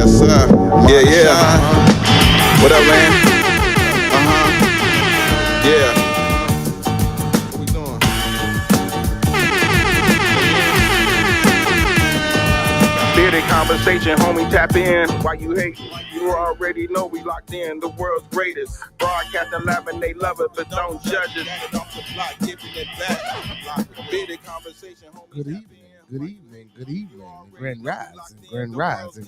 Yes, sir. Yeah, yeah. What up, man? Yeah. What we doing? Bearded conversation, homie, tap in. Why you hate? You already know we locked in. The world's greatest. Broadcasting live and they love it, but don't judge it. Bearded conversation, homie, tap in. Good evening, grand rising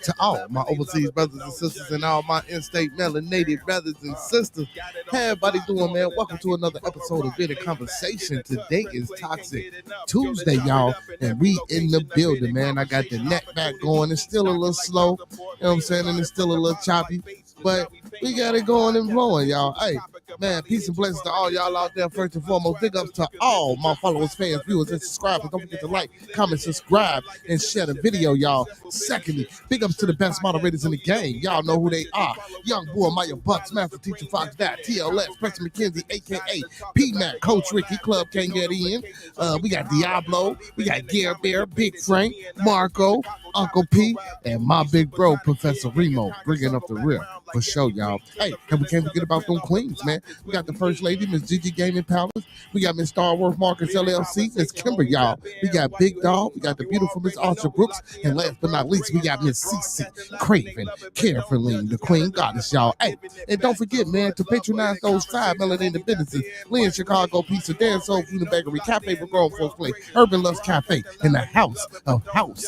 to all my overseas brothers and sisters and all my in-state melanated brothers and sisters. Hey, everybody doing, man? Welcome to another episode of Bearded Conversation. Today is Toxiq Tuesday, y'all, and we in the building, man. I got the net back going. It's still a little slow, you know what I'm saying, and it's still a little choppy, but we got it going and flowing, y'all. Hey, man, peace and blessings to all y'all out there. First and foremost, big ups to all my followers, fans, viewers, and subscribers. Don't forget to like, comment, subscribe, and share the video, y'all. Secondly, big ups to the best moderators in the game. Y'all know who they are. Young Boy, Maya Bucks, Master Teacher Fox, Dot, TLS, Preston McKenzie, a.k.a. P-Mac, Coach Ricky, Club Can't Get In. We got Diablo, we got Gare Bear, Big Frank, Marco, Uncle P, and my big bro, Professor Remo, bringing up the rear for sure, y'all. Hey, and we can't forget about them queens, man. We got the First Lady, Miss Gigi Gaming Palace. We got Miss Star Wars Marcus LLC, Miss Kimber, y'all. We got Big Dog. We got the beautiful Miss Archer Brooks. And last but not least, we got Miss CC Craven, Carefully, the Queen Goddess, y'all. Hey, and don't forget, man, to patronize those 5 melanated businesses: Lynn Chicago Pizza, Dan Soul Food and Bakery, Cafe for Grown Folks Play, Urban Lust Cafe, and the House of Health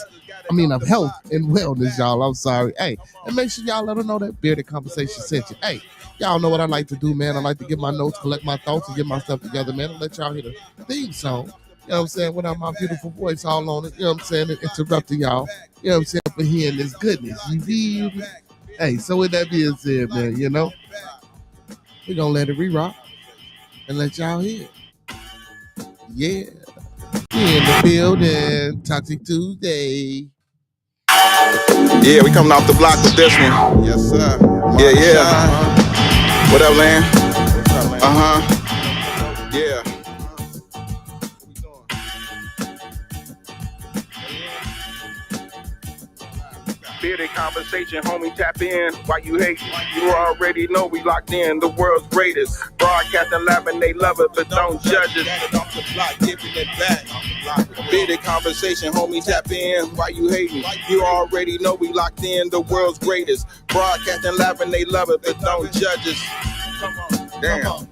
and Wellness, y'all. I'm sorry. Hey, and make sure y'all let them know that Bearded Conversation sent you. Hey, y'all know what I like to do, man. I like to get my notes, collect my thoughts, and get my stuff together, man, and let y'all hear the theme song. You know what I'm saying? Without my beautiful voice all on it, you know what I'm saying? And interrupting y'all, you know what I'm saying, for hearing this goodness. You feel me? Hey, so with that being said, man, you know, we're going to let it re-rock and let y'all hear it. Yeah. We in the building. Toxiq Tuesday. Yeah, we coming off the block with this one. Yes, sir. Yeah, yeah. What up, Lan? Yeah. Bearded conversation, homie, tap in. Why you hate? You already know we locked in. The world's greatest. Broadcasting live and they love it, but don't judge it. Off the block, giving it back. Bearded conversation, homie, tap in. Why you hating? You already know we locked in. The world's greatest. Broadcasting live and they love it, but don't judge us. Damn.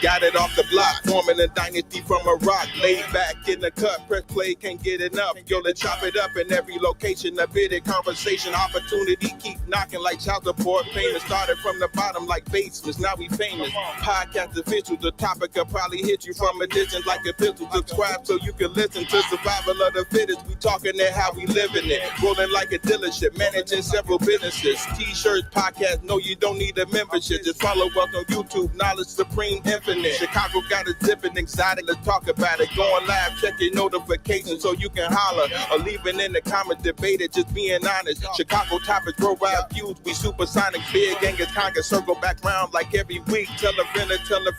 Got it off the block, forming a dynasty from a rock. Laid back in the cut, press play, can't get enough. Yo, let's chop it up in every location. A Bearded conversation, opportunity keep knocking like child support payments. Started from the bottom like basements, now we famous. Podcast official, the topic will probably hit you from a distance like a pistol. Subscribe so you can listen to survival of the fittest. We talking it how we living it. Rolling like a dealership, managing several businesses. T-shirts, podcast, no, you don't need a membership. Just follow us on YouTube, Knowledge Supreme Infinite. Chicago got a zipping exotic, let's talk about it. Going live, check your notifications so you can holler. Or leaving in the comments, debate it, just being honest. Chicago topics, roll ride feuds, we supersonic. Big Angus Conga, circle back round like every week. Tell a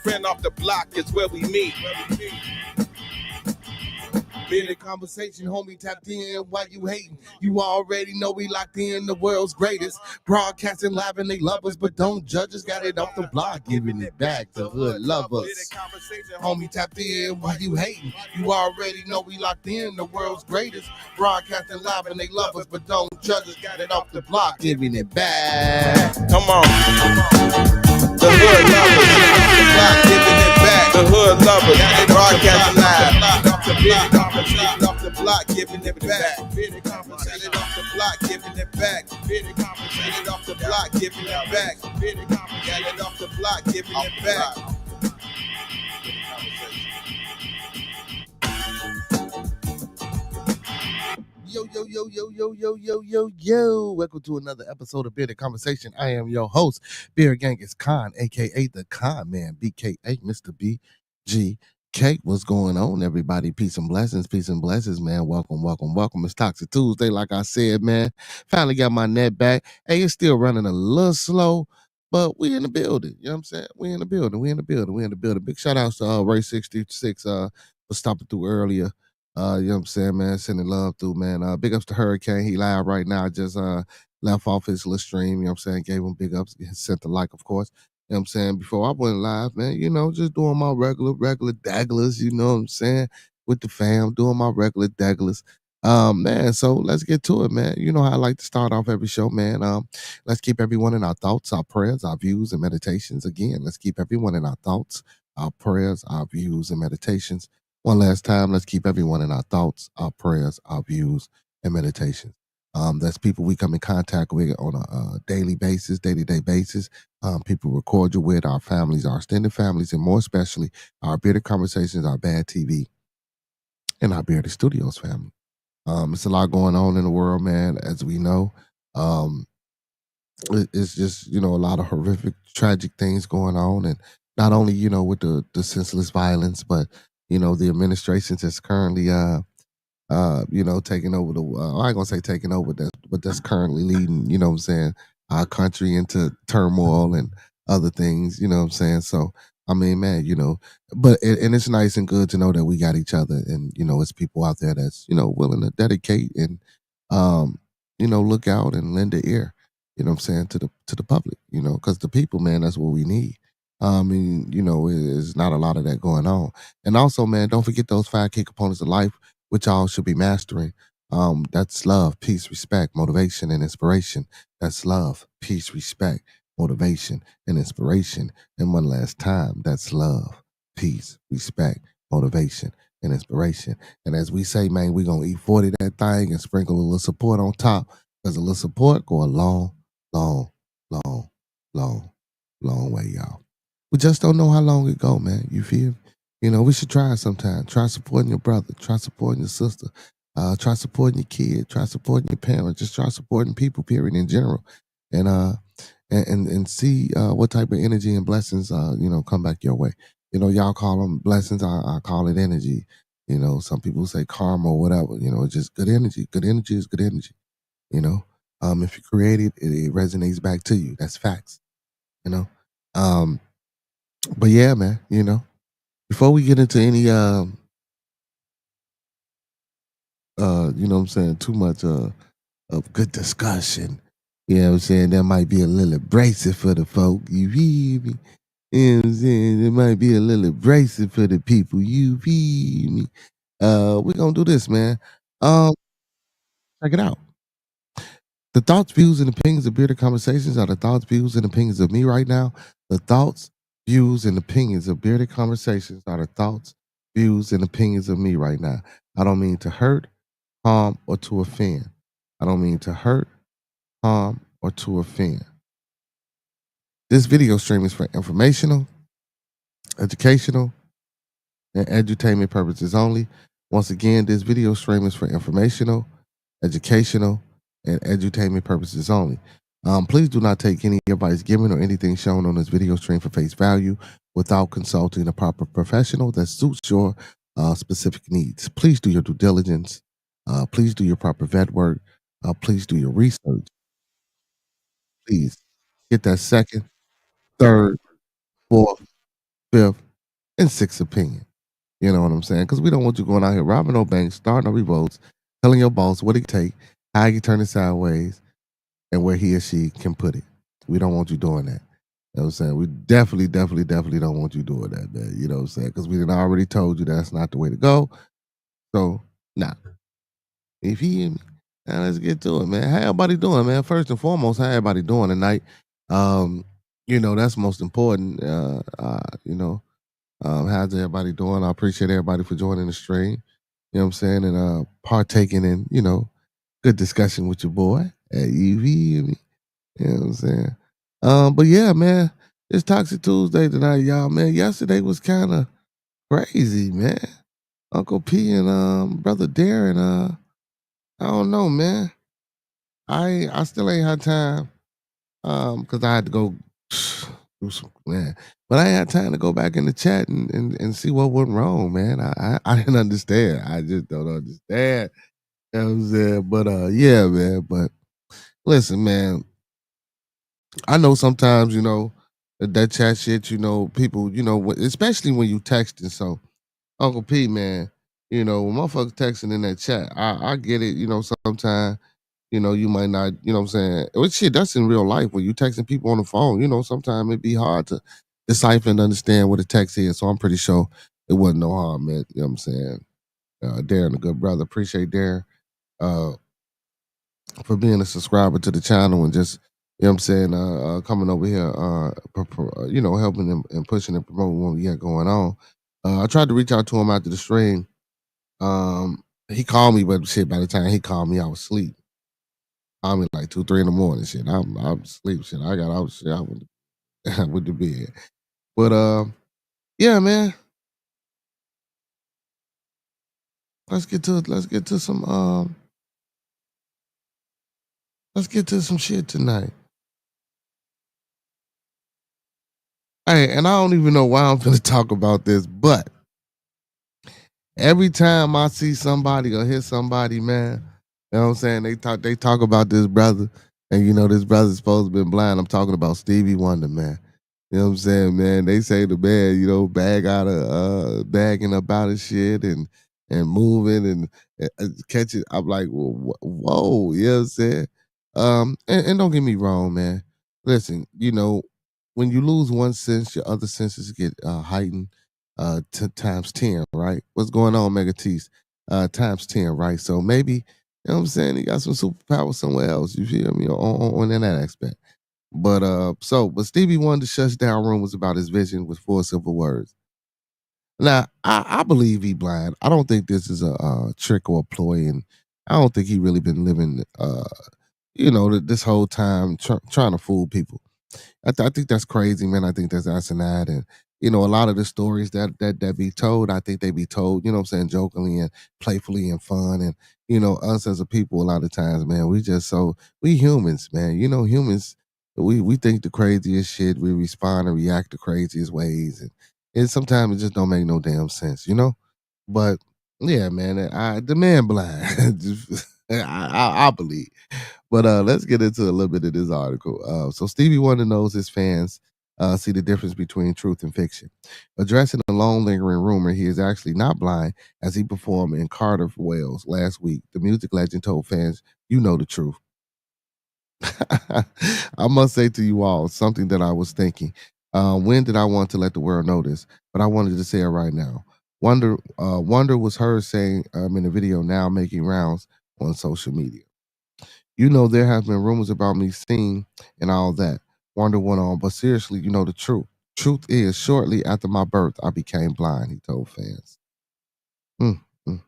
friend off the block, it's where we meet. Bearded Conversation, homie, tapped in. Why you hating? You already know we locked in. The world's greatest. Broadcasting live and they love us, but don't judge us. Got it off the block, giving it back to hood lovers. Homie, tapped in. Why you hating? You already know we locked in. The world's greatest. Broadcasting live and they love us, but don't judge us. Got it off the block, giving it back. Come on. The hood lovers. The block, giving it back. The hood lovers. Broadcasting live. Bearded conversation off the block, giving it back. Bearded conversation off the block, giving it back. Bearded conversation off the block, giving it back. Bearded conversation off the block, giving it back. Yo. Welcome to another episode of Bearded Conversation. I am your host, Beard Gang is Con, aka the Con Man, BKA Mr. BG. Kate, what's going on, everybody? Peace and blessings, man. Welcome. It's Toxiq Tuesday, like I said, man. Finally got my net back. Hey, it's still running a little slow, but we in the building. You know what I'm saying? We in the building. Big shout outs to Ray 66 for stopping through earlier. You know what I'm saying, man? Sending love through, man. Big ups to Hurricane. He live right now. Just left off his little stream, you know what I'm saying? Gave him big ups. He sent the like, of course. You know what I'm saying? Before I went live, man, just doing my regular dagglers, you know what I'm saying? With the fam, doing my regular dagglers. Man, so let's get to it, man. You know how I like to start off every show, man. Let's keep everyone in our thoughts, our prayers, our views, and meditations. Again, let's keep everyone in our thoughts, our prayers, our views, and meditations. One last time, let's keep everyone in our thoughts, our prayers, our views, and meditations. That's people we come in contact with on a daily basis, day-to-day basis. People we're cordial with, our families, our extended families, and more especially our Bearded Conversations, our Bad TV, and our Bearded Studios family. It's a lot going on in the world, man, as we know. Um, it's just, a lot of horrific, tragic things going on. And not only, with the senseless violence, but, the administrations that's currently taking over I ain't gonna say taking over that, but that's currently leading, you know what I'm saying, our country into turmoil and other things, you know what I'm saying? So I mean, man, and it's nice and good to know that we got each other and it's people out there that's, willing to dedicate and um, look out and lend an ear, you know what I'm saying, to the public, because the people, man, that's what we need. I mean, there's not a lot of that going on. And also, man, don't forget those 5 key components of life which all should be mastering. That's love, peace, respect, motivation, and inspiration. That's love, peace, respect, motivation, and inspiration. And one last time, that's love, peace, respect, motivation, and inspiration. And as we say, man, we're gonna E40 that thing and sprinkle a little support on top. Because a little support go a long, long, long, long, long way, y'all. We just don't know how long it go, man. You feel me? We should try it sometime. Try supporting your brother. Try supporting your sister. Try supporting your kid. Try supporting your parents. Just try supporting people, period, in general. And and see what type of energy and blessings come back your way. Y'all call them blessings. I call it energy. Some people say karma or whatever. It's just good energy. Good energy is good energy. You know, if you create it, it resonates back to you. That's facts. You know, um, but yeah, man. Before we get into any you know what I'm saying, too much of good discussion, you know what I'm saying, that might be a little abrasive for the folk, you feel me? You know what I'm saying? It might be a little abrasive for the people, you feel me? We're gonna do this, man. Um, Check it out. The thoughts, views, and opinions of Bearded Conversations are the thoughts, views, and opinions of me right now. The thoughts, views, and opinions of Bearded Conversations are the thoughts, views, and opinions of me right now. I don't mean to hurt, harm, or to offend. I don't mean to hurt, harm, or to offend. This video stream is for informational, educational, and edutainment purposes only. Once again, this video stream is for informational, educational, and edutainment purposes only. Please do not take any advice given or anything shown on this video stream for face value without consulting a proper professional that suits your specific needs. Please do your due diligence. Please do your proper vet work. Please do your research. Please get that second, third, fourth, fifth, and sixth opinion. You know what I'm saying? Because we don't want you going out here robbing no banks, starting no revolts, telling your boss what it take, how you turn it sideways, and where he or she can put it. We don't want you doing that. You know what I'm saying? We definitely don't want you doing that, man. You know what I'm saying? Because we done already told you that's not the way to go. So, nah. If you hear me, now let's get to it, man. How everybody doing, man? First and foremost, how everybody doing tonight? Um, that's most important. How's everybody doing? I appreciate everybody for joining the stream. You know what I'm saying? And partaking in, good discussion with your boy. You feel me? You know what I'm saying? But yeah, man, it's Toxic Tuesday tonight, y'all. Man, yesterday was kind of crazy, man. Uncle P and brother Darren, I don't know, man. I still ain't had time, because I had to go do some, man. But I ain't had time to go back in the chat and see what went wrong, man. I didn't understand. I just don't understand. You know what I'm saying? But yeah, man. But listen, man, I know sometimes, that chat shit, people, especially when you texting. So Uncle P, man, when motherfuckers texting in that chat, I get it. Sometimes you might not. You know what I'm saying? Which shit, that's in real life when you texting people on the phone. Sometimes it be hard to decipher and understand what a text is. So I'm pretty sure it wasn't no harm, man. You know what I'm saying? Darren, a good brother. Appreciate Darren. Uh, for being a subscriber to the channel and just what I'm saying, coming over here, helping and pushing and promoting what we got going on. I tried to reach out to him after the stream. He called me, but shit, by the time he called me, I was asleep. Called me like 2, 3 in the morning. Shit, I'm asleep. Shit, I got out. Shit, I went with the bed. But yeah, man. Let's get to some shit tonight. Hey, and I don't even know why I'm gonna talk about this, but every time I see somebody or hear somebody, man, you know what I'm saying? They talk about this brother, and this brother's supposed to be blind. I'm talking about Stevie Wonder, man. You know what I'm saying, man? They say the man, bagging about his shit and moving and catching. I'm like, whoa, you know what I'm saying? And don't get me wrong, man. Listen, when you lose one sense, your other senses get heightened times 10, right? What's going on, Mega Teeth? Times 10, right? So maybe, what I'm saying, he got some superpower somewhere else. You feel me? On in that aspect. But Stevie Wonder shuts down rumors about his vision with 4 simple words. Now, I believe he blind. I don't think this is a trick or a ploy, and I don't think he really been living, this whole time trying to fool people. I think that's crazy, man. I think that's asinine. And, a lot of the stories that be told, I think they be told, what I'm saying, jokingly and playfully and fun. And, us as a people, a lot of times, man, we humans, man. Humans, we think the craziest shit. We respond and react the craziest ways. And sometimes it just don't make no damn sense. But yeah, man, the man blind. I believe. But let's get into a little bit of this article. So Stevie Wonder knows his fans see the difference between truth and fiction. Addressing a long lingering rumor he is actually not blind as he performed in Cardiff, Wales last week, the music legend told fans, "You know the truth." I must say to you all something that I was thinking. When did I want to let the world know this? But I wanted to say it right now. Wonder was heard saying in a video now making rounds on social media. There have been rumors about me singing and all that. Wonder went on, but seriously, you know the truth. Truth is, shortly after my birth, I became blind, he told fans. Mm, mm.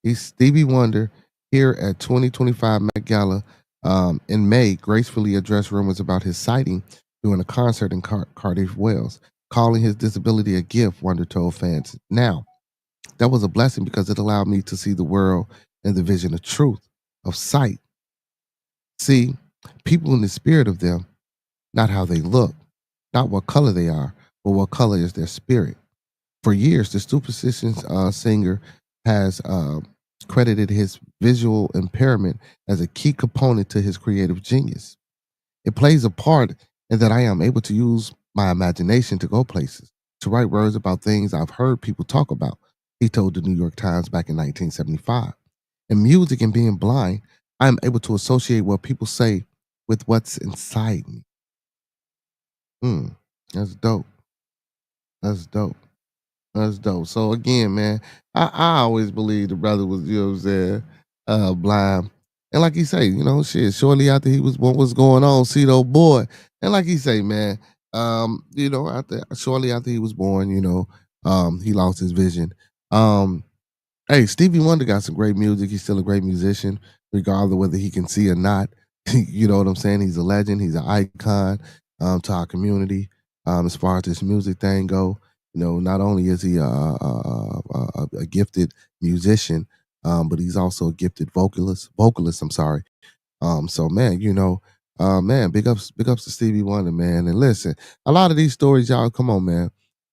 He's Stevie Wonder here at 2025 Met Gala in May gracefully addressed rumors about his sighting during a concert in Cardiff, Wales, calling his disability a gift, Wonder told fans. Now, that was a blessing because it allowed me to see the world and the vision of truth, of sight. See, people in the spirit of them, not how they look, not what color they are, but what color is their spirit. For years, the Superstitions singer has credited his visual impairment as a key component to his creative genius. It plays a part in that I am able to use my imagination to go places, to write words about things I've heard people talk about, he told the New York Times back in 1975. In music and being blind, I am able to associate what people say with what's inside me. That's dope. That's dope. That's dope. So again, man, I always believed the brother was, what I'm saying, blind. And like he say, shit, shortly after he was what was going on, see the boy. And like he say, man, shortly after he was born, he lost his vision. Hey, Stevie Wonder got some great music. He's still a great musician, regardless of whether he can see or not. You know what I'm saying? He's a legend. He's an icon to our community. As far as this music thing go, not only is he a gifted musician, but he's also a gifted vocalist. I'm sorry. So man, man, big ups to Stevie Wonder, man. And listen, a lot of these stories, y'all, come on, man.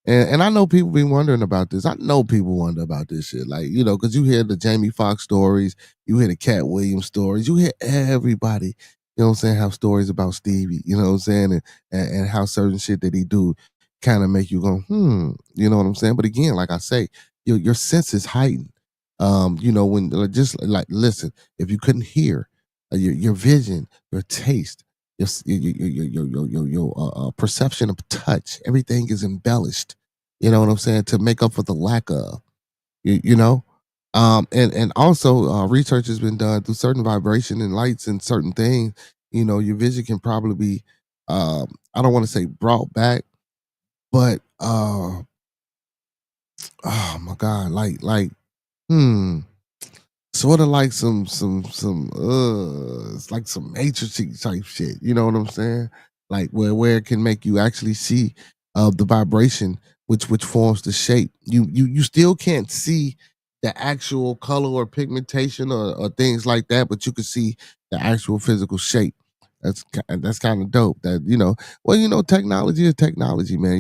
And I know people be wondering about this. I know people wonder about this shit. Like, because you hear the Jamie Foxx stories, you hear the Cat Williams stories, you hear everybody, what I'm saying, have stories about Stevie, you know what I'm saying, and how certain shit that he do kind of make you go, you know what I'm saying? But again, like I say, your senses heighten. When just like listen, if you couldn't hear, your vision, your taste, your perception of touch, everything is embellished. You know what I'm saying, to make up for the lack of. You know, and also research has been done through certain vibration and lights and certain things. Your vision can probably be, I don't want to say brought back, but oh my god, like hmm. Sort of like it's like some matrixy type shit. You know what I'm saying? Like where it can make you actually see the vibration which forms the shape. You still can't see the actual color or pigmentation or things like that, but you can see the actual physical shape. That's kind of dope. Technology is technology, man.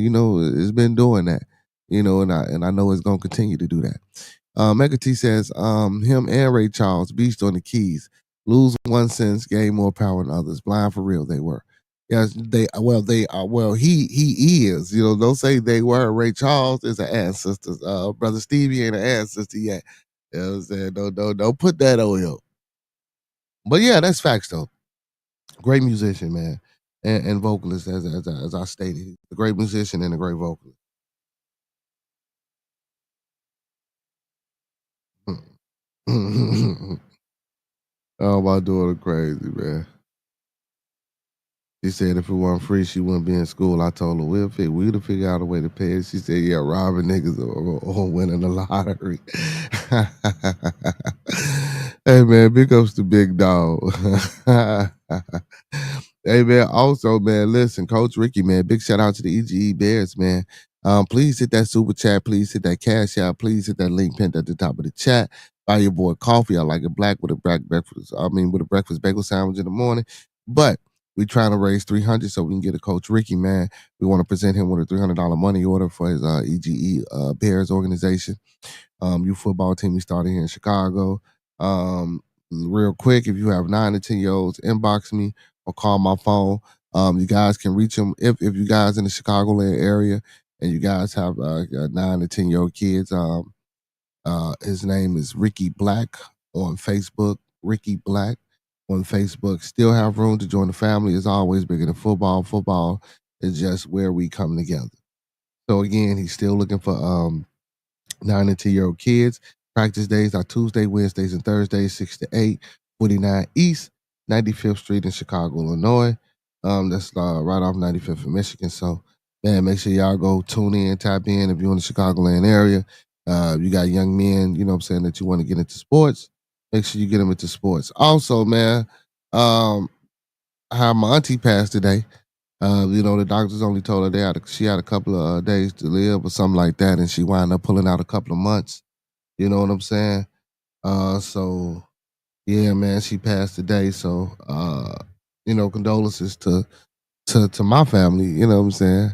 It's been doing that. And I know it's gonna continue to do that. Mega T says, him and Ray Charles, beast on the keys. Lose one sense, gain more power than others. Blind for real, they were. Yes, they are. Well, he is. Don't say they were. Ray Charles is an ancestor. Brother Stevie ain't an ancestor yet. You know what I'm saying? Don't put that on him. But yeah, that's facts though. Great musician, man, and vocalist, as I stated. He's a great musician and a great vocalist. Oh, my daughter crazy, man. She said if it weren't free, she wouldn't be in school. I told her we'd have figured out a way to pay it. She said, "Yeah, robbing niggas or winning the lottery." Hey man, big ups to Big Dog. Hey man, also man, listen, Coach Ricky, man, big shout out to the EGE Bears, man. Please hit that super chat. Please hit that cash out. Please hit that link pinned at the top of the chat. Buy your boy coffee. I like it black with a black breakfast. I mean, with a breakfast bagel sandwich in the morning. But we trying to raise 300 so we can get a Coach Ricky, man. We want to present him with a $300 money order for his EGE Bears organization. Youth football team he started here in Chicago. Real quick, if you have 9 to 10 year olds, inbox me or call my phone. You guys can reach him if you guys in the Chicagoland area and you guys have 9 to 10-year-old kids. His name is Ricky Black on Facebook. Ricky Black on Facebook. Still have room to join the family. It's always bigger than football. Football is just where we come together. So again, he's still looking for 9 and 10-year-old kids. Practice days are Tuesday, Wednesdays, and Thursdays, 6 to 8, 49 East, 95th Street in Chicago, Illinois. That's right off 95th in Michigan. So, man, make sure y'all go tune in, tap in if you're in the Chicagoland area. You got young men, you know what I'm saying, that you want to get into sports. Make sure you get them into sports. Also, man, how my auntie passed today. The doctors only told her she had a couple of days to live or something like that, and she wound up pulling out a couple of months. You know what I'm saying? So yeah, man, she passed today. So condolences to my family. You know what I'm saying?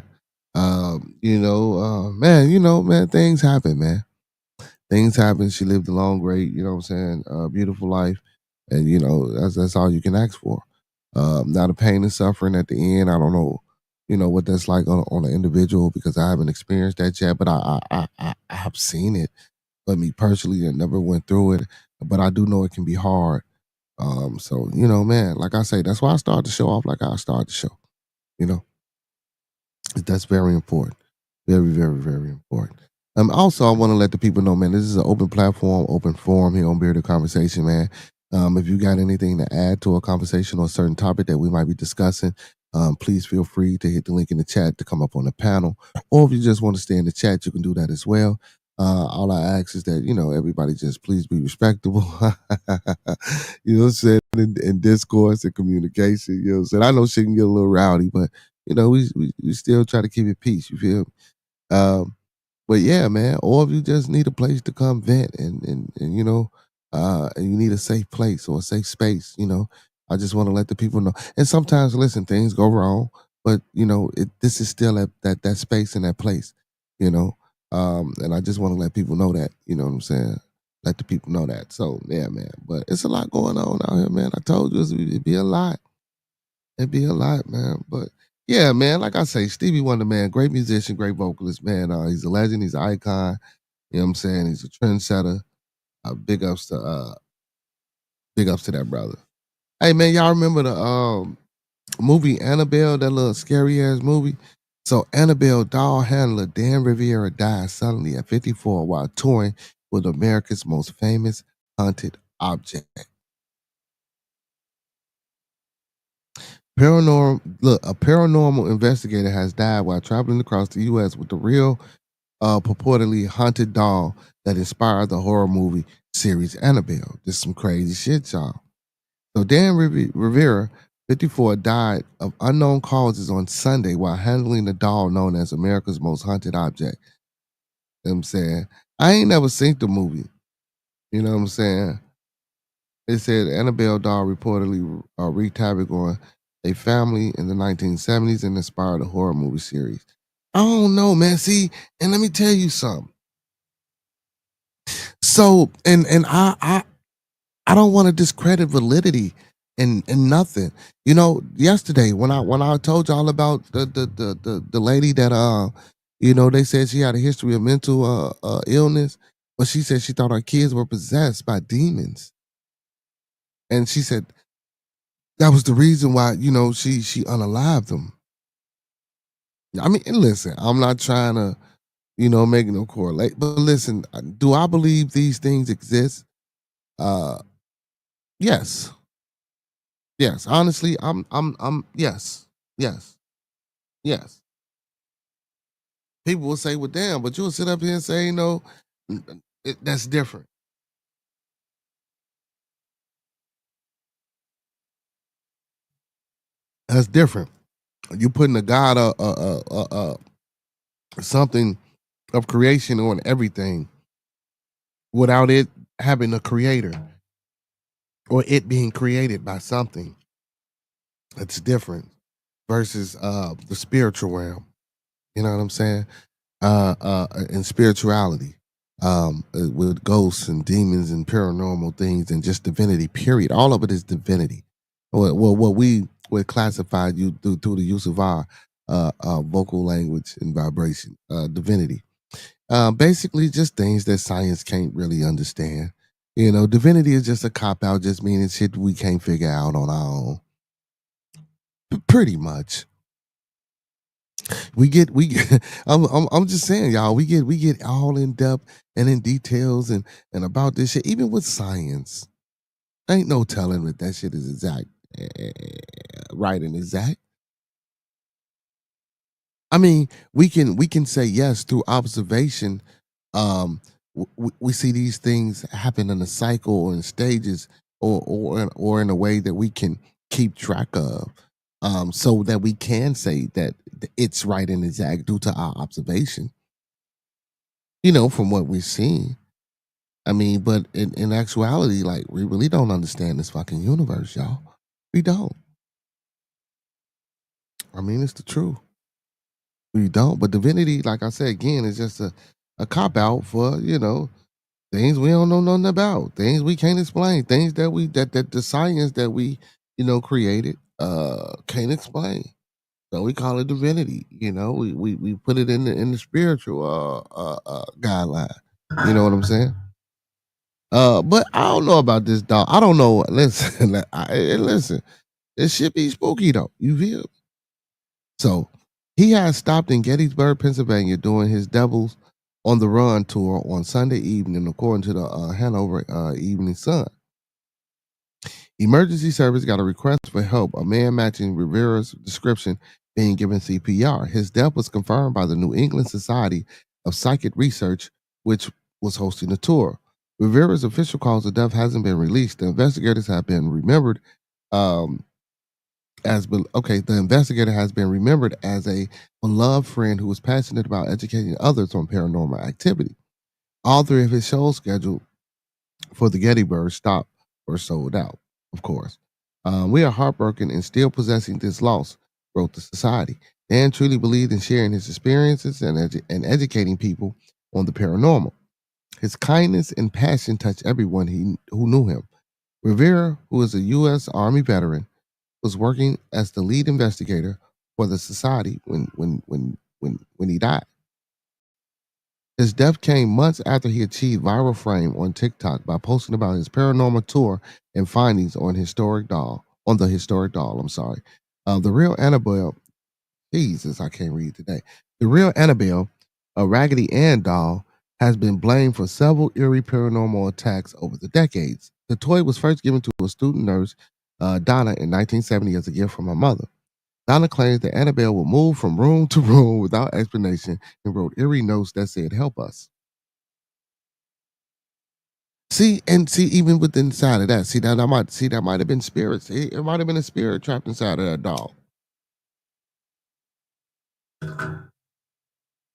Man, things happen, man. Things happen. She lived a long, great, you know what I'm saying, beautiful life, and that's all you can ask for. Now the pain and suffering at the end, I don't know, what that's like on an individual because I haven't experienced that yet, but I have seen it. But me personally, I never went through it, but I do know it can be hard. So man, like I say, that's why I started the show off like I started the show. You know, that's very important. Very, very, very important. Also, I want to let the people know, man, this is an open platform, open forum here on Bearded Conversation, man. If you got anything to add to a conversation or a certain topic that we might be discussing, please feel free to hit the link in the chat to come up on the panel. Or if you just want to stay in the chat, you can do that as well. All I ask is that, everybody just please be respectable. You know what I'm saying? In discourse and communication, you know what I'm saying? I know shit can get a little rowdy, but, we still try to keep it peace, you feel me? But yeah, man, or if you just need a place to come vent and you need a safe place or a safe space, I just want to let the people know. And sometimes, listen, things go wrong, but this is still at that space and that place, you know. And I just want to let people know that, you know what I'm saying? Let the people know that. So yeah, man. But it's a lot going on out here, man. I told you it'd be a lot. It'd be a lot, man. But yeah, man, like I say, Stevie Wonder, man, great musician, great vocalist, man. He's a legend, he's an icon. You know what I'm saying? He's a trendsetter. Big ups to that brother. Hey man, y'all remember the movie Annabelle, that little scary ass movie? So Annabelle doll handler Dan Rivera died suddenly at 54 while touring with America's most famous haunted object. A paranormal investigator has died while traveling across the U.S. with the real, purportedly haunted doll that inspired the horror movie series Annabelle. This is some crazy shit, y'all. So Dan Rivera, 54, died of unknown causes on Sunday while handling the doll known as America's most haunted object. You know what I'm saying? I ain't never seen the movie. You know what I'm saying? It said Annabelle doll reportedly wreaked havoc on a family in the 1970s and inspired a horror movie series. I don't know, man. See, and let me tell you something. So, and I don't want to discredit validity and nothing. You know, yesterday when I told y'all about the lady that they said she had a history of mental illness, but she said she thought her kids were possessed by demons, and she said that was the reason why she unalived them. I mean, and listen, I'm not trying to make no correlate, but listen, do I believe these things exist? Uh, yes. Yes, honestly, I'm yes, yes, yes. People will say, "Well, damn," but you'll sit up here and say, "No, that's different. That's different." You putting a God, something of creation on everything without it having a creator or it being created by something. It's different versus the spiritual realm. You know what I'm saying? And spirituality, with ghosts and demons and paranormal things and just divinity. Period. All of it is divinity. Well, what we would classify you through the use of our vocal language and vibration, divinity. Basically, just things that science can't really understand. Divinity is just a cop out, just meaning shit we can't figure out on our own. Pretty much. We get I'm just saying, y'all, we get all in depth and in details and about this shit, even with science. Ain't no telling that shit is exact, right and exact. I mean, we can say yes through observation. We see these things happen in a cycle or in stages, or in a way that we can keep track of, so that we can say that it's right and exact due to our observation. From what we've seen. I mean, but in actuality, like, we really don't understand this fucking universe, y'all. We don't. I mean, it's the truth. We don't. But divinity, like I said again, is just a cop out for, things we don't know nothing about, things we can't explain, things that the science that we, created can't explain. So we call it divinity. We put it in the spiritual guideline. You know what I'm saying? But I don't know about this dog. I don't know. Listen, listen. It should be spooky though. You feel? So he has stopped in Gettysburg, Pennsylvania, doing his Devils on the Run tour on Sunday evening, according to the Hanover Evening Sun. Emergency service got a request for help. A man matching Rivera's description being given CPR. His death was confirmed by the New England Society of Psychic Research, which was hosting the tour. Rivera's official cause of death hasn't been released. The investigators have been remembered um, the investigator has been remembered as a beloved friend who was passionate about educating others on paranormal activity. All three of his shows scheduled for the Gettysburg stop were sold out, of course. We are heartbroken and still possessing this loss, wrote the society. Dan truly believed in sharing his experiences and educating people on the paranormal. His kindness and passion touched everyone who knew him. Rivera, who is a U.S. Army veteran, was working as the lead investigator for the society when he died. His death came months after he achieved viral fame on TikTok by posting about his paranormal tour and findings on the historic doll. I'm sorry. The real Annabelle, Jesus, I can't read today. The real Annabelle, a Raggedy Ann doll, has been blamed for several eerie paranormal attacks over the decades. The toy was first given to a student nurse, Donna, in 1970 as a gift from her mother. Donna claims that Annabelle would move from room to room without explanation and wrote eerie notes that said, "Help us." See, even with inside of that, that might have been spirits. It might have been a spirit trapped inside of that doll. You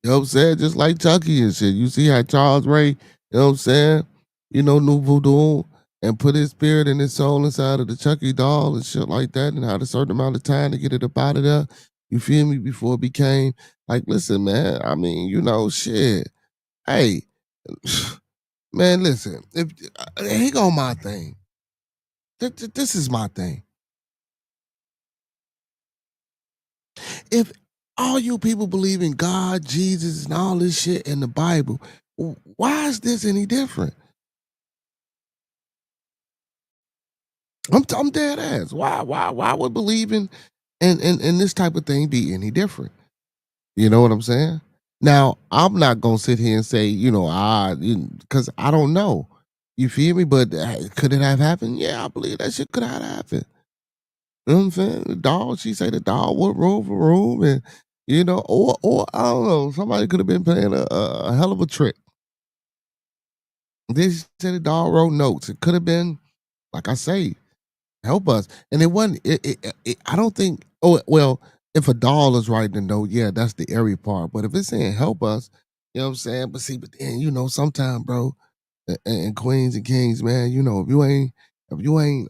know what I'm saying? Just like Chucky and shit. You see how Charles Ray, you know what I'm saying? Knew voodoo and put his spirit and his soul inside of the Chucky doll and shit like that, and had a certain amount of time to get it up out of there. You feel me? Before it became like, listen, man. I mean, shit. Hey, man, listen. If here go my thing. This is my thing. If all you people believe in God, Jesus, and all this shit in the Bible, why is this any different? I'm dead ass. Why would believing in this type of thing be any different? You know what I'm saying? Now, I'm not gonna sit here and say, because I don't know. You feel me? But could it have happened? Yeah, I believe that shit could have happened. You know what I'm saying? The dog, she say the dog went room for room, and or I don't know, somebody could have been playing a hell of a trick. This said the dog wrote notes. It could have been, like I say, help us. And it wasn't. I don't think. Oh well, if a doll is writing a note, yeah, that's the airy part. But if it's saying help us, you know what I'm saying. But then sometimes, bro, and queens and kings, man, if you ain't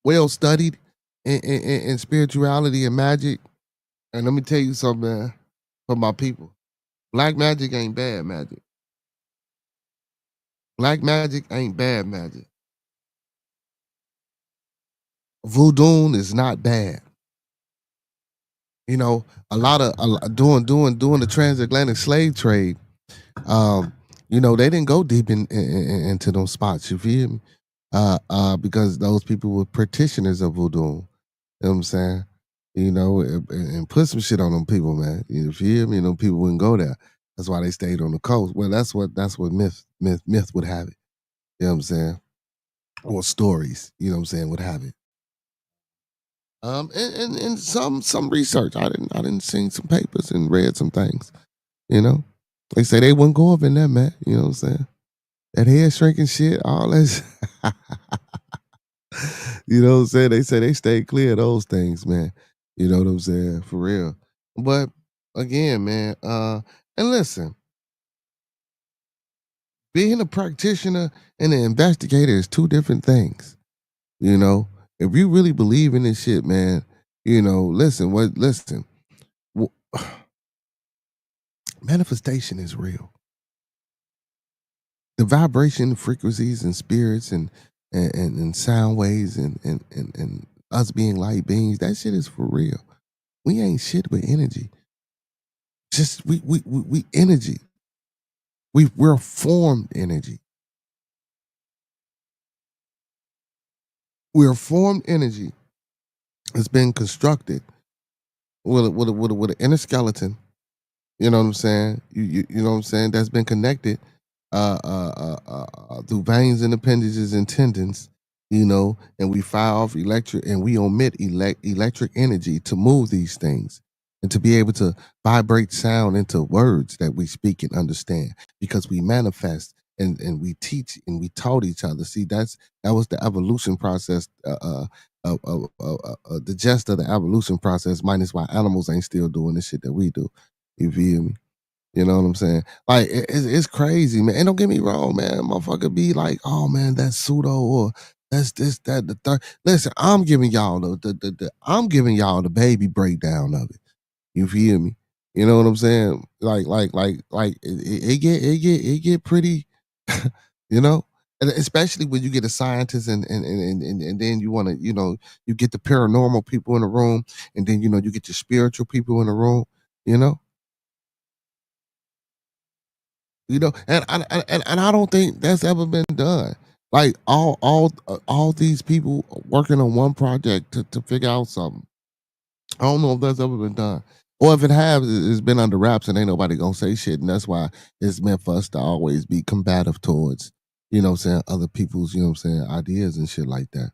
well studied in spirituality and magic, and let me tell you something, man, for my people, black magic ain't bad magic. Black magic ain't bad magic. Voodoo is not bad. Doing the transatlantic slave trade. They didn't go deep into those spots. You feel me? Because those people were practitioners of voodoo. You know what I'm saying? And put some shit on them people, man. You feel me? People wouldn't go there. That's why they stayed on the coast. Well, that's what myth would have it. You know what I'm saying? Or stories. You know what I'm saying? Would have it. And some research. I didn't see some papers and read some things. You know, they say they wouldn't go up in that, man. You know what I'm saying? That head shrinking shit, all that. You know what I'm saying? They say they stay clear of those things, man. You know what I'm saying? For real. But again, man, and listen, being a practitioner and an investigator is two different things. You know, if you really believe in this shit, man, listen, w- manifestation is real. The vibration frequencies and spirits and sound waves and us being light beings, that shit is for real. We ain't shit with energy. Just we energy. We're formed energy. We're formed energy. It's been constructed with an inner skeleton. You know what I'm saying? You know what I'm saying? That's been connected through veins and appendages and tendons. And we fire off electric and we omit electric energy to move these things and to be able to vibrate sound into words that we speak and understand because we manifest and we teach and we taught each other. See, that was the evolution process. The gist of the evolution process, minus why animals ain't still doing the shit that we do. You feel me? You know what I'm saying? Like it's crazy, man. And don't get me wrong, man. Motherfucker be like, oh man, that's pseudo or that's this, that, the third. Listen, I'm giving y'all I'm giving y'all the baby breakdown of it. You feel me? You know what I'm saying? Like it get pretty, you know? And especially when you get a scientist and then you want to, you get the paranormal people in the room, and then you get your spiritual people in the room, you know? And I don't think that's ever been done. Like all these people working on one project to figure out something. I don't know if that's ever been done. Or if it has, it's been under wraps and ain't nobody gonna say shit. And that's why it's meant for us to always be combative towards, what I'm saying, other people's, what I'm saying, ideas and shit like that.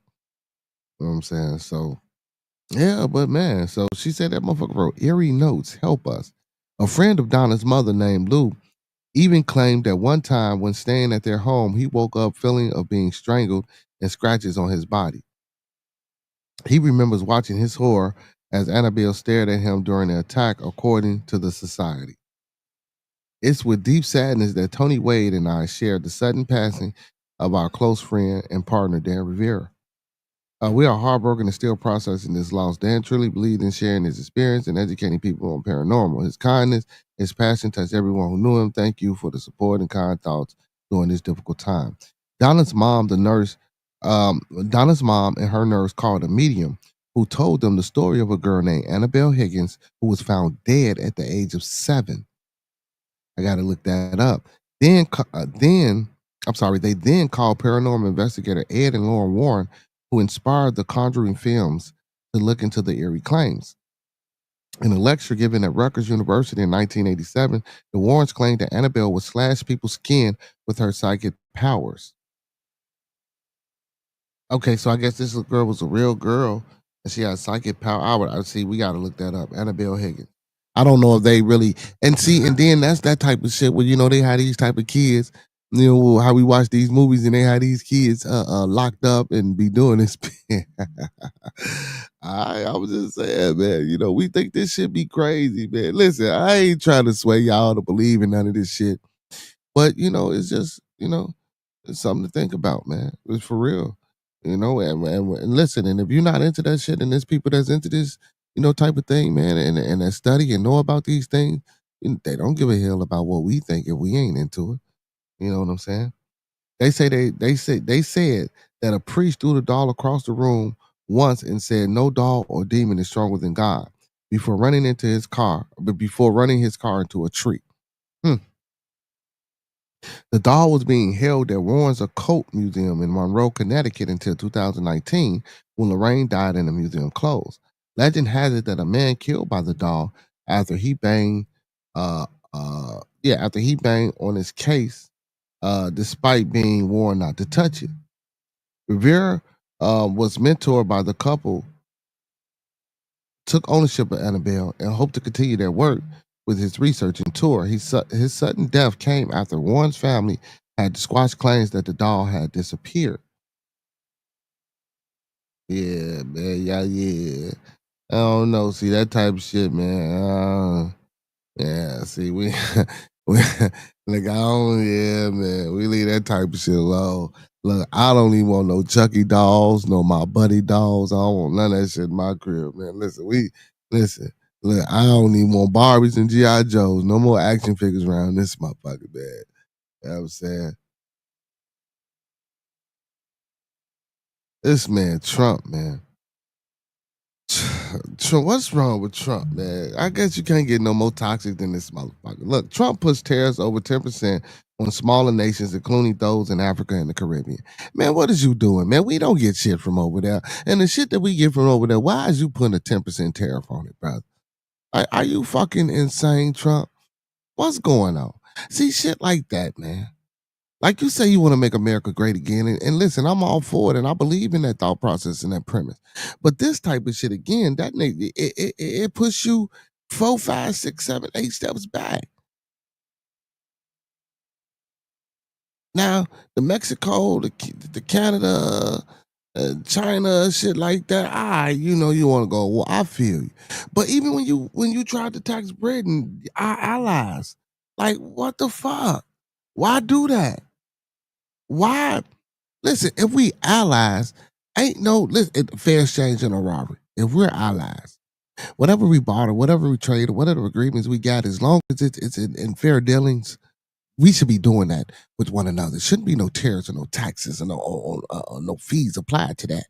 You know what I'm saying? So yeah, but man, so she said that motherfucker wrote eerie notes, help us. A friend of Donna's mother named Lou even claimed that one time when staying at their home, he woke up feeling of being strangled and scratches on his body. He remembers watching his horror as Annabelle stared at him during the attack, according to the society. It's with deep sadness that Tony Wade and I shared the sudden passing of our close friend and partner, Dan Rivera. We are heartbroken and still processing this loss. Dan truly believed in sharing his experience and educating people on paranormal. His kindness, his passion touched everyone who knew him. Thank you for the support and kind thoughts during this difficult time. Donna's mom, the nurse, Donna's mom and her nurse called a medium who told them the story of a girl named Annabelle Higgins who was found dead at the age of 7. I got to look that up. They then called paranormal investigator Ed and Lauren Warren, who inspired the Conjuring films, to look into the eerie claims. In a lecture given at Rutgers University in 1987, the Warrens claimed that Annabelle would slash people's skin with her psychic powers. Okay, so I guess this little girl was a real girl and she had psychic power. I see. We got to look that up. Annabelle Higgins. I don't know if they really and then that's that type of shit where they had these type of kids. How we watch these movies and they had these kids locked up and be doing this. I was just saying, man. We think this shit be crazy, man. Listen, I ain't trying to sway y'all to believe in none of this shit, but it's just it's something to think about, man. It's for real. And listen, and if you're not into that shit, and there's people that's into this, type of thing, man, and that study and know about these things, they don't give a hell about what we think if we ain't into it. You know what I'm saying? They said that a priest threw the doll across the room once and said no doll or demon is stronger than God before running his car into a tree. Hmm. The doll was being held at Warren's Occult Museum in Monroe, Connecticut until 2019 when Lorraine died and the museum closed. Legend has it that a man killed by the doll after he banged after he banged on his case despite being warned not to touch it. Rivera was mentored by the couple, took ownership of Annabelle, and hoped to continue their work with his research and tour. His sudden death came after Warren's family had squashed claims that the doll had disappeared. Yeah, man, yeah. I don't know. See that type of shit, man. Yeah, see, we like I don't, yeah, man. We leave that type of shit alone. Look, I don't even want no Chucky dolls, no my buddy dolls. I don't want none of that shit in my crib, man. Listen. Look, I don't even want Barbies and G.I. Joes. No more action figures around this motherfucker, man. You know what I'm saying? This man, Trump, man. Trump, what's wrong with Trump, man? I guess you can't get no more toxic than this motherfucker. Look, Trump pushed tariffs over 10% on smaller nations, including those in Africa and the Caribbean. Man, what is you doing, man? We don't get shit from over there. And the shit that we get from over there, why is you putting a 10% tariff on it, brother? Are you fucking insane, Trump? What's going on? See, shit like that, man. Like you say, you want to make America great again, and listen, I'm all for it, and I believe in that thought process and that premise. But this type of shit again, it puts you 4, 5, 6, 7, 8 steps back. Now, the Mexico, the Canada, China, shit like that. You want to go. Well, I feel you. But even when you tried to tax Britain, our allies, like what the fuck? Why do that? Why? Listen, if we allies, ain't no fair exchange and a robbery. If we're allies, whatever we barter, whatever we trade, or whatever agreements we got, as long as it's in fair dealings, we should be doing that with one another. Shouldn't be no tariffs or no taxes or no fees applied to that.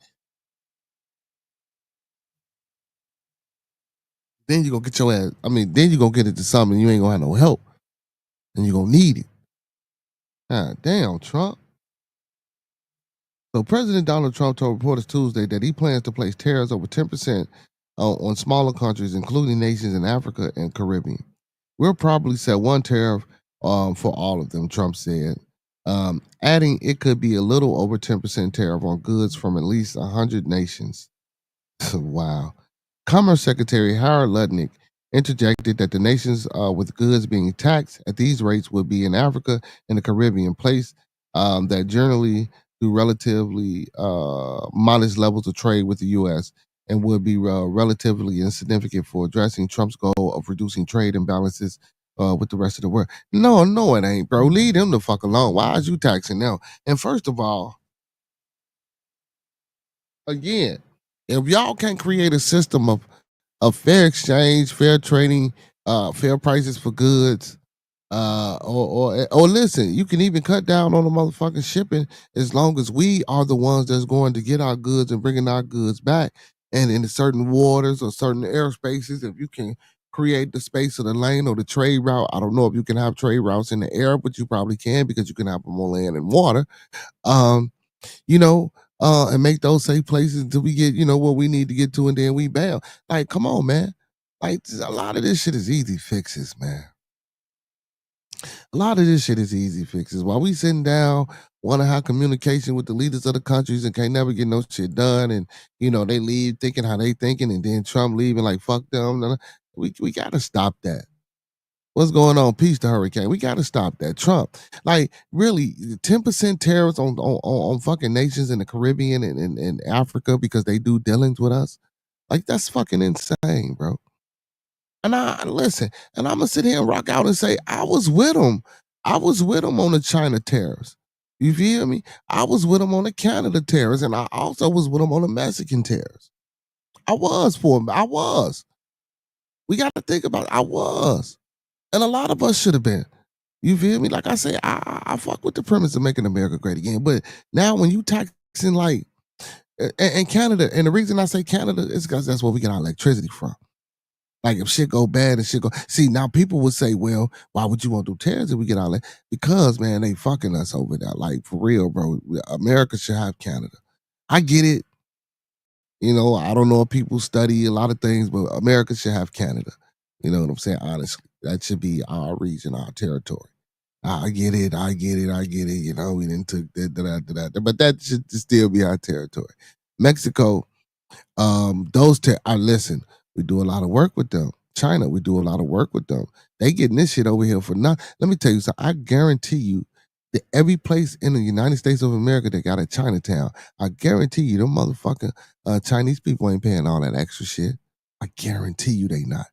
Then you gonna get your ass. I mean, then you gonna get into something you ain't gonna have no help, and you gonna need it. God damn, Trump. So President Donald Trump told reporters Tuesday that he plans to place tariffs over 10% on smaller countries, including nations in Africa and Caribbean. We'll probably set one tariff for all of them, Trump said, adding it could be a little over 10% tariff on goods from at least 100 nations. Wow. Commerce Secretary Howard Lutnick interjected that the nations with goods being taxed at these rates would be in Africa and the Caribbean, place that generally do relatively modest levels of trade with the U.S. and would be relatively insignificant for addressing Trump's goal of reducing trade imbalances with the rest of the world. No, it ain't, bro. Leave them the fuck alone. Why is you taxing them? And first of all, again, if y'all can't create a system of fair exchange, fair trading, fair prices for goods, or listen, you can even cut down on the motherfucking shipping as long as we are the ones that's going to get our goods and bringing our goods back. And in certain waters or certain airspaces, if you can create the space of the lane or the trade route, I don't know if you can have trade routes in the air, but you probably can because you can have them on land and water. Um, you know, and make those safe places until we get, what we need to get to, and then we bail. Like, come on, man. Like, a lot of this shit is easy fixes, man. A lot of this shit is easy fixes. While we sitting down, want to have communication with the leaders of the countries and can't never get no shit done, and they leave thinking how they thinking, and then Trump leaving like fuck them. We gotta stop that. What's going on? Peace to hurricane. We got to stop that. Trump, like, really, 10% tariffs on fucking nations in the Caribbean and Africa because they do dealings with us. Like, that's fucking insane, bro. And I listen, and I'm gonna sit here and rock out and say I was with him. I was with him on the China tariffs. You feel me? I was with him on the Canada tariffs, and I also was with him on the Mexican tariffs. I was for him. I was. We got to think about it. I was. And a lot of us should have been. You feel me? Like I say, I fuck with the premise of making America great again. But now when you taxing like and Canada, and the reason I say Canada is because that's where we get our electricity from. Like if shit go bad and shit go, see, now people would say, well, why would you want to do tariffs if we get all that? Because man, they fucking us over there. Like for real, bro. America should have Canada. I get it. I don't know if people study a lot of things, but America should have Canada. You know what I'm saying? Honestly, that should be our region, our territory. I get it. We didn't took that, but that should still be our territory. Mexico, I listen. We do a lot of work with them. China, we do a lot of work with them. They getting this shit over here for nothing. Let me tell you something. I guarantee you that every place in the United States of America that got a Chinatown, I guarantee you, them motherfucking Chinese people ain't paying all that extra shit. I guarantee you they not.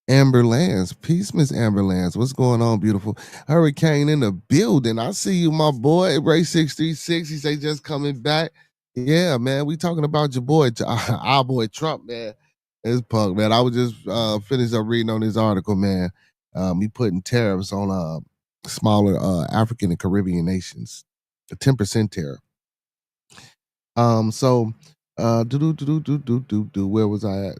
Amber Lance. Peace, Miss Amber Lance. What's going on, beautiful? Hurricane in the building. I see you, my boy. Ray 636. He say just coming back. Yeah, man. We talking about your boy, our boy Trump, man. It's punk, man. I was just finished up reading on this article, man. He putting tariffs on smaller African and Caribbean nations. A 10% tariff. So where was I at?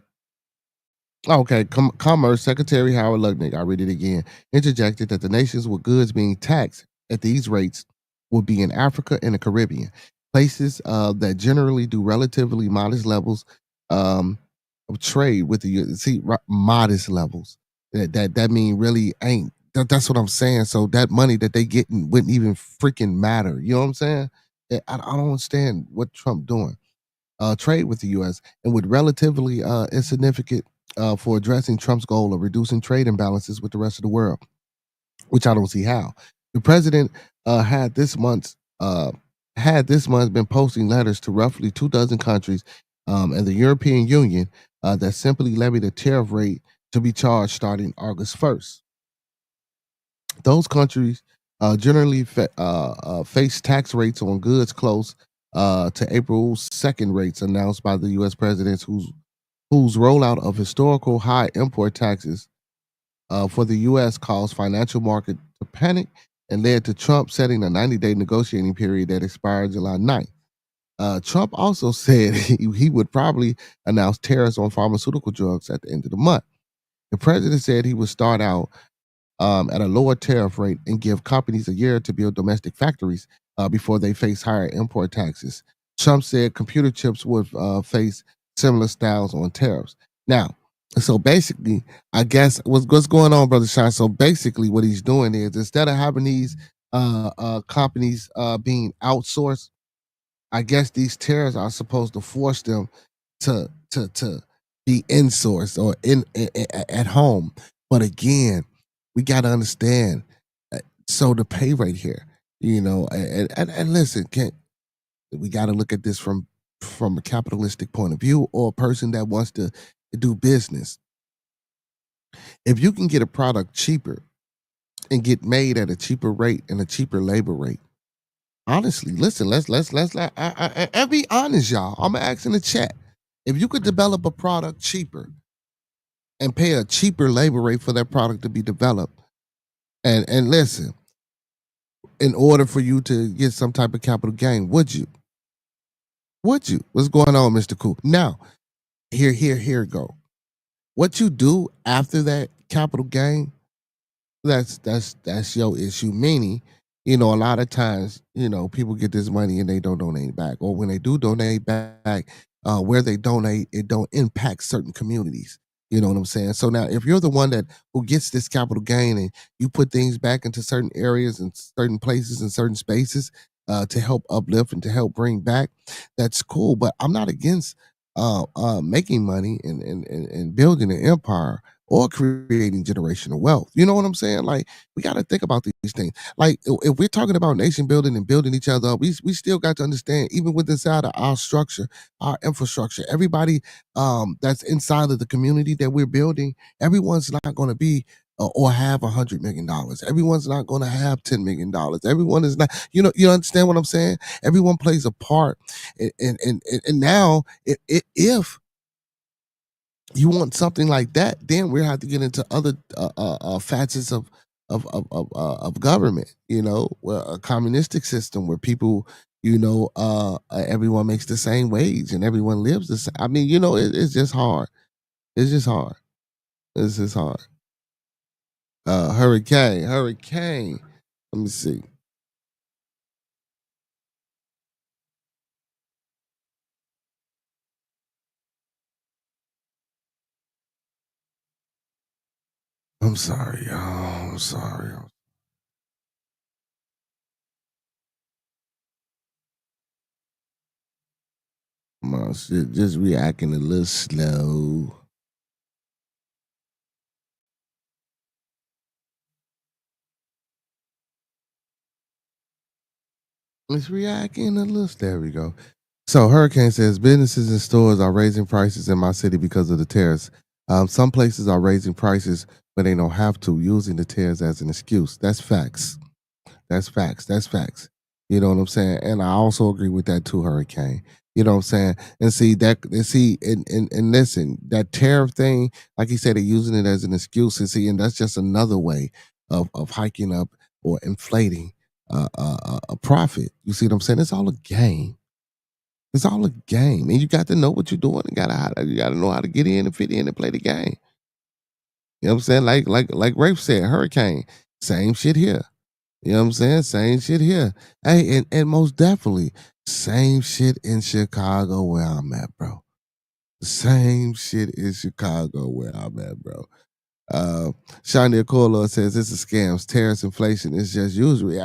Okay, Commerce Secretary Howard Lutnick, I read it again, interjected that the nations with goods being taxed at these rates would be in Africa and the Caribbean, places that generally do relatively modest levels of trade with the modest levels. That mean really ain't. That's what I'm saying. So that money that they getting wouldn't even freaking matter. You know what I'm saying? I don't understand what Trump doing. Trade with the U.S. and would relatively insignificant for addressing Trump's goal of reducing trade imbalances with the rest of the world, which I don't see how. The president had this month been posting letters to roughly 24 countries and the European Union that simply levied a tariff rate to be charged starting August 1st. Those countries generally face tax rates on goods close to April 2nd rates announced by the U.S. president, whose rollout of historical high import taxes for the U.S. caused financial market to panic and led to Trump setting a 90-day negotiating period that expired July 9th. Trump also said he would probably announce tariffs on pharmaceutical drugs at the end of the month. The president said he would start out at a lower tariff rate and give companies a year to build domestic factories before they face higher import taxes. Trump said computer chips would face similar styles on tariffs. Now, so basically, I guess what's going on, Brother Sean? So basically, what he's doing is instead of having these companies being outsourced, I guess these tariffs are supposed to force them to be insourced or at home. But again, we got to understand. So the pay rate here, and listen, we got to look at this from a capitalistic point of view or a person that wants to do business. If you can get a product cheaper and get made at a cheaper rate and a cheaper labor rate, honestly, listen, let's be honest, y'all. I'm gonna ask in the chat. If you could develop a product cheaper and pay a cheaper labor rate for that product to be developed, and listen, in order for you to get some type of capital gain, would you? Would you? What's going on, Mr. Cool? Now, here go. What you do after that capital gain, that's your issue. Meaning, a lot of times, people get this money and they don't donate it back, or when they do donate back, where they donate, it don't impact certain communities. You know what I'm saying? So now, if you're the one that who gets this capital gain and you put things back into certain areas and certain places and certain spaces to help uplift and to help bring back, that's cool. But I'm not against making money and building an empire or creating generational wealth. You know what I'm saying? Like, we got to think about these things. Like, if we're talking about nation building and building each other up, we still got to understand, even with inside of our structure, our infrastructure, everybody that's inside of the community that we're building, everyone's not going to be or have $100 million. Everyone's not going to have $10 million. Everyone is not. You understand what I'm saying? Everyone plays a part, and now if you want something like that, then we have to get into other facets of government. A communistic system where people, everyone makes the same wage and everyone lives the same. I mean, it's just hard. It's just hard. It's just hard. Hurricane. Let me see. I'm sorry, y'all. I'm sorry. My shit just reacting a little slow. It's reacting a little. There we go. So Hurricane says businesses and stores are raising prices in my city because of the tariffs. Some places are raising prices, but they don't have to, using the tariffs as an excuse. That's facts. That's facts. That's facts. You know what I'm saying? And I also agree with that too, Hurricane. You know what I'm saying? And listen, that tariff thing, like he said, they're using it as an excuse. And that's just another way of hiking up or inflating a profit. You see what I'm saying? It's all a game. It's all a game, and you got to know what you're doing. You gotta know how to get in and fit in and play the game. You know what I'm saying? Like Rafe said, Hurricane, same shit here. You know what I'm saying? Same shit here. Hey, and most definitely, same shit in Chicago where I'm at, bro. Same shit in Chicago where I'm at, bro. Shani Akolo says it's a scam. Tariffs, inflation is just usury.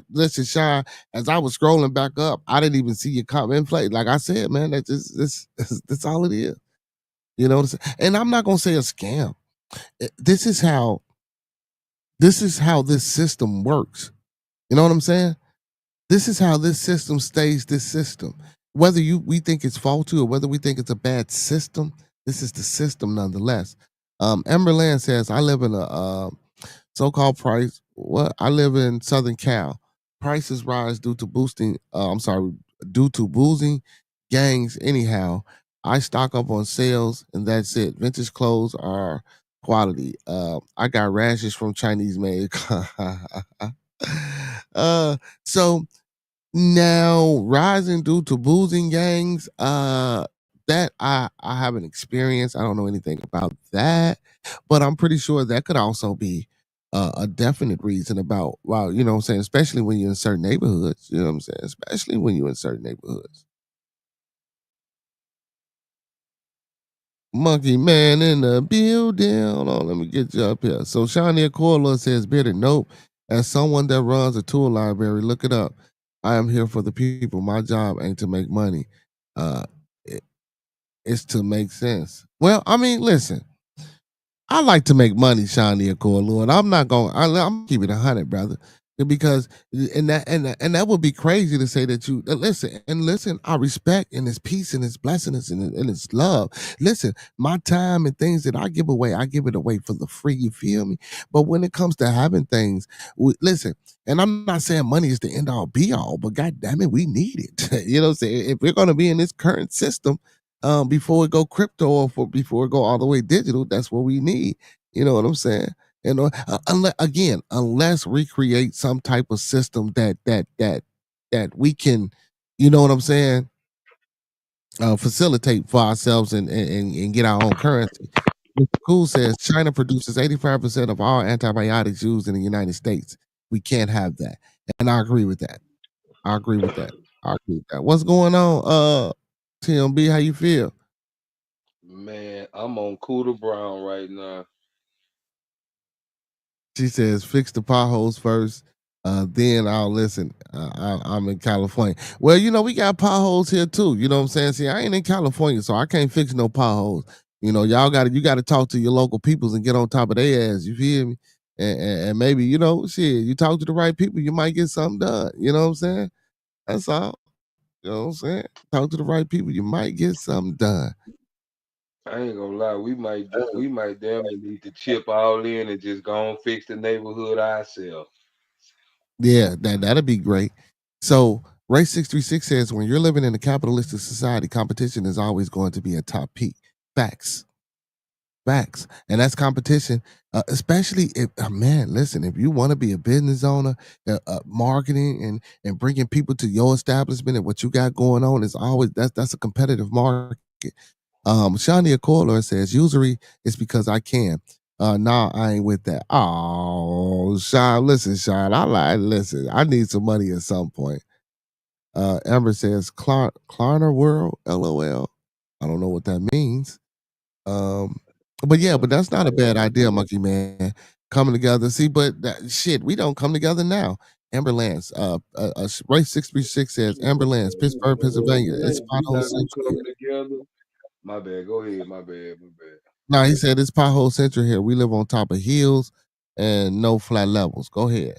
Listen, Sean. As I was scrolling back up, I didn't even see your comment play. Like I said, man, that's all it is. You know what I'm saying? And I'm not gonna say a scam. This is how this system works. You know what I'm saying? This is how this system stays this system. Whether we think it's faulty or whether we think it's a bad system, this is the system nonetheless. Emberland says, I live in a so-called price. What? I live in Southern Cal. Prices rise due to due to boozing gangs. Anyhow, I stock up on sales and that's it. Vintage clothes are quality. I got rashes from Chinese made. So now rising due to boozing gangs. that I haven't experienced. I don't know anything about that, but I'm pretty sure that could also be a definite reason about, wow, you know what I'm saying, especially when you're in certain neighborhoods, you know what I'm saying, especially when you're in certain neighborhoods. Monkey man in the building. Hold on, let me get you up here. So Shania Corla says, Bearded, nope. As someone that runs a tool library, look it up. I am here for the people. My job ain't to make money. Uh, it- it's to make sense. Well, I mean, listen. I like to make money, Shawnee Accord, Lord. I'm not going. I'm keep it 100, brother, because and that would be crazy to say that you listen. I respect and His peace and His blessings and His love. Listen, my time and things that I give away, I give it away for the free. You feel me? But when it comes to having things, listen. And I'm not saying money is the end all be all, but God damn it, we need it. You know what I'm saying? If we're going to be in this current system, before it go crypto or before it go all the way digital, that's what we need. You know what I'm saying? You know, unless we create some type of system that we can, you know what I'm saying, facilitate for ourselves and get our own currency. Mr. Cool says China produces 85% of all antibiotics used in the United States. We can't have that, and I agree with that. I agree with that. I agree with that. What's going on, TMB? How you feel? Man, I'm on Cooter Brown right now. She says, fix the potholes first. Then I'll listen. I'm in California. Well, you know, we got potholes here too. You know what I'm saying? See, I ain't in California, so I can't fix no potholes. You know, you gotta talk to your local peoples and get on top of their ass. You feel me? And maybe, you know, shit, you talk to the right people, you might get something done. You know what I'm saying? That's all. You know what I'm saying? Talk to the right people, you might get something done. I ain't gonna lie, we might damn near need to chip all in and just go and fix the neighborhood ourselves. Yeah, that'd be great. So Ray 636 says when you're living in a capitalistic society, competition is always going to be a top peak. Facts. Facts. And that's competition. Especially if man, listen, if you want to be a business owner, marketing and bringing people to your establishment and what you got going on is always that's a competitive market. Shania Coiler says, usually it's because I can. Nah, I ain't with that. Oh, Sean, listen, Sean, listen, I need some money at some point. Amber says, Klarner World, LOL. I don't know what that means. Um, but yeah, but that's not a bad idea, Monkey Man. Coming together. See, but that shit, we don't come together now. Amber Lance, Race 636 says, Amber Lance, Pittsburgh, Pennsylvania. It's We pothole not gonna central here. come together. My bad. Go ahead. My bad. My bad. No, he said it's pothole central here. We live on top of hills and no flat levels. Go ahead.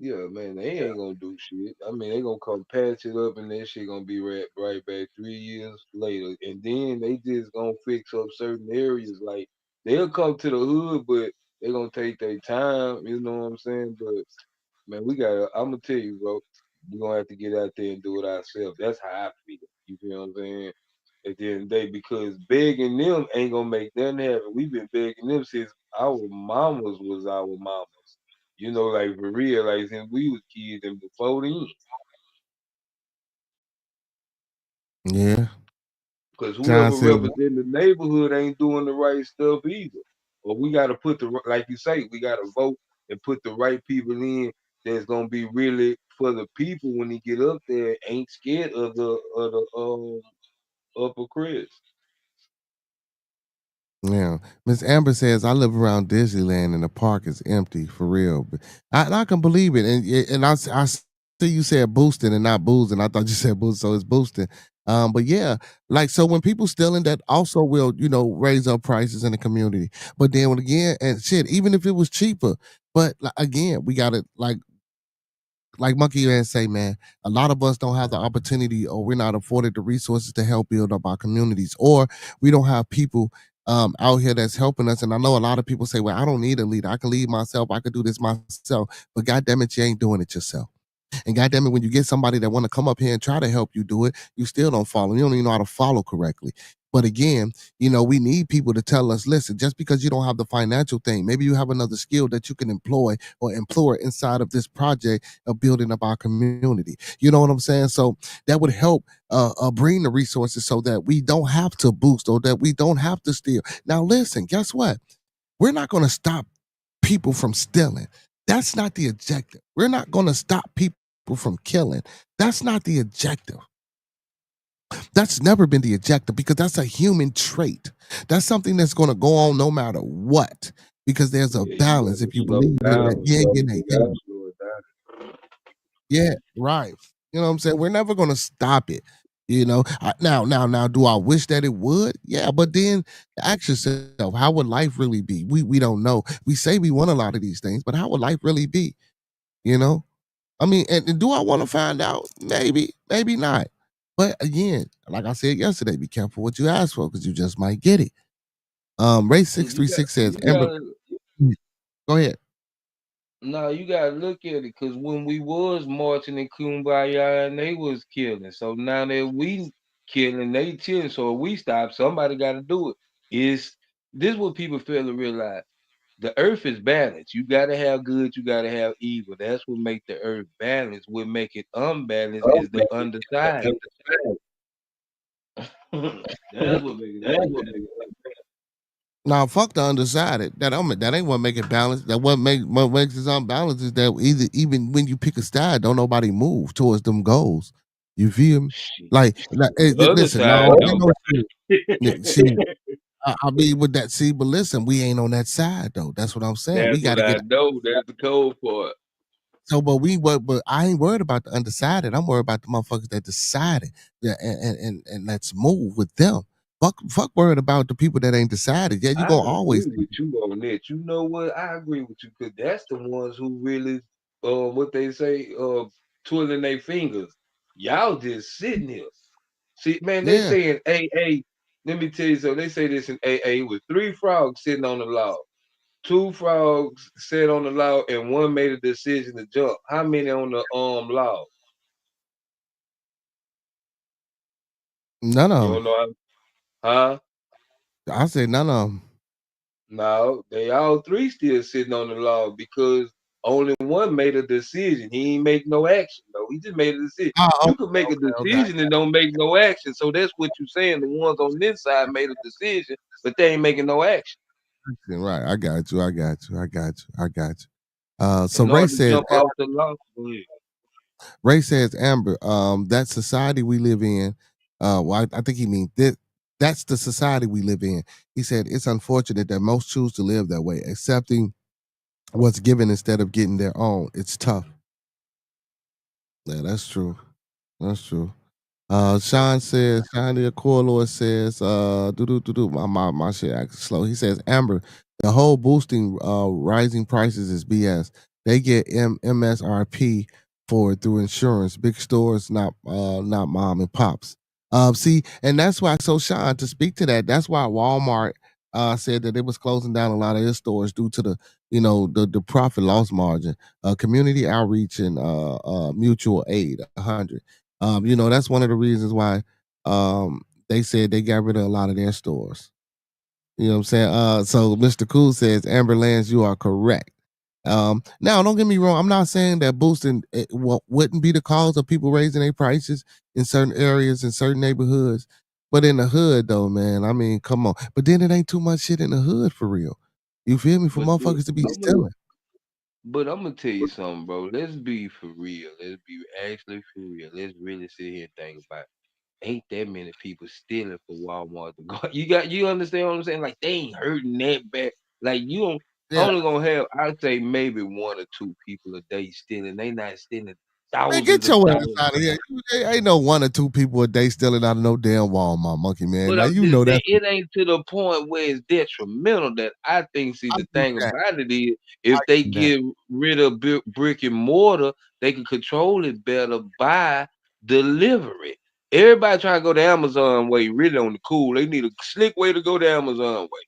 Yeah, man, they ain't gonna do shit. I mean, they gonna come patch it up, and that shit gonna be right back 3 years later, and then they just gonna fix up certain areas. Like they'll come to the hood, but they gonna take their time. You know what I'm saying? But man, we gotta. I'm gonna tell you, bro. We gonna have to get out there and do it ourselves. That's how I feel. You feel what I'm saying? At the end of the day, because begging them ain't gonna make nothing happen. We've been begging them since our mamas was our mamas. You know, like for real, like since we was kids and before then. Yeah. Because John whoever said, represent the neighborhood ain't doing the right stuff either. But we got to put like you say, we got to vote and put the right people in that's gonna be really for the people when they get up there. Ain't scared of the upper crust. yeah. Miss Amber says, I live around Disneyland and the park is empty for real. But I can believe it. And I see you said boosting and not boozing. I thought you said boosting, so it's boosting. But yeah, like so when people stealing that also will, you know, raise up prices in the community. But then when again, and shit, even if it was cheaper, but again, we gotta like Monkey Man say, man, a lot of us don't have the opportunity or we're not afforded the resources to help build up our communities, or we don't have people out here that's helping us. And I know a lot of people say, well, I don't need a leader. I can lead myself. I can do this myself. But God damn it, you ain't doing it yourself. And God damn it, when you get somebody that want to come up here and try to help you do it, you still don't follow. You don't even know how to follow correctly. But again, we need people to tell us, listen, just because you don't have the financial thing, maybe you have another skill that you can employ or employ inside of this project of building up our community. You know what I'm saying? So that would help bring the resources so that we don't have to boost or that we don't have to steal. Now, listen, guess what? We're not going to stop people from stealing. That's not the objective. We're not going to stop people from killing. That's not the objective. That's never been the objective because that's a human trait. That's something that's going to go on no matter what because there's a Yeah, you balance. gotta If you slow believe in that down. yin and You that gotta yang. slow it down. Yeah, right. You know what I'm saying? We're never going to stop it. Now, do I wish that it would? Yeah, but then ask yourself, how would life really be? We don't know. We say we want a lot of these things, but how would life really be? You know? I mean, and do I want to find out? Maybe, maybe not. But again, like I said yesterday, be careful what you ask for because you just might get it. Ray And six three six says, you Amber, gotta go ahead. no, you gotta look at it because when we was marching in Kumbaya and they was killing, so now that we killing, they chilling. So if we stop, somebody got to do it. Is this what people fail to realize? The earth is balanced. You gotta have good, you gotta have evil. That's what make the earth balanced. What make it unbalanced Oh, is the man, the underside. understanding. That's what make it That's unbalanced. what makes it. Now, fuck the undecided. That ain't what make it balanced. That what makes it unbalanced is that even when you pick a side, don't nobody move towards them goals. You feel me? Shit. Like hey, The other listen, no, side ain't don't. no shit. Yeah, see, I mean with that. See, but listen, we ain't on that side though. That's what I'm saying. That's We got what to I get know. That's the code for it. so, but I ain't worried about the undecided. I'm worried about the motherfuckers that decided. Yeah, and let's move with them. Fuck worried about the people that ain't decided. Yeah, you I gonna always. agree with you on that. You know what? I agree with you because that's the ones who really, what they say, twirling their fingers. Y'all just sitting here. See, man, they Yeah, say in AA. Let me tell you something. They say this in AA with 3 frogs sitting on the log. 2 frogs sat on the log, and one made a decision to jump. How many on the log? none of You them. don't know? Huh? I say none of them. No, they all three still sitting on the log because only one made a decision. He ain't make no action though. He just made a decision. Oh, You could okay, make a okay, okay. decision and don't make no action. So that's what you're saying. The ones on this side made a decision, but they ain't making no action. Right, I got you. I got you. I got you. I got you. So In order to jump off the log. Go ahead. Ray says, Amber, that society we live in, well, I think he means that that's the society we live in. He said it's unfortunate that most choose to live that way, accepting what's given instead of getting their own. It's tough. Yeah, that's true. That's true. Sean says, Sean the Corlor says, my shit acting slow. He says, Amber, the whole boosting rising prices is BS. They get MSRP for it through insurance. Big stores, not mom and pops. See, and that's why so Sean, to speak to that, that's why Walmart said that it was closing down a lot of its stores due to the profit loss margin, community outreach and mutual aid, 100. That's one of the reasons why they said they got rid of a lot of their stores. You know what I'm saying? So Mr. Cool says, Amber Lands, you are correct. Now, don't get me wrong. I'm not saying that boosting wouldn't be the cause of people raising their prices in certain areas, in certain neighborhoods. But in the hood, though, man, I mean, come on. But then it ain't too much shit in the hood for real. You feel me? For But motherfuckers to be I'm gonna stealing. I'm gonna tell you something, bro. Let's be for real. Let's be actually for real. Let's really sit here and think about it. Ain't that many people stealing for Walmart to go. You understand what I'm saying? Like they ain't hurting that bad. Like you don't Yeah. only gonna have I'd say maybe 1 or 2 people a day stealing. They not stealing Man, thousands get of your ass dollars. out of here. Ain't no 1 or 2 people a day stealing out of no damn Walmart, monkey man. But Now I'm you just know saying that. it ain't to the point where it's detrimental that I think. See, I the get thing that. about it is, I if they get that. get rid of brick and mortar, they can control it better by delivery. Everybody trying to go the Amazon way, really on the cool. They need a slick way to go the Amazon way.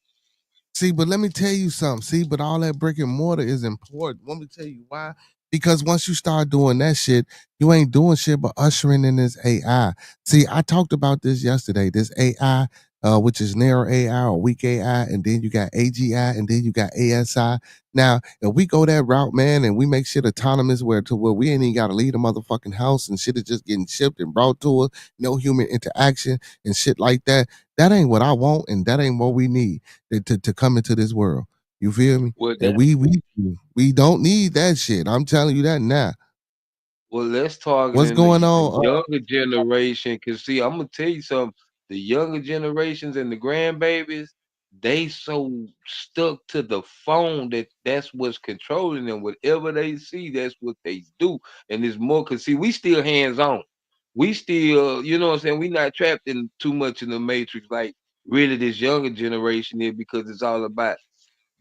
See, but let me tell you something. See, but all that brick and mortar is important. Let me tell you why. Because once you start doing that shit, you ain't doing shit but ushering in this AI. See, I talked about this yesterday. This AI which is narrow AI or weak AI, and then you got AGI, and then you got ASI. Now, if we go that route, man, and we make shit autonomous where we ain't even gotta leave the motherfucking house and shit is just getting shipped and brought to us, no human interaction and shit like that. That ain't what I want, and that ain't what we need to come into this world. You feel me? Well, And that we don't need that shit. I'm telling you that now. well, let's target What's in going the on? younger generation. Cause see, I'm gonna tell you something. The younger generations and the grandbabies, they so stuck to the phone that that's what's controlling them. Whatever they see, that's what they do. And it's more. Cause see, we still hands on. We still, you know what I'm saying. We not trapped in too much in the matrix like really this younger generation is because it's all about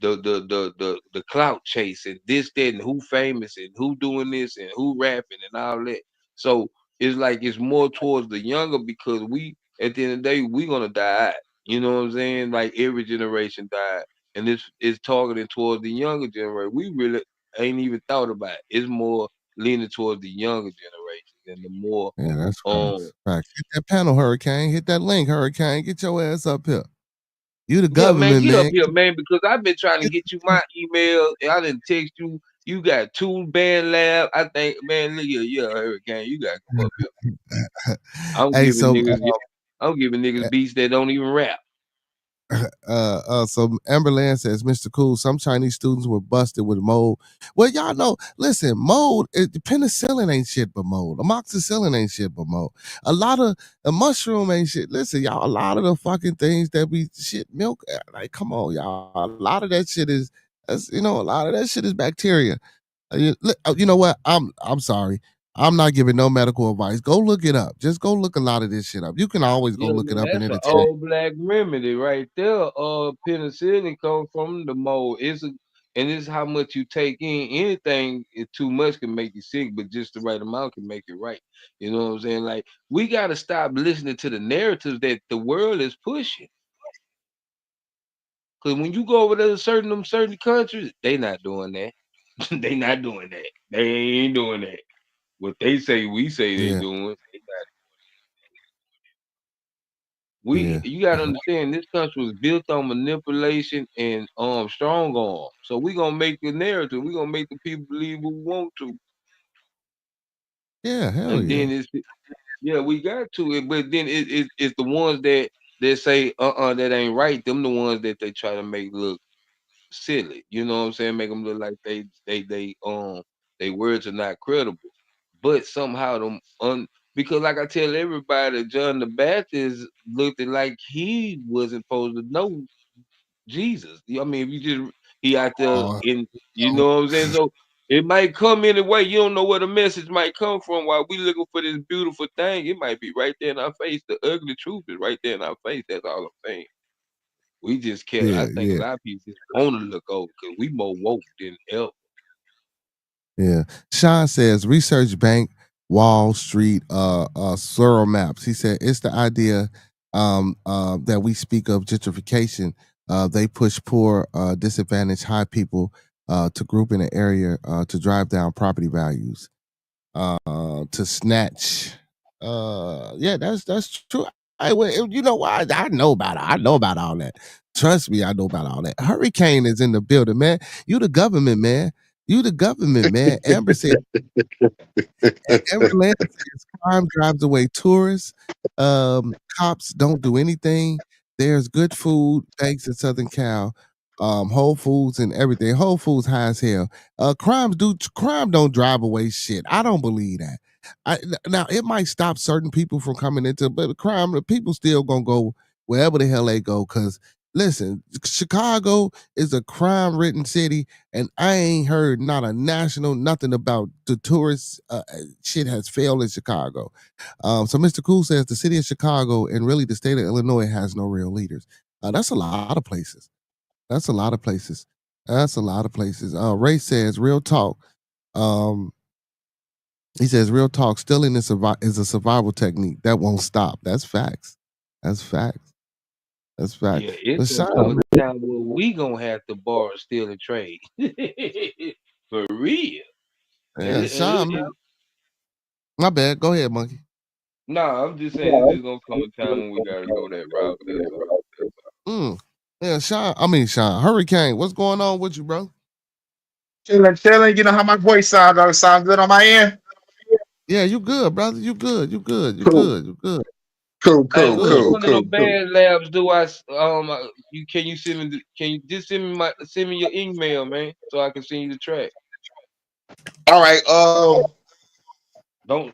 the clout chase and this, that, and who famous and who doing this and who rapping and all that. So it's like it's more towards the younger because we at the end of the day we gonna die. You know what I'm saying? Like every generation died. And it's targeted towards the younger generation. We really ain't even thought about it. It's more leaning towards the younger generation and the more Yeah, that's um facts. Facts. Hit that panel, Hurricane. Hit that link, Hurricane. Get your ass up here. You the yeah, man, government, get up man. here, man, because I've been trying to Get get you my email. And I didn't text you. You got two band lab. I think, man, look here, yeah, Hurricane, you gotta come up here. I'm hey, giving so niggas, I'm giving niggas beats that don't even rap. so Amberland says, Mr. Cool, some Chinese students were busted with mold. Well, y'all know, listen, mold, penicillin ain't shit but mold. Amoxicillin ain't shit but mold. A lot of the mushroom ain't shit. Listen, y'all, a lot of the fucking things that we shit milk, like, come on, y'all. A lot of that shit is, a lot of that shit is bacteria. You know what? I'm sorry. I'm not giving no medical advice. Go look it up. Just go look a lot of this shit up. You can always go Yeah, look it man, up and that's an it'll tell old black remedy right there. Penicillin comes from the mold. And it's how much you take in. Anything too much can make you sick, but just the right amount can make it right. You know what I'm saying? Like we gotta stop listening to the narratives that the world is pushing. Cause when you go over to certain countries, they not doing that. They not doing that. They ain't doing that. What they say, we say they yeah, doing. They not. yeah. You gotta understand this country was built on manipulation and strong arm. So we gonna make the narrative. We gonna make the people believe what we want to, Yeah, hell and yeah. then it's yeah we got to it. But then it's the ones that say that ain't right. Them the ones that they try to make look silly. You know what I'm saying? Make them look like they words are not credible. But somehow because like I tell everybody, John the Baptist looked like he wasn't supposed to know Jesus. I mean, if you just he out there Oh, in you so, know what I'm saying? So it might come anyway. You don't know where the message might come from while we looking for this beautiful thing. It might be right there in our face. The ugly truth is right there in our face. That's all I'm saying. We just care. I yeah, think a yeah, lot of people just want to look over because we more woke than ever. yeah. Sean says research bank Wall Street Sorrel maps. He said it's the idea that we speak of gentrification. They push poor, disadvantaged, high people to group in an area to drive down property values. To snatch. Yeah, that's true. You know why? I know about it. I know about all that. Trust me, I know about all that. Hurricane is in the building, man. You the government, man. You the government, man. Amber said Everland says crime drives away tourists. Cops don't do anything. There's good food, banks in Southern Cal, Whole Foods and everything. Whole Foods high as hell. Crime don't drive away shit. I don't believe that. Now it might stop certain people from coming into, but crime, the people still gonna go wherever the hell they go. Cause listen, Chicago is a crime-ridden city, and I ain't heard not a national nothing about the tourists. Shit has failed in Chicago. So Mr. Cool says the city of Chicago and really the state of Illinois has no real leaders. That's a lot of places. That's a lot of places. That's a lot of places. Ray says, real talk. Um, he says, real talk, stealing is a survival technique that won't stop. That's facts. That's facts. That's Yeah, facts. it's But gonna Sean, come a time where we gonna have to borrow, steal, and trade for real. And, yeah, it- and, Sean, it- my bad. Go ahead, monkey. Nah, I'm just saying it's just gonna come a time when we gotta go that route. That's all. Yeah, Sean, Hurricane, what's going on with you, bro? Chilling. You know how my voice sounds, though. Sound good on my end? Yeah, you good, brother. You good. You good. You Cool. good. You good. Cool, Hey, cool, which Good. cool, one of the cool, cool. band labs do you can you send me can you just send me your email, man, so I can send you the track. All right. Don't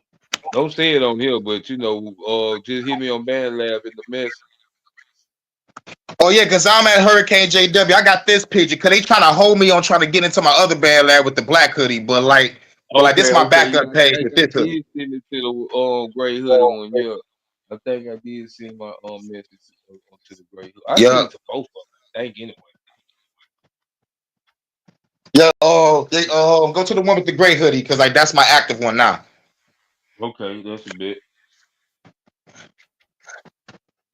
don't say it on here, but just hit me on band lab in the mess. Oh yeah, cause I'm at Hurricane JW. I got this picture. Cause they trying to hold me on trying to get into my other band lab with the black hoodie, but this is my Okay, yeah, backup I page think with I this hoodie. did send it to the gray hoodie one. Yeah, I think I did send my message to the gray hoodie. I sent Yeah, it to both of them. I think anyway. yeah. Oh, yeah, go to the one with the gray hoodie, cause like that's my active one now. Okay, that's a bit.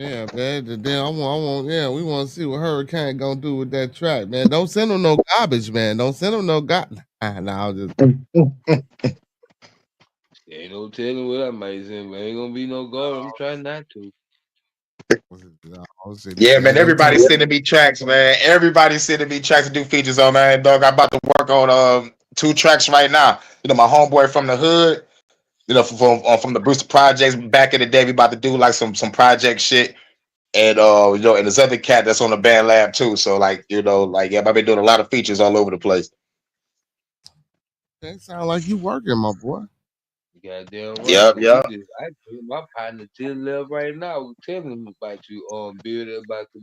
Yeah, man. Then yeah, we want to see what Hurricane gonna do with that track, man. Don't send him no garbage, man. Don't send him no Nah, I'll just Ain't no telling what I might send, but ain't gonna be no guard. I'm trying not to. I'll say this Yeah, man. ain't Everybody's telling. sending me tracks, man. Everybody's sending me tracks to do features on, man. Dog, I'm about to work on 2 tracks right now. You know, my homeboy from the hood. You know, from the Brewster Projects back in the day, we about to do like some project shit. And and this other cat that's on the band lab too. So like, yeah, I've been doing a lot of features all over the place. That sound like you working, my boy. You goddamn right, Yep, cause we yep. just I my partner still left right now. We telling him about you, Bearded, about the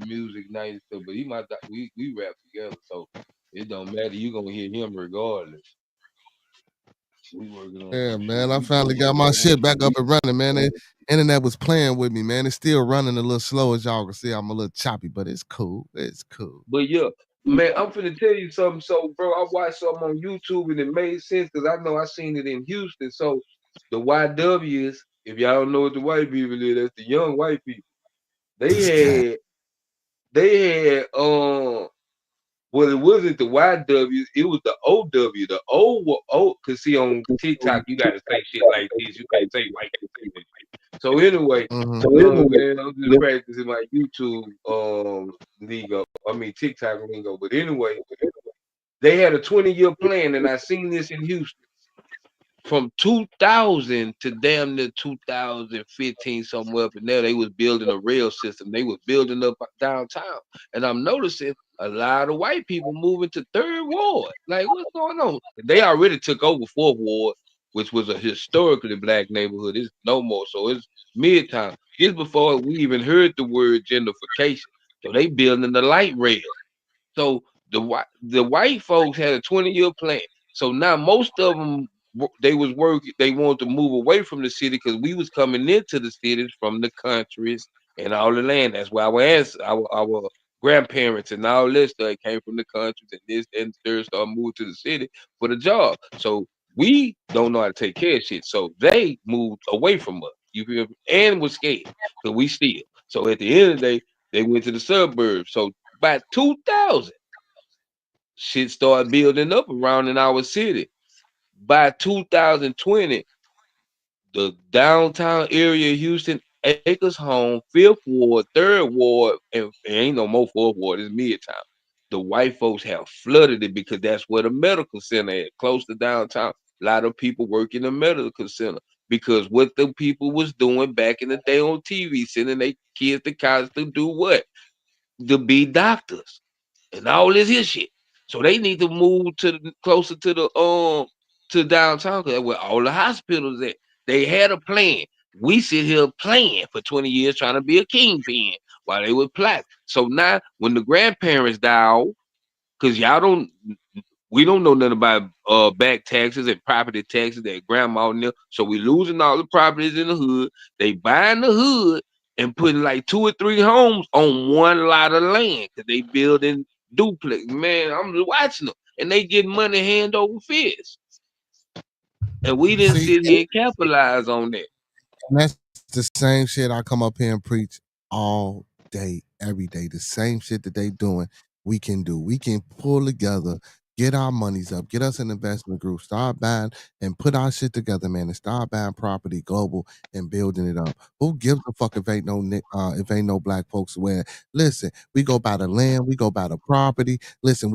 music night and stuff. But he might we rap together, so it don't matter. You gonna hear him regardless. We working on Yeah, some shit. man. I We finally got my shit back up and running, man. The internet was playing with me, man. It's still running a little slow, as y'all can see. I'm a little choppy, but it's cool. It's cool. But yeah, man, I'm finna tell you something. So, bro, I watched something on YouTube and it made sense because I know I seen it in Houston. So the YWs, if y'all don't know what the white people is, that's the young white people. They This guy. had they had well, it wasn't the YW, it was the OW. The O, cause see on TikTok you gotta say shit like this. You can't say white people. So anyway, Mm-hmm. man, I'm just practicing my YouTube lingo. I mean TikTok lingo. But anyway, they had a 20-year plan, and I seen this in Houston from 2000 to damn near 2015, somewhere up in there. They was building a rail system. They was building up downtown, and I'm noticing a lot of white people moving to Third Ward. Like, what's going on? They already took over Fourth Ward, which was a historically black neighborhood. It's no more, so it's Midtown. This before we even heard the word gentrification. So they building the light rail. So the white folks had a 20-year plan. So now most of them they was working. They wanted to move away from the city because we was coming into the cities from the countries and all the land. That's why our grandparents and all this stuff came from the countries and this and the third started moving to the city for the job. So we don't know how to take care of shit. So they moved away from us. You feel me? And was scared because we still. So at the end of the day, they went to the suburbs. So by 2000, shit started building up around in our city. By 2020, the downtown area of Houston, Acres Home, Fifth Ward, Third Ward, and ain't no more Fourth Ward, it's Midtown. The white folks have flooded it because that's where the medical center is, close to downtown. A lot of people work in the medical center because what the people was doing back in the day on TV, sending their kids to college to do what? To be doctors and all this here shit. So they need to move closer to downtown because that's where all the hospitals at. They had a plan. We sit here playing for 20 years trying to be a kingpin while they were plotting. So now when the grandparents die, because y'all don't we don't know nothing about back taxes and property taxes that grandma and them. So we losing all the properties in the hood. They buying the hood and putting like 2 or 3 homes on one lot of land because they building duplex. Man, I'm watching them and they get money hand over fist. And we didn't See, sit here and capitalize on that. and that's the same shit I come up here and preach all day, every day. The same shit that they doing, we can do. We can pull together get our monies up, get us an investment group, start buying and put our shit together, man, and start buying property global and building it up. Who gives a fuck if ain't no if ain't no black folks where? Listen, we go buy the land, we go buy the property. Listen,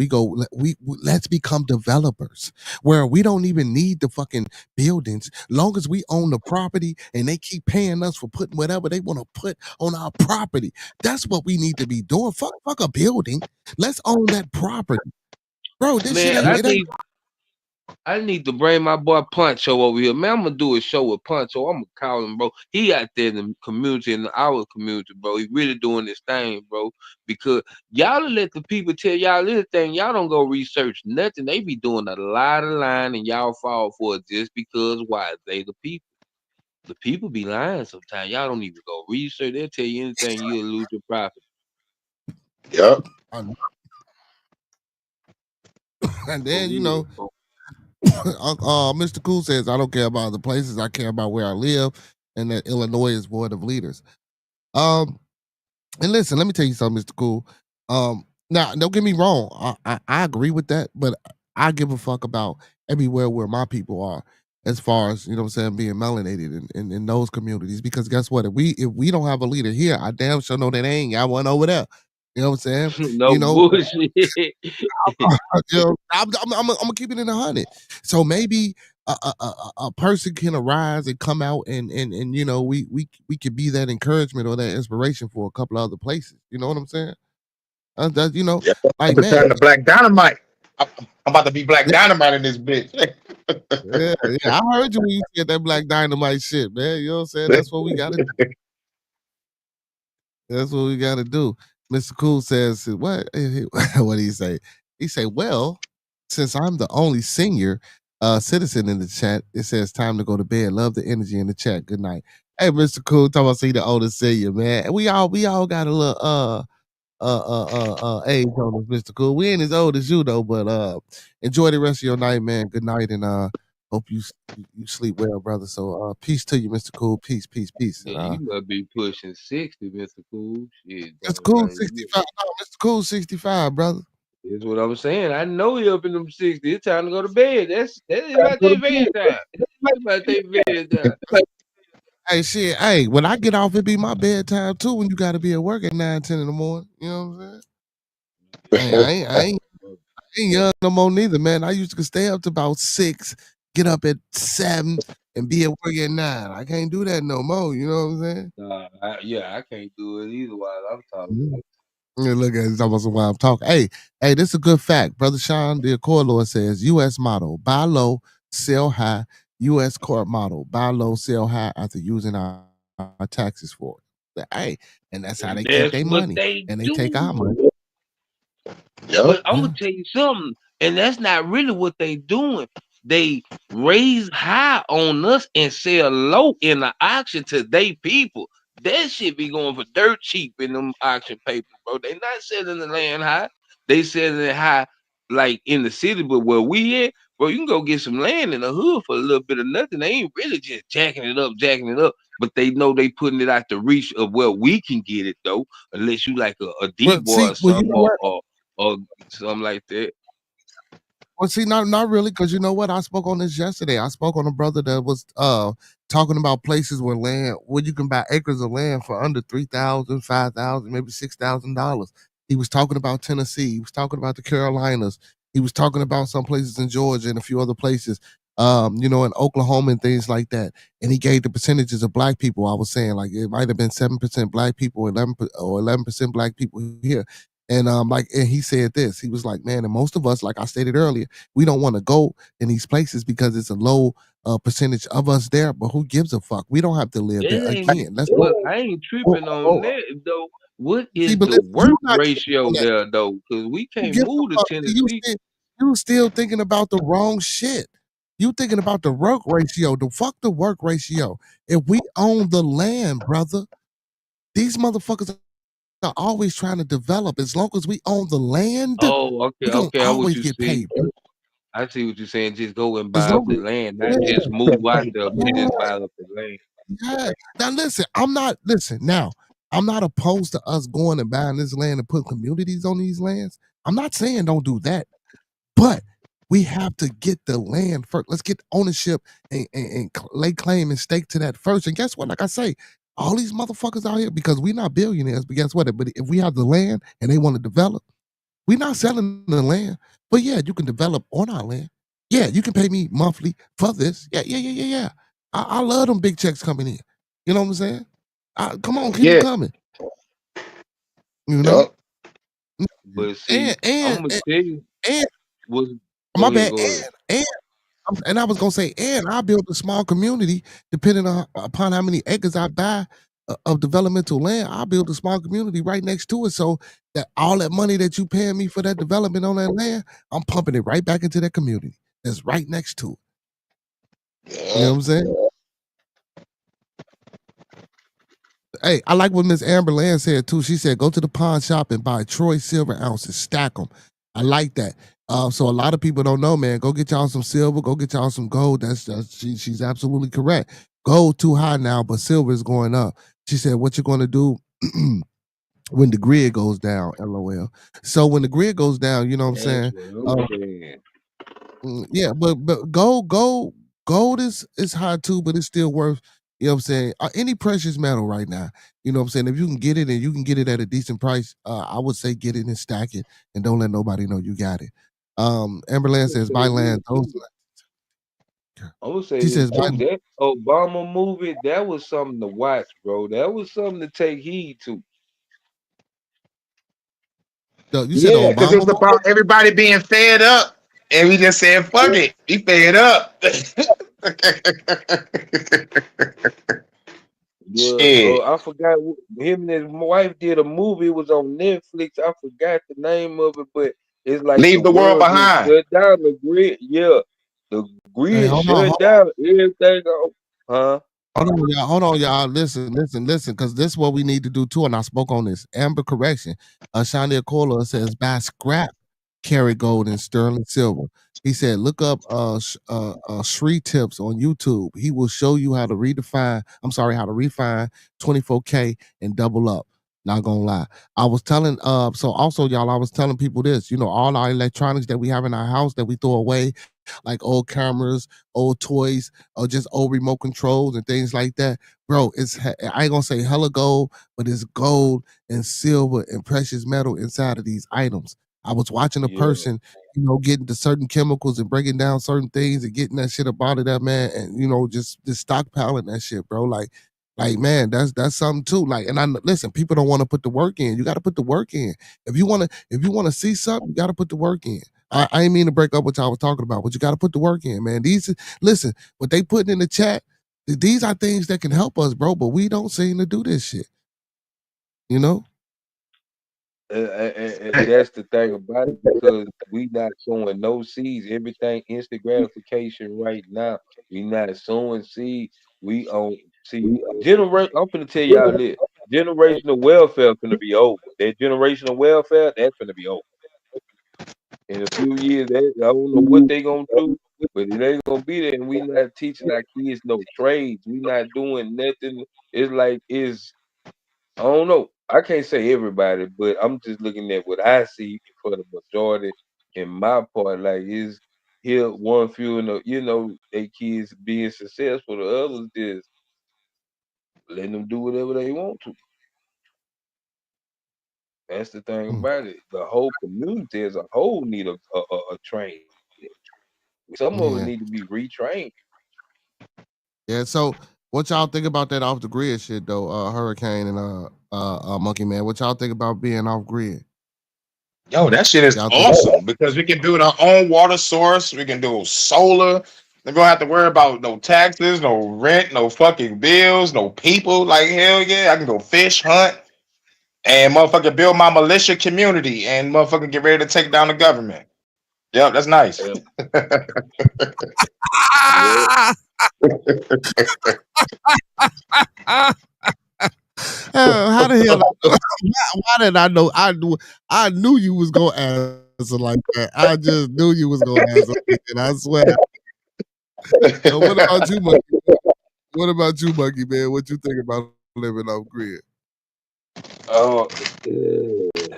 let's become developers where we don't even need the fucking buildings, long as we own the property and they keep paying us for putting whatever they want to put on our property. That's what we need to be doing. Fuck a building. Let's own that property. Bro, this shit Man, ain't. It ain't. I need to bring my boy Puncho over here. Man, I'm gonna do a show with Puncho. I'm gonna call him, bro. He out there in the community, in our community, bro. He really doing this thing, bro. Because y'all let the people tell y'all anything. Y'all don't go research nothing. They be doing a lot of lying, and y'all fall for it just because why? They the people. The people be lying sometimes. Y'all don't even go research. They'll tell you anything. You'll lose your profit. Yep. And then Mr. Cool says, "I don't care about other places. I care about where I live, and that Illinois is void of leaders." And listen, let me tell you something, Mr. Cool. Now don't get me wrong. I agree with that, but I give a fuck about everywhere where my people are, as far as what I'm saying, being melanated in those communities. Because guess what? If we don't have a leader here, I damn sure know that they ain't got one over there. You know what I'm saying? No bullshit. I'm gonna keep it in 100. So maybe a person can arise and come out and we could be that encouragement or that inspiration for a couple of other places. You know what I'm saying? Yeah. I'm Like to man, turn to Black Dynamite. I'm about to be Black Dynamite in this bitch. yeah. I heard you when you said that Black Dynamite shit, man. You know what I'm saying? That's what we gotta do. That's what we gotta do. Mr. Cool says, what? What do he say? He say, well, since I'm the only senior citizen in the chat, it says time to go to bed. Love the energy in the chat. Good night. Hey, Mr. Cool, talking about see the oldest senior, man. We all got a little age on us, Mr. Cool. We ain't as old as you though, but enjoy the rest of your night, man. Good night, and hope you sleep well, brother. So peace to you, Mr. Cool. Peace, peace, peace. Yeah, And you must be pushing 60, Mr. Cool. Shit, Mr. dog. Cool 65. No, Mr. Cool 65, brother. That's what I'm saying. I know he up in them 60. It's time to go to bed. That is about their bedtime. It's about their bedtime. Hey, shit. Hey, when I get off, it be my bedtime too. When you got to be at work at 9, 10 in the morning. You know what I'm saying? Hey, I ain't young no more neither, man. I used to stay up to about 6, get up at 7, and be at work at 9. I can't do that no more. You know what I'm saying? I can't do it either while I'm talking. Yeah. Yeah, look at it, almost while I'm talking. Hey, this is a good fact. Brother Sean, the Accord Lord says, U.S. model, buy low, sell high. U.S. court model, buy low, sell high after using our taxes for it. Hey, and that's how And they keep that's their what money, they and they take our do. money. But Yep. I'm Yeah. gonna tell you something, and that's not really what they doing. They raise high on us and sell low in the auction to they people. That shit be going for dirt cheap in them auction papers, bro. They not selling the land high. They selling it high like in the city, but where we at, bro, you can go get some land in the hood for a little bit of nothing. They ain't really just jacking it up. But they know they putting it out the reach of where we can get it though, unless you like a D But boy see, or well, you something know what? or something like that. Well, see, not really, because you know what? I spoke on this yesterday. I spoke on a brother that was talking about places where you can buy acres of land for under 3,000, 5,000, maybe $6,000. He was talking about Tennessee. He was talking about the Carolinas. He was talking about some places in Georgia and a few other places, in Oklahoma and things like that. And he gave the percentages of black people. I was saying like it might have been 7% black people, 11% black people here. And he said this. He was like, man, and most of us, like I stated earlier, we don't want to go in these places because it's a low percentage of us there. But who gives a fuck? We don't have to live there That ain't again. Let's but I ain't go. tripping on that though. What See, is but the listen, you work not tripping on ratio that. there though? Because we Who can't gives a move to fuck? See, Tennessee. you still thinking about the wrong shit. You thinking about the work ratio. The fuck the work ratio. If we own the land, brother, these motherfuckers are always trying to develop. As long as we own the land, Oh, we okay, gonna okay. I what always you get see. paid, bro. I see what you're saying. Just go and As buy up long the as land, not yeah, just move out there, but yeah. just buy up the land. Yeah. Now listen, I'm not opposed to us going and buying this land and put communities on these lands. I'm not saying don't do that. But We have to get the land first. Let's get ownership and lay claim and stake to that first. And guess what? Like I say, all these motherfuckers out here, because we're not billionaires, but guess what? But if we have the land and they want to develop, we're not selling the land. But yeah, you can develop on our land. Yeah, you can pay me monthly for this. Yeah. I love them big checks coming in. You know what I'm saying? Come on, keep them Yeah. coming. You know? Yup. But see, I'm gonna tell you and what's my go ahead, bad. go ahead. And I was gonna say, and I build a small community depending upon how many acres I buy of developmental land. I build a small community right next to it, so that all that money that you paying me for that development on that land, I'm pumping it right back into that community that's right next to it. You know what I'm saying? Hey, I like what Miss Amber Land said too. She said, "Go to the pawn shop and buy Troy silver ounces, stack them." I like that. So a lot of people don't know, man. Go get y'all some silver. Go get y'all some gold. She's absolutely correct. Gold too high now, but silver is going up. She said, "What you going to do?" When the grid goes down, LOL. So when the grid goes down, you know what I'm That's saying? what I'm saying. Yeah, but gold is high too, but it's still worth, you know what I'm saying? Any precious metal right now, you know what I'm saying? If you can get it and you can get it at a decent price, I would say get it and stack it and don't let nobody know you got it. I'm Amberland gonna says say buy this land. Those too. I'm gonna say she this says buy too. That Obama movie, that was something to watch, bro. That was something to take heed to. you said the Yeah, because it Obama was movie? about everybody being fed up, and we just said, "Fuck it, we fed up." Yeah, Shit, I forgot him and his wife did a movie. It was on Netflix. I forgot the name of it, but it's like the leave the world world just behind. shut down. The grid, yeah, the Hey, grid hold on, shut down. Everything on, huh? Hold on, y'all. Listen, because this is what we need to do too. And I spoke on this. Amber correction. Shania Cola says buy scrap, carry gold and sterling silver. He said, look up Sri Tips on YouTube. He will show you how to how to refine 24K and double up. Not gonna lie. I was telling so also y'all, I was telling people this, all our electronics that we have in our house that we throw away, like old cameras, old toys, or just old remote controls and things like that. Bro, I ain't gonna say hella gold, but it's gold and silver and precious metal inside of these items. I was watching a Yeah, person, getting to certain chemicals and breaking down certain things and getting that shit up out of that, man, and just stockpiling that shit, bro. Like man, that's something too. Like, and listen, people don't want to put the work in. You got to put the work in. If you wanna see something, you got to put the work in. I ain't mean to break up what y'all was talking about, but you got to put the work in, man. Listen, what they putting in the chat, these are things that can help us, bro. But we don't seem to do this shit, you know. and that's the thing about it because we not sowing no seeds. Everything instant gratification right now. We not sowing seeds. We on see generation. I'm finna tell y'all this. Generational welfare finna be over. That generational welfare, that's finna be over. In a few years, I don't know what they gonna do, but it ain't gonna be there. And we not teaching our kids no trades. We not doing nothing. It's like I don't know. I can't say everybody, but I'm just looking at what I see for the majority in my part. Like is here one few and they kids being successful, the others just letting them do whatever they want to. That's the thing Mm, about it. The whole community as a whole need a training. Some of it yeah, need to be retrained. yeah. So, what y'all think about that off the grid shit though? Hurricane and Monkey Man. What y'all think about being off grid? Yo, that shit is Y'all think? awesome because we can build our own water source. We can do solar. We don't have to worry about no taxes, no rent, no fucking bills, no people. Like hell yeah, I can go fish, hunt, and motherfucker build my militia community and motherfucker get ready to take down the government. Yep, that's nice. And yeah, How the hell? Why did I know? I knew you was gonna answer like that. I just knew you was gonna answer like that. I swear. What about you, Monkey? What about you, Monkey Man? What you think about living off grid? uh, yeah.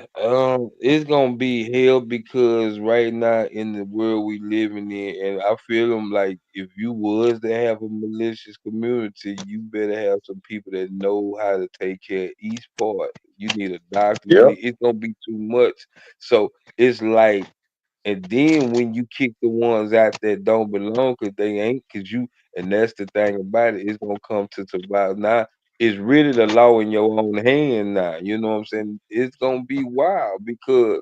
It's gonna be hell because right now in the world we living in, and I feel them like if you was to have a malicious community, you better have some people that know how to take care of each part. You need a doctor. You Yep. need. It's gonna be too much. So it's like, and then when you kick the ones out that don't belong, cause they ain't, cause you, and that's the thing about it. It's gonna come to survive now. It's really the law in your own hand now. You know what I'm saying? It's gonna be wild because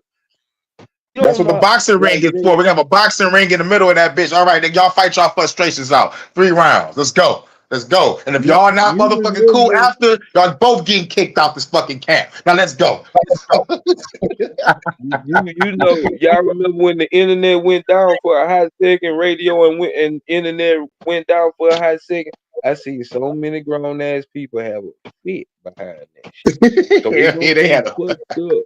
you That's don't what the know. boxing ring Like is for. We have a boxing ring in the middle of that bitch. All right, then y'all fight y'all frustrations out. 3 rounds. Let's go. Let's go. And if y'all not you motherfucking cool remember, after, y'all both getting kicked out this fucking camp. Now let's go. you know, y'all remember when the internet went down for a hot second, radio and internet went down for a hot second. I see so many grown ass people have a fit behind that shit. So it's Yeah, gonna they be had a fucked up.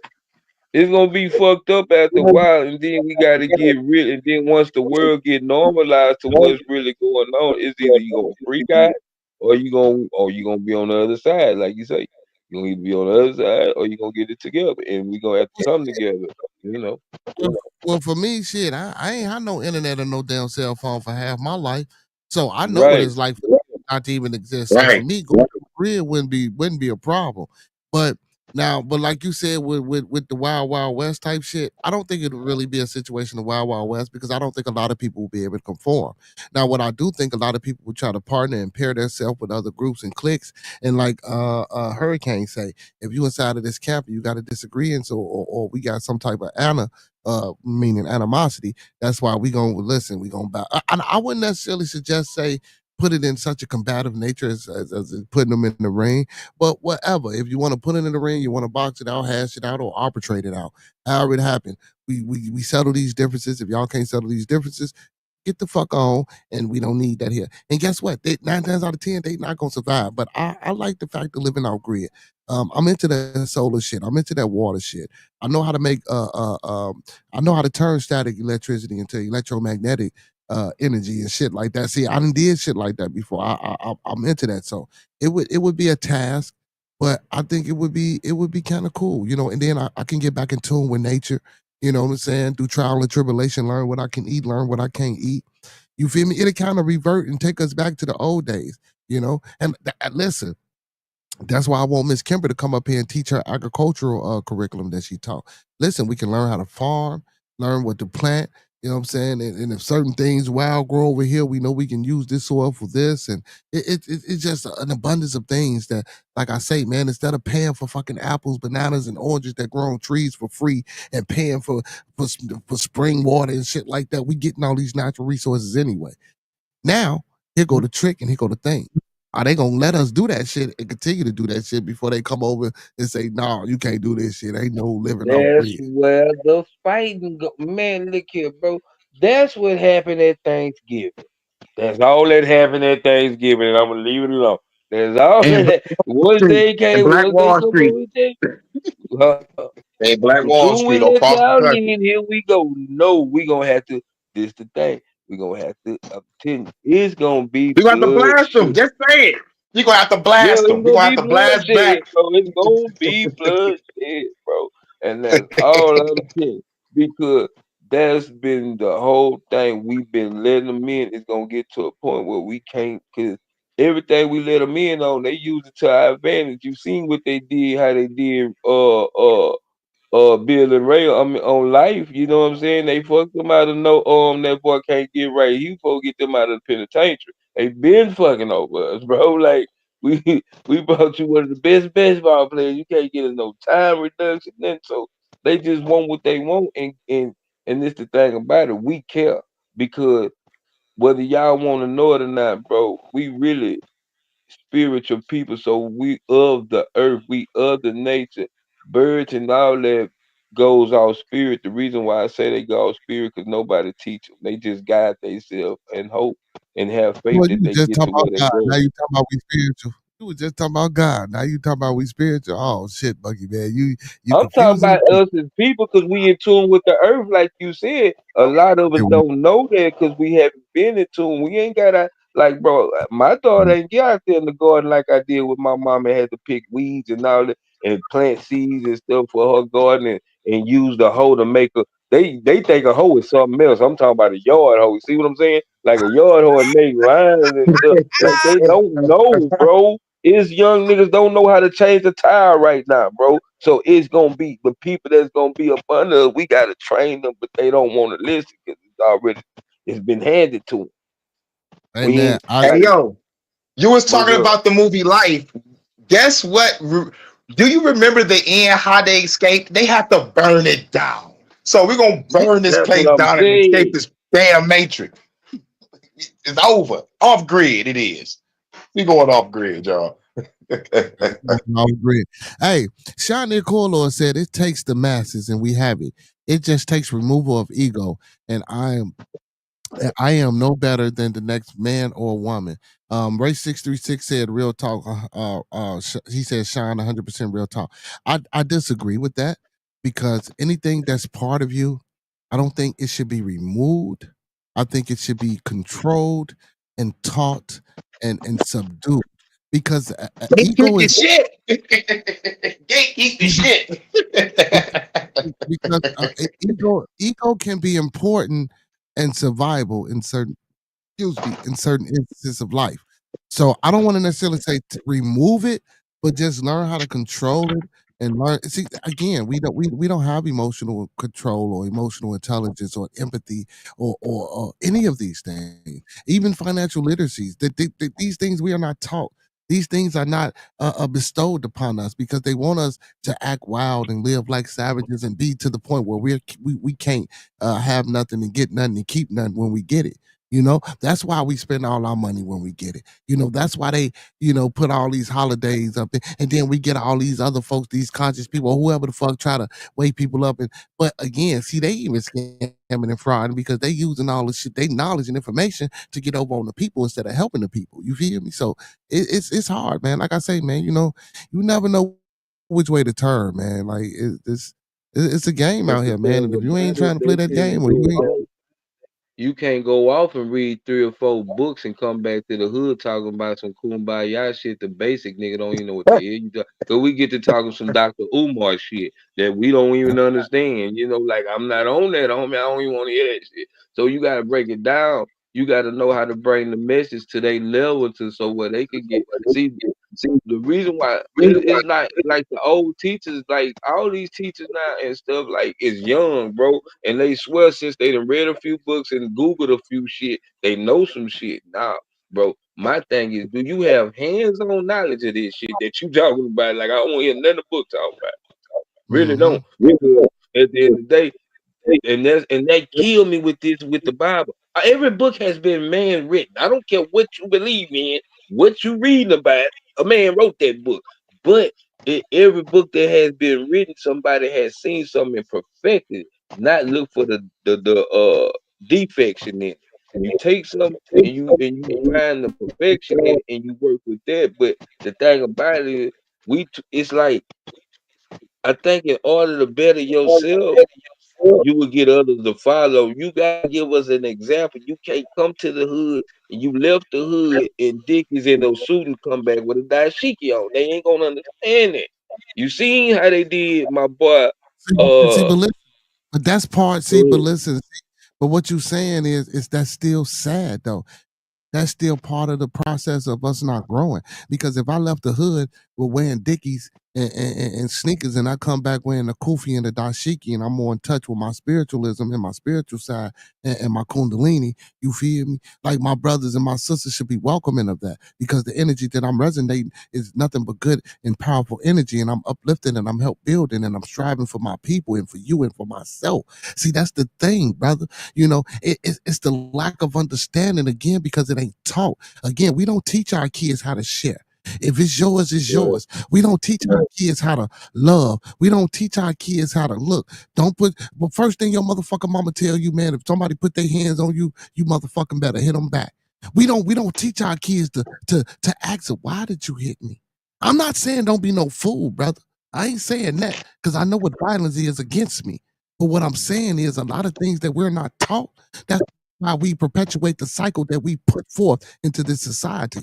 It's gonna be fucked up after a while, and then we gotta get rid. And then once the world get normalized to what's really going on, it's either you gonna freak out or you gonna be on the other side, like you say. You gonna either be on the other side or you gonna get it together, and we gonna have to come together. You know, Well, for me, shit, I ain't had no internet or no damn cell phone for half my life, so I know what right? it's like for it not to even exist. So for right. me, going to the grid wouldn't be a problem. But now, but like you said, with the Wild Wild West type shit, I don't think it would really be a situation of Wild Wild West because I don't think a lot of people will be able to conform. Now, what I do think a lot of people would try to partner and pair themselves with other groups and cliques, and like Hurricane say, if you inside of this camp, you got to disagree, and so or we got some type of meaning animosity. That's why we gonna listen. We gonna bow. I wouldn't necessarily suggest say put it in such a combative nature as putting them in the ring. But whatever, if you want to put it in the ring, you want to box it out, hash it out, or arbitrate it out. However it happened, we settle these differences. If y'all can't settle these differences, get the fuck on, and we don't need that here. And guess what? 9 times out of 10, they not gonna survive. But I like the fact of living off grid. I'm into that solar shit. I'm into that water shit. I know how to make I know how to turn static electricity into electromagnetic energy and shit like that. See, I done did shit like that before. I'm into that. So it would be a task, but I think it would be kind of cool, and then I can get back in tune with nature. You know what I'm saying? Through trial and tribulation, learn what I can eat, learn what I can't eat. You feel me? It'll kind of revert and take us back to the old days, And listen, that's why I want Miss Kimber to come up here and teach her agricultural curriculum that she taught. Listen, we can learn how to farm, learn what to plant. You know what I'm saying? And if certain things wild grow over here, we know we can use this soil for this. And it's just an abundance of things that, like I say, man, instead of paying for fucking apples, bananas, and oranges that grow on trees for free and paying for spring water and shit like that, we getting all these natural resources anyway. Now, here go the trick and here go the thing. Are they gonna let us do that shit and continue to do that shit before they come over and say, "No, you can't do this shit. Ain't no living off That's grid." where the fighting go. Man, look here, bro. That's what happened at Thanksgiving. That's all that happened at Thanksgiving, and I'm gonna leave it alone. That's all And that. Wall Street and Black Once they Wall come Street. over there, huh? And Black As Wall soon we Street let across the y'all country. in, here we go. No, we gonna have to. This the thing. We gonna have to. I'm telling you, it's gonna be We gonna have to blast them. bloodshed. Just say it. You gonna have to Yeah, blast them. it's We gonna gonna have be to blast back. bloodshed, bro. It's gonna be bloodshed, bro. And that's all I'm saying. Because that's been the whole thing. We've been letting them in. It's gonna get to a point where we can't, cause everything we let them in on, they use it to our advantage. You seen what they did, how they did, Bill and Ray, I mean, on life. You know what I'm saying? They fucked them out of no that boy can't get right. You supposed to get them out of the penitentiary. They been fucking over us, bro. Like we we brought you one of the best baseball players. You can't get us no time reduction. Then so they just want what they want, and this the thing about it. We care because whether y'all want to know it or not, bro, we really spiritual people. So we of the earth, we of the nature. Birds and all that goes off spirit. The reason why I say they go off spirit because nobody teach them. They just guide themselves and hope and have faith Well, you that was they just get to talking about where they God. go. Now you talking about we spiritual. You was just talking about God. Now you talking about we spiritual. Oh shit, Bucky man, you I'm talking confusing the about people. us as people because we in tune with the earth, like you said. A lot of us Okay, don't know that because we haven't been in tune. We ain't got our Like, bro, my daughter ain't get out there in the garden like I did with my mom and had to pick weeds and all that and plant seeds and stuff for her garden and use the hoe to make a. They think a hoe is something else. I'm talking about a yard hoe. See what I'm saying? Like a yard hoe and make lines and stuff. Like they don't know, bro. It's young niggas don't know how to change the tire right now, bro. So it's gonna be the people that's gonna be up under us. We gotta train them, but they don't want to listen because it's been handed to them. Hey We man, ain't I Hey like yo, you was what's talking up. about the movie Life. Guess what? Do you remember the end? How they escaped? They have to burn it down. So we're gonna burn this That's what place I'm down and escape saying. this damn matrix. It's over. Off grid, it is. We going off grid, y'all. I agree. Hey, Shani Corlor said it takes the masses and we have it. It just takes removal of ego. And I am no better than the next man or woman. Ray 636 said real talk. He said Shine 100% real talk. I disagree with that because anything that's part of you, I don't think it should be removed. I think it should be controlled and taught and subdued because Gatekeep ego the is shit. Gatekeep the shit. because ego can be important and survival in certain excuse me, in certain instances of life. So I don't want to necessarily say remove it, but just learn how to control it and learn. See, again, we don't have emotional control or emotional intelligence or empathy or any of these things. Even financial literacies. These things we are not taught. These things are not bestowed upon us because they want us to act wild and live like savages and be to the point where we can't have nothing and get nothing and keep nothing when we get it. That's why we spend all our money when we get it. That's why they, put all these holidays up there. And then we get all these other folks, these conscious people, whoever the fuck try to wake people up. But again, see, they even scamming and frauding because they using all the shit, they knowledge and information to get over on the people instead of helping the people. You feel me? So it's hard, man. Like I say, man, you never know which way to turn, man. Like it's a game But out the here, man. thing And if you ain't about it, trying to play they that can't game, or you go ain't off. You can't go off and read 3 or 4 books and come back to the hood talking about some kumbaya shit. The basic nigga don't even know what the hell you talking. Cause we get to talking some Dr. Umar shit that we don't even understand. Like I'm not on that, homie. I don't even want to hear that shit. So you gotta break it down. You gotta know how to bring the message to their level to so where they can get see the reason why it's not like the old teachers, like all these teachers now and stuff, like is young, bro. And they swear since they done read a few books and Googled a few shit, they know some shit. Nah, bro. My thing is, do you have hands-on knowledge of this shit that you talking about? Like I don't want to hear none of the book talk about. Really mm-hmm. don't. Because at the end of the day, and that killed me with this with the Bible. Every book has been man written. I don't care what you believe in, what you reading about. A man wrote that book. But every book that has been written, somebody has seen something and perfected. Not look for the defects in it. You take some and you find the perfection in it and you work with that. But the thing about it is, it's like I think in order to better yourself you will get others to follow. You gotta give us an example. You can't come to the hood and you left the hood and Dickies in those suit and come back with a dashiki on. They ain't gonna understand it. You seen how they did, my boy. See, Uh, but that's part. See, but uh, listen. But what you saying is that's still sad though. That's still part of the process of us not growing. Because if I left the hood with wearing Dickies and sneakers and I come back wearing the kufi and the dashiki and I'm more in touch with my spiritualism and my spiritual side and my kundalini, you feel me? Like my brothers and my sisters should be welcoming of that because the energy that I'm resonating is nothing but good and powerful energy and I'm uplifting and I'm help building and I'm striving for my people and for you and for myself. See, that's the thing, brother. It's the lack of understanding again because it ain't taught. Again, we don't teach our kids how to share. If it's yours, it's yeah, yours. We don't teach our kids how to love. We don't teach our kids how to look. Don't put. Well, first thing your motherfucking mama tell you, man, if somebody put their hands on you, you motherfucking better hit them back. We don't teach our kids to ask, why did you hit me? I'm not saying don't be no fool, brother. I ain't saying that because I know what violence is against me. But what I'm saying is a lot of things that we're not taught. That's Why we perpetuate the cycle that we put forth into this society.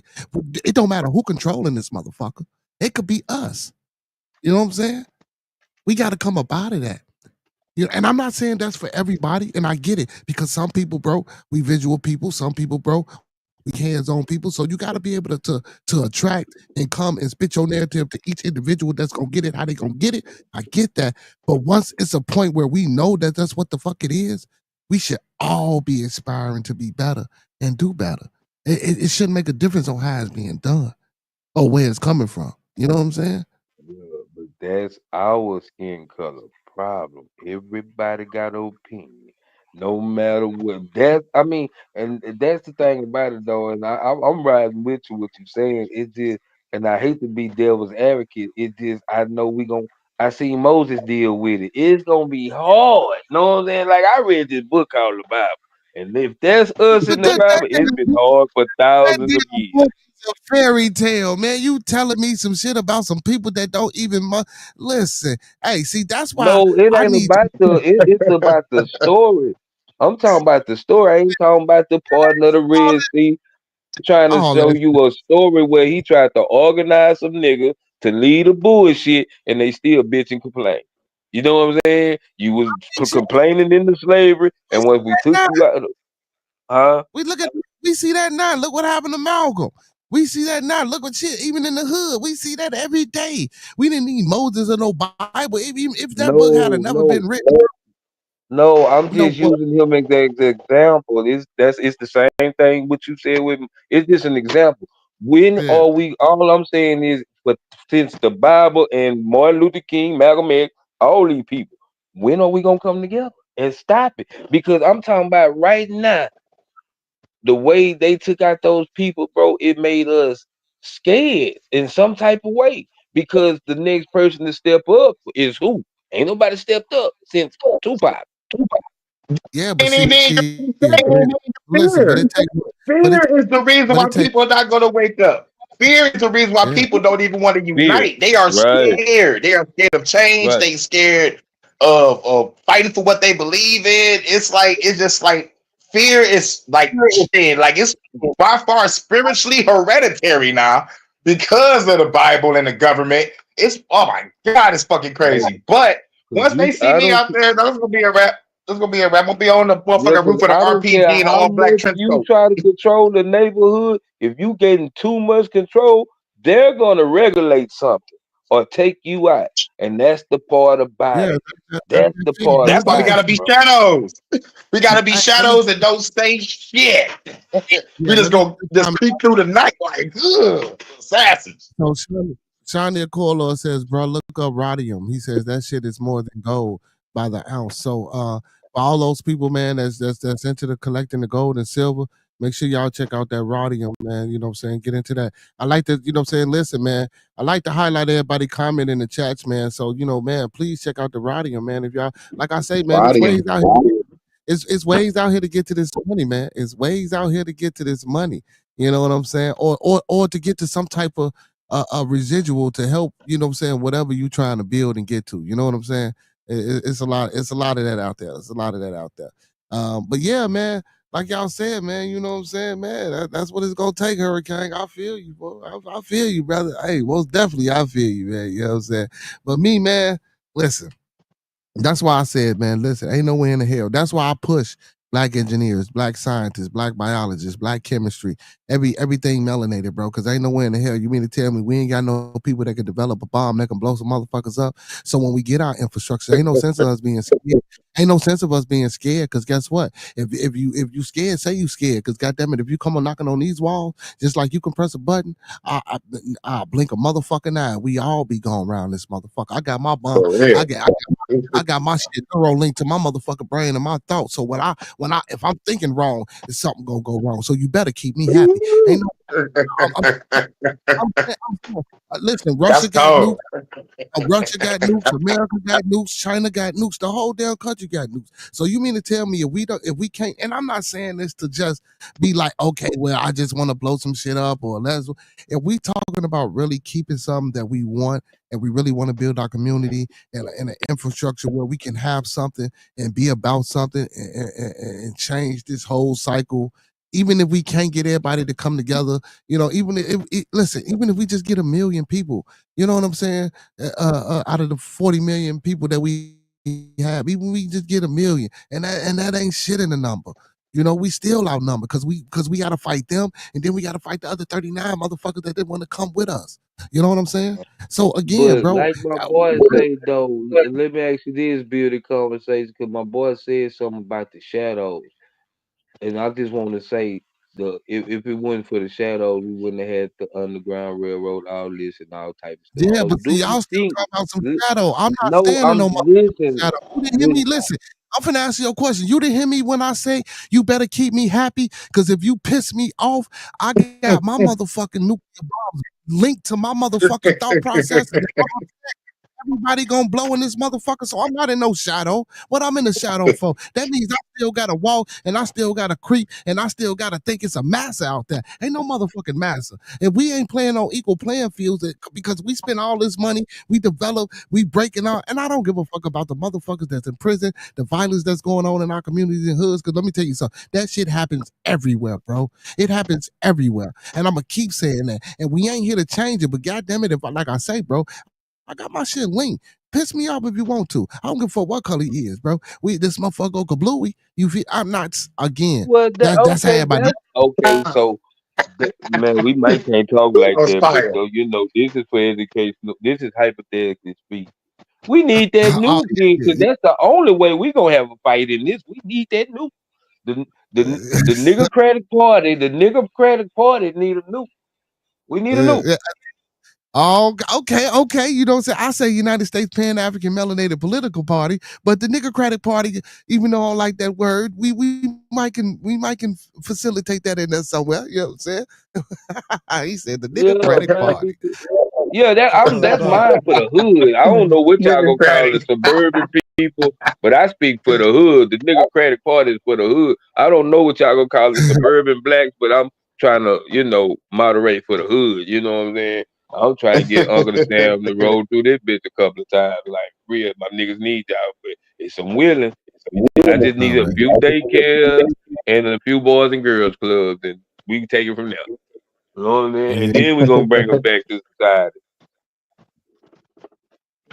It don't matter who controlling this motherfucker. It could be us. You know what I'm saying? We got to come up out of that. You know, and I'm not saying that's for everybody, and I get it because some people, bro, we visual people. Some people, bro, we hands-on people. So you got to be able to attract and come and spit your narrative to each individual that's gonna get it how they gonna get it. I get that, but once it's a point where we know that that's what the fuck it is, we should all be aspiring to be better and do better. It shouldn't make a difference on how it's being done or where it's coming from. You know what I'm saying? Yeah, but that's our skin color problem. Everybody got an opinion, no matter what. That I mean, and that's the thing about it though. And I'm riding with you. What you saying? It just, and I hate to be devil's advocate. It just, I know we gon' I see Moses deal with it. It's gonna be hard. Know what I'm saying? Like I read this book called the Bible, and if that's us in But the Bible, it's been hard for that thousands of damn years. book is a fairy tale, man. You telling me some shit about some people that don't even listen. Hey, see, that's why No, it I ain't need to. about it's about the story. I'm talking about the story. I ain't talking about the part of the all Red Sea. Trying to all show that. you a story where he tried to organize some nigga to lead a bullshit and they still bitch and complain. You know what I'm saying? You was Shit, complaining into slavery, we and see once we that took now. you out, huh? We see that now. Look what happened to Malcolm. We see that now. Look what shit, even in the hood, we see that every day. We didn't need Moses or no Bible. Even if that book had No, never no. been written, No, I'm no just book. using him as the example. It's the same thing what you said with him. It's just an example. When Yeah. are we? All I'm saying is, but since the Bible and Martin Luther King, Malcolm X, all these people, when are we gonna come together and stop it? Because I'm talking about right now, the way they took out those people, bro, it made us scared in some type of way. Because the next person to step up is who? Ain't nobody stepped up since Tupac. Yeah, but And then listen, but fear. it takes, but Fear is the reason but why it takes, people are not going to wake up. Fear is the reason why yeah, people don't even want to Fear. unite. They are Right, scared. They are scared of change. right. They scared of fighting for what they believe in. It's just like fear is like shit. Like it's by far spiritually hereditary now because of the Bible and the government. It's oh my god, it's fucking Right. crazy. But Cause once they you, see I me don't, out there, that's gonna be a wrap. That's gonna be a wrap. I'm gonna be on the yeah, motherfucking cause roof of the I don't care RPG in an how all black much trench you coat. try to control the neighborhood. If you getting too much control, they're gonna regulate something or take you out, and that's the part about yeah. it. That That's the fear, part That's why we about listen, it, gotta be bro. shadows. We gotta be let me, shadows and don't say shit. yeah, We just let me go just creep through the night like ugh, assassins. So Shania Corlo says, bro, look up rhodium. He says that shit is more than gold by the ounce. So for all those people, man, that's into the collecting the gold and silver, make sure y'all check out that rhodium, man. You know what I'm saying? Get into that. I like to, you know what I'm saying? Listen, man, I like to highlight everybody comment in the chats, man. So, you know, man, please check out the rhodium, man. If y'all, like I say, man, it's ways Radium. out here. It's ways out here to get to this money, man. It's ways out here to get to this money. You know what I'm saying? Or to get to some type of a residual to help, you know what I'm saying, whatever you trying to build and get to. You know what I'm saying? It's a lot of that out there. It's a lot of that out there. But yeah, man, like y'all said, man, you know what I'm saying, man, that's what it's gonna take, Hurricane. I feel you, bro. I feel you, brother. Hey, most definitely I feel you, man. You know what I'm saying? But me, man, listen. That's why I said, man, listen, ain't no way in the hell. That's why I push black engineers, black scientists, black biologists, black chemistry, everything melanated, bro. Cause ain't no way in the hell. You mean to tell me we ain't got no people that can develop a bomb that can blow some motherfuckers up? So when we get our infrastructure, ain't no sense of us being scared. Ain't no sense of us being scared. Cause guess what? If you scared, say you scared. Cause goddamn it, if you come on knocking on these walls, just like you can press a button, I blink a motherfucking eye. We all be going around this motherfucker. I got my bomb. For I real. got I got my shit neuro linked to my motherfucking brain and my thoughts. So if I'm thinking wrong, it's something gonna go wrong. So you better keep me happy. Ain't no I'm saying, listen, Russia That's got nukes. cold. Russia got nukes, America got nukes, China got nukes, the whole damn country got nukes. So you mean to tell me if we can't, and I'm not saying this to just be like, okay, well, I just want to blow some shit up or let's, if we talking about really keeping something that we want and we really want to build our community and an infrastructure where we can have something and be about something and change this whole cycle. Even if we can't get everybody to come together, even listen, even if we just get 1 million people, you know what I'm saying? Out of the 40 million people that we have, even we just get 1 million, and that ain't shit in the number. We still outnumbered because we gotta fight them, and then we gotta fight the other 39 motherfuckers that didn't want to come with us. You know what I'm saying? So again, But bro, like my boy say though, let me ask you this, build a conversation, because my boy said something about the shadows. And I just want to say if it wasn't for the shadows, we wouldn't have had the Underground Railroad, all this and all type of stuff. yeah, So but do see, you y'all still think talking about some l- shadow. I'm not no, standing I'm no motherfucking listen, shadow. You didn't hear me. Listen, I'm finna answer your question. You didn't hear me when I say you better keep me happy, because if you piss me off, I got my motherfucking nuclear bombs linked to my motherfucking thought process. And everybody gonna blow in this motherfucker, so I'm not in no shadow. What I'm in the shadow for? That means I still gotta walk, and I still gotta creep, and I still gotta think it's a massa out there. Ain't no motherfucking massa. If we ain't playing on equal playing fields, because we spend all this money, we develop, we breaking out, and I don't give a fuck about the motherfuckers that's in prison, the violence that's going on in our communities and hoods. Because let me tell you something, that shit happens everywhere, bro. It happens everywhere, and I'm gonna keep saying that. And we ain't here to change it, but goddamn it, if like I say, bro, I got my shit linked. Piss me off if you want to. I don't give a fuck what color he is, bro. This motherfucker go bluey. You feel? I'm not again. well, That's how everybody. that's okay. So man, we might can't talk like On that, but fire. this is for education. This is hypothetically speaking. We need that Oh nuke then, because yeah, that's the only way we gonna have a fight in this. We need that nuke. The the yeah. nigger credit party need a nuke. We need a nuke. Yeah. Oh, okay. You don't say. I say United States Pan African Melanated Political Party, but the Niggocratic Party, even though I don't like that word, we might can facilitate that in there somewhere. You know what I'm saying? He said the Yeah, Niggocratic man. Party. Yeah, that's No. mine for the hood. I don't know what y'all Nigga gonna call the credit. suburban people, but I speak for the hood. The Niggocratic Party is for the hood. I don't know what y'all gonna call the suburban blacks, but I'm trying to, moderate for the hood. You know what I'm saying? I'm trying to get Uncle Sam to roll through this bitch a couple of times. Like, real, my niggas need y'all, but it's some willing. I just Oh need a man. few daycares and a few boys and girls clubs, and we can take it from there. You know what I mean? Yeah. And then we're gonna bring them back to society.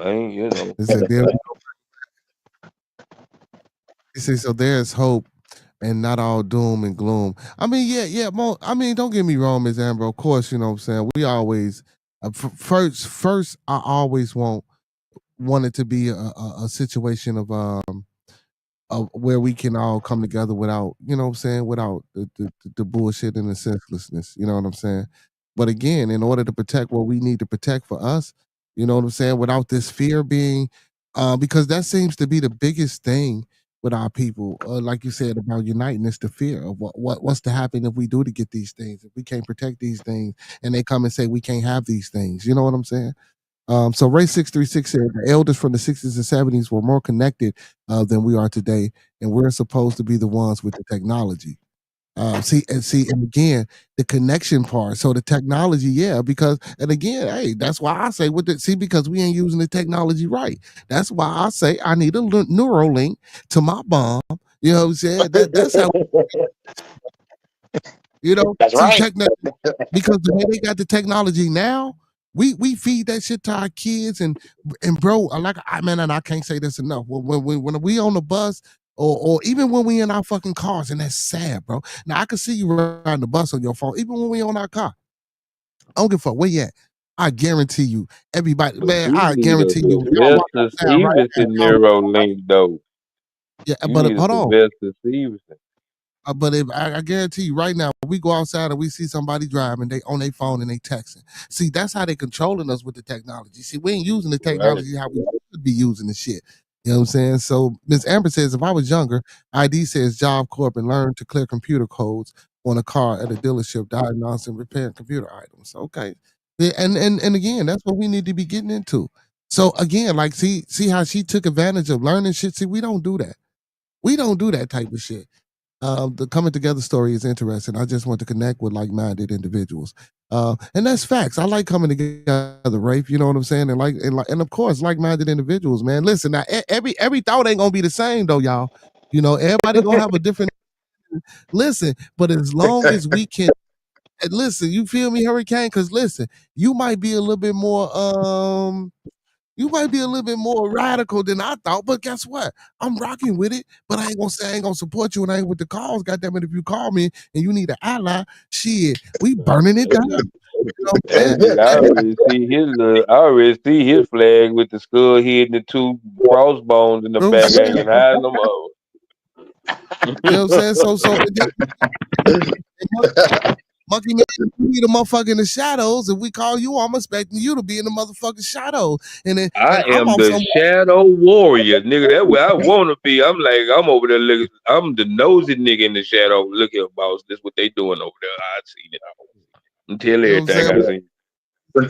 I ain't, They said there. He said so. There's hope and not all doom and gloom. I mean, yeah. I mean, don't get me wrong, Ms. Amber. Of course, you know what I'm saying. We always first. I always want it to be a situation of where we can all come together without, you know what I'm saying, without the bullshit and the senselessness. You know what I'm saying. But again, in order to protect what we need to protect for us, you know what I'm saying, without this fear being, because that seems to be the biggest thing with our people, like you said about uniting, is the fear of what's to happen if we do to get these things, if we can't protect these things, and they come and say we can't have these things. You know what I'm saying? So Ray 636 said the elders from the 60s and 70s were more connected than we are today, and we're supposed to be the ones with the technology. And again, the connection part. So the technology, yeah, because and again, hey, that's why I say because we ain't using the technology right. That's why I say I need a neural link to my bomb. You know what I'm saying? That's how That's see right. technology, because the way they got the technology now, we feed that shit to our kids, and bro, like I man, and I can't say this enough. When we on the bus, or even when we in our fucking cars, and that's sad, bro. Now I can see you riding the bus on your phone, even when we on our car. I don't give a fuck where you at. I guarantee you, everybody, But man, you I need a guarantee you, y'all Sylvester walk outside right Stevenson now, y'all Neuro link though. yeah, You but need a hold on. Sylvester Stevenson. But if I guarantee you right now, we go outside and we see somebody driving, they on their phone and they texting. See, that's how they controlling us with the technology. See, we ain't using the Right. technology how we should be using the shit. You know what I'm saying? So Miss Amber says, if I was younger, ID says Job Corp and learn to clear computer codes. on a car at a dealership diagnosing and repairing computer items. Okay. Yeah, and again, that's what we need to be getting into. So again, like see how she took advantage of learning shit. See, we don't do that. We don't do that type of shit. The coming together story is interesting. I just want to connect with like-minded individuals, and that's facts. I like coming together, Rafe. You know what I'm saying? And of course, like-minded individuals, man. Listen, now every thought ain't gonna be the same though, y'all. You know, everybody gonna have a different. Listen, but as long as we can listen, you feel me, Hurricane? Because listen, you might be a little bit more you might be a little bit more radical than I thought, but guess what? I'm rocking with it, but I ain't gonna say I ain't gonna support you and I ain't with the cause. Goddamn it, if you call me and you need an ally, shit, we burning it down. You know what I'm Hey, saying? nigga, I already see his flag with the skull head and the two crossbones in the You know what I'm back saying? hanging high in them up. You know what I'm saying? So Monkey man, you be the motherfucker in the shadows. If we call you, I'm expecting you to be in the motherfucking shadows. I And I'm am off the somewhere. shadow warrior, nigga. That's where I wanna be. I'm like, I'm over there looking. I'm the nosy nigga in the shadow. Look here, boss. This what they doing over there. I seen it. I'm telling You know what I'm everything saying? I seen.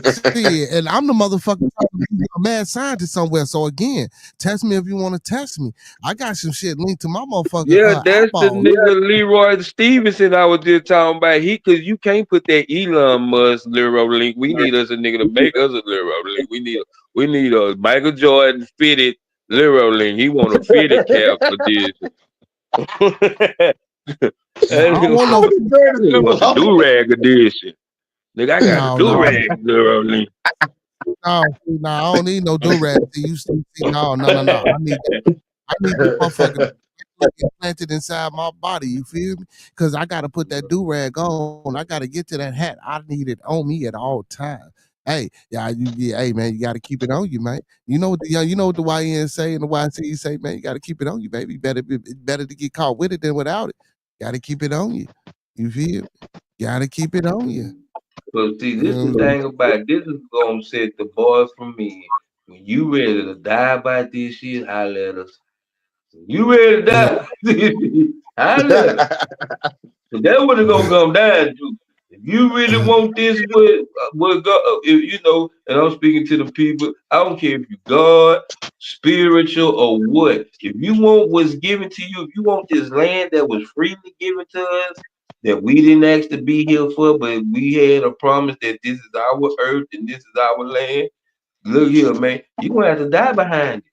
See, and I'm the motherfucker a mad scientist somewhere. So again, test me if you want to test me. I got some shit linked to my motherfucking Yeah, that's the eyeball. nigga Leroy Stevenson I was just talking about. Cause you can't put that Elon Musk Leroy link. We need us a nigga to make us a Leroy link. We need a Michael Jordan fitted Leroy link. He want a fitted cap edition. That Yeah, I don't want nigga no want the do rag edition. Nigga, I got a no, do no, rag Leroy link. no, no, I don't need no do rag. See, no. I need this motherfucker implanted inside my body. You feel me? Because I got to put that do rag on. I got to get to that hat. I need it on me at all times. Hey, hey man, you got to keep it on you, man. You know what the YN say and the YC say, man. You got to keep it on you, baby. It's better to get caught with it than without it. Got to keep it on you. You feel? Got to keep it on you. But see, this the Um, thing about this is gonna set the boys from me. When you ready to die about this shit, holler at us. You ready to yeah, die? Holler at us. So that's what it's gonna come down to. If you really want this, what God, if you know, and I'm speaking to the people, I don't care if you God, spiritual, or what. If you want what's given to you, if you want this land that was freely given to us, that we didn't ask to be here for, but we had a promise that this is our earth and this is our land. Look here, man, you gonna have to die behind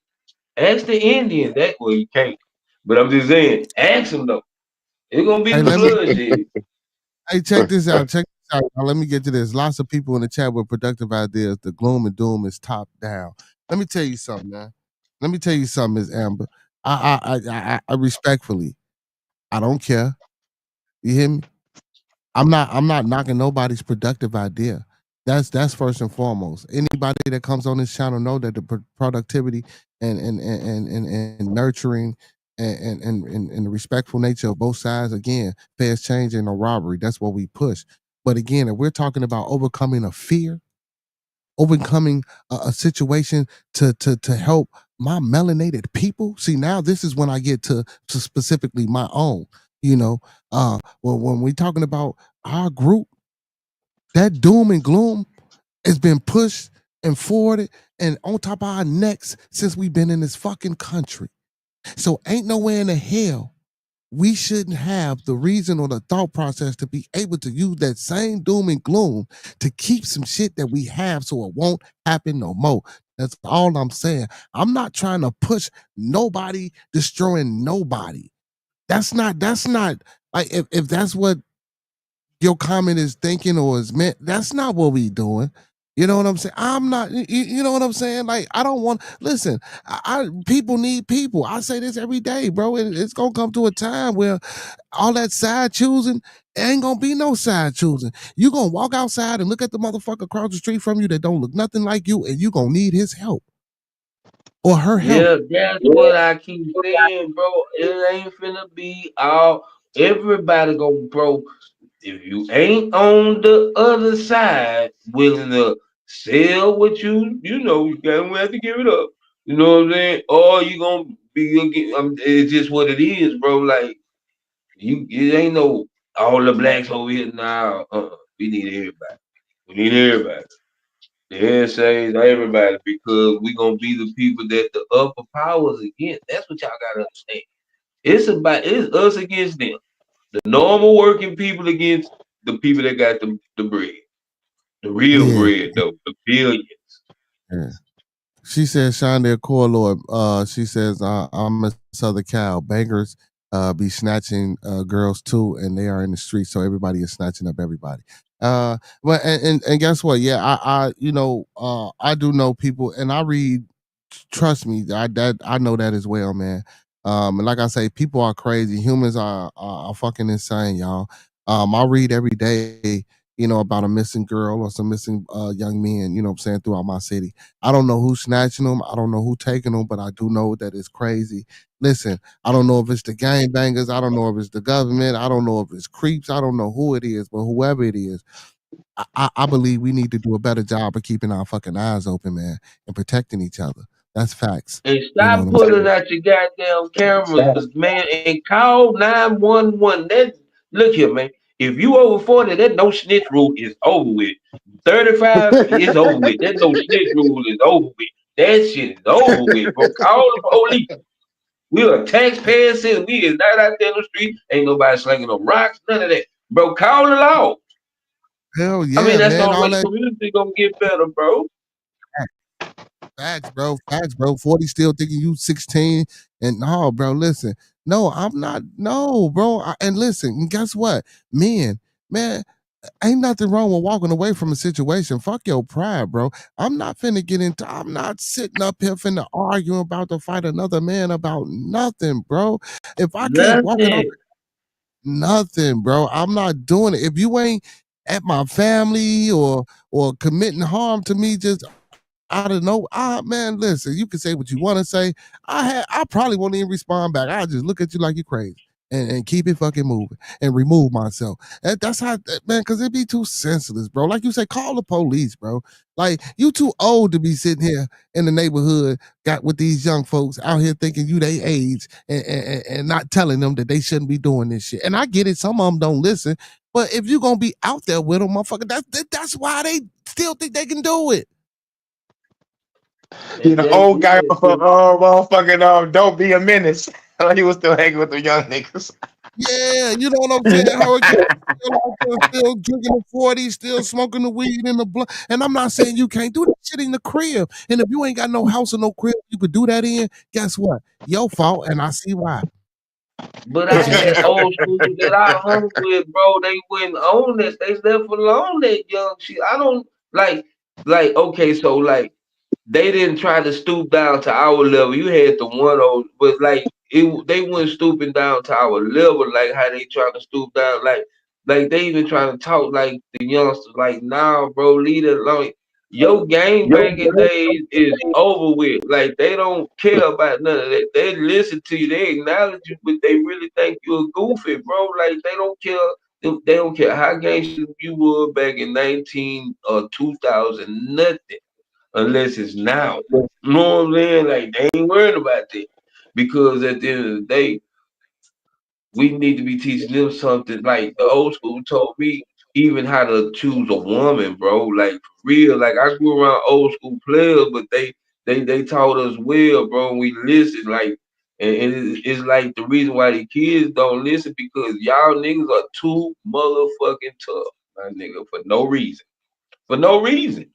it. Ask the Indians that well you can't. But I'm just saying, ask them though. It's gonna be hey, some let me bloodshed. Hey, check this out. Check this out. Now, let me get to this. Lots of people in the chat with productive ideas. The gloom and doom is top down. Let me tell you something, man. Let me tell you something, Miss Amber. I respectfully, I don't care. You hear me? I'm not knocking nobody's productive idea. That's first and foremost. Anybody that comes on this channel know that the productivity and nurturing and the respectful nature of both sides again, fair exchange and no robbery. That's what we push. But again, if we're talking about overcoming a fear, overcoming a situation to help my melanated people. See, now this is when I get to specifically my own. You know, well, when we're talking about our group, that doom and gloom has been pushed and forwarded and on top of our necks since we've been in this fucking country. So ain't nowhere in the hell we shouldn't have the reason or the thought process to be able to use that same doom and gloom to keep some shit that we have so it won't happen no more. That's all I'm saying. I'm not trying to push nobody destroying nobody. That's not like if that's what your comment is thinking or is meant, that's not what we doing. You know what I'm saying? I'm not, you know what I'm saying? Like, I don't want, listen, people need people. I say this every day, bro. It's going to come to a time where all that side choosing, ain't going to be no side choosing. You going to walk outside and look at the motherfucker across the street from you that don't look nothing like you, and you going to need his help or her help. Yeah, that's what I keep saying, bro. It ain't finna be all everybody go, bro. If you ain't on the other side willing to sell what you know, you gotta have to give it up. You know what I'm saying? Or you gonna be it's just what it is, bro. Like it ain't no All the blacks over here now. We need everybody. We need everybody. The essays, everybody, because we gonna be the people that the upper powers against. That's what y'all gotta understand. It's us against them. The normal working people against the people that got the bread. The real Yeah, bread though, the billions. yeah. She says, Shonda Corlord, she says, I'm a Southern Cal. Bangers be snatching girls too, and they are in the streets, so everybody is snatching up everybody. Well, and guess what? Yeah, I do know people, and I read. Trust me, I know that as well, man. And like I say, people are crazy. Humans are fucking insane, y'all. I read every day, about a missing girl or some missing young men. You know what I'm saying, throughout my city. I don't know who's snatching them. I don't know who taking them, but I do know that it's crazy. Listen, I don't know if it's the gang bangers. I don't know if it's the government. I don't know if it's creeps. I don't know who it is, but whoever it is, I believe we need to do a better job of keeping our fucking eyes open, man, and protecting each other. That's facts. And You know what stop I'm saying? pulling out your goddamn cameras, man, and call 911. That look here, man. If you over 40, that no snitch rule is over with. 35 is over with. That no snitch rule is over with. That shit is over with, bro. Call the police. We a taxpayer city. We is not out there in the street. Ain't nobody slinging no rocks, none of that. Bro, call the law. Hell I mean, yeah, that's the man. only way All the that community gonna get better, bro. facts, bro. Facts, bro. 40 still thinking you 16. And no, bro, listen. No, I'm not. No, bro. And listen, and guess what? Men, man, ain't nothing wrong with walking away from a situation. Fuck your pride, bro. I'm not sitting up here finna argue about to fight another man about nothing, bro. If I can't walk it off, Nothing. nothing, bro. I'm not doing it. If you ain't at my family or committing harm to me just out of no, man, listen, you can say what you want to say. I probably won't even respond back. I'll just look at you like you're crazy. And keep it fucking moving and remove myself. That's how, man, because it be too senseless, bro. Like you say, call the police, bro. Like, you too old to be sitting here in the neighborhood, got with these young folks out here thinking you they age and not telling them that they shouldn't be doing this shit. And I get it, some of them don't listen, but if you're gonna be out there with them, motherfucker, that's why they still think they can do it. You And know, that's old guy it. from motherfucking don't be a menace. He was still hanging with the young niggas. Yeah, you know what I'm saying? How it gets still out there, still drinking the 40, still smoking the weed in the blunt. And I'm not saying you can't do that shit in the crib. And if you ain't got no house or no crib you could do that in, guess what? Your fault, and I see why. But I Cause you had old school that I hung with, bro. They wouldn't own this. They left alone that young shit. I don't like okay, so like they didn't try to stoop down to our level. You had the one old, but like they weren't stooping down to our level, like how they trying to stoop down, like they even trying to talk like the youngsters, like nah, bro, leave it alone. Your gang banging days is over with. Like they don't care about none of that. They listen to you, they acknowledge you, but they really think you're a goofy, bro. Like they don't care. They don't care how gangster you were back in 19 or 2000, nothing unless it's now. You know what I'm saying? Like they ain't worried about that because at the end of the day, we need to be teaching them something. Like the old school told me, even how to choose a woman, bro. Like for real. Like I grew around old school players, but they taught us well, bro. And we listen, like. And it's like the reason why the kids don't listen because y'all niggas are too motherfucking tough, my nigga, for no reason. For no reason.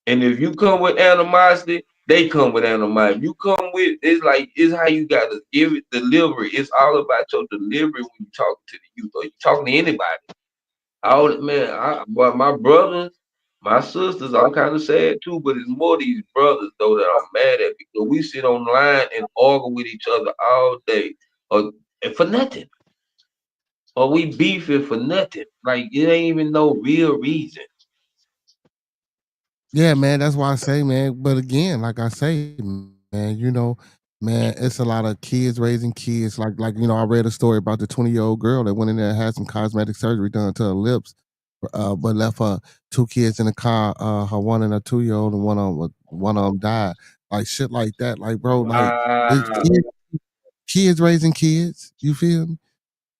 And if you come with animosity, they come with animosity. If you come with it's how you gotta give it delivery. It's all about your delivery when you talking to the youth or you talking to anybody. All man, but my brothers, my sisters, I'm kind of sad too, but it's more these brothers though that I'm mad at because we sit online and argue with each other all day, or and for nothing, or we beefing for nothing. Like it ain't even no real reason. Yeah, man, that's why I say, man. But again, like I say, man, man, it's a lot of kids raising kids. I read a story about the 20-year-old girl that went in there and had some cosmetic surgery done to her lips, but left her two kids in the car, her one and her 2-year-old, and one of them died. Like shit like that. Like, bro, like it's Wow. kids raising kids. You feel me?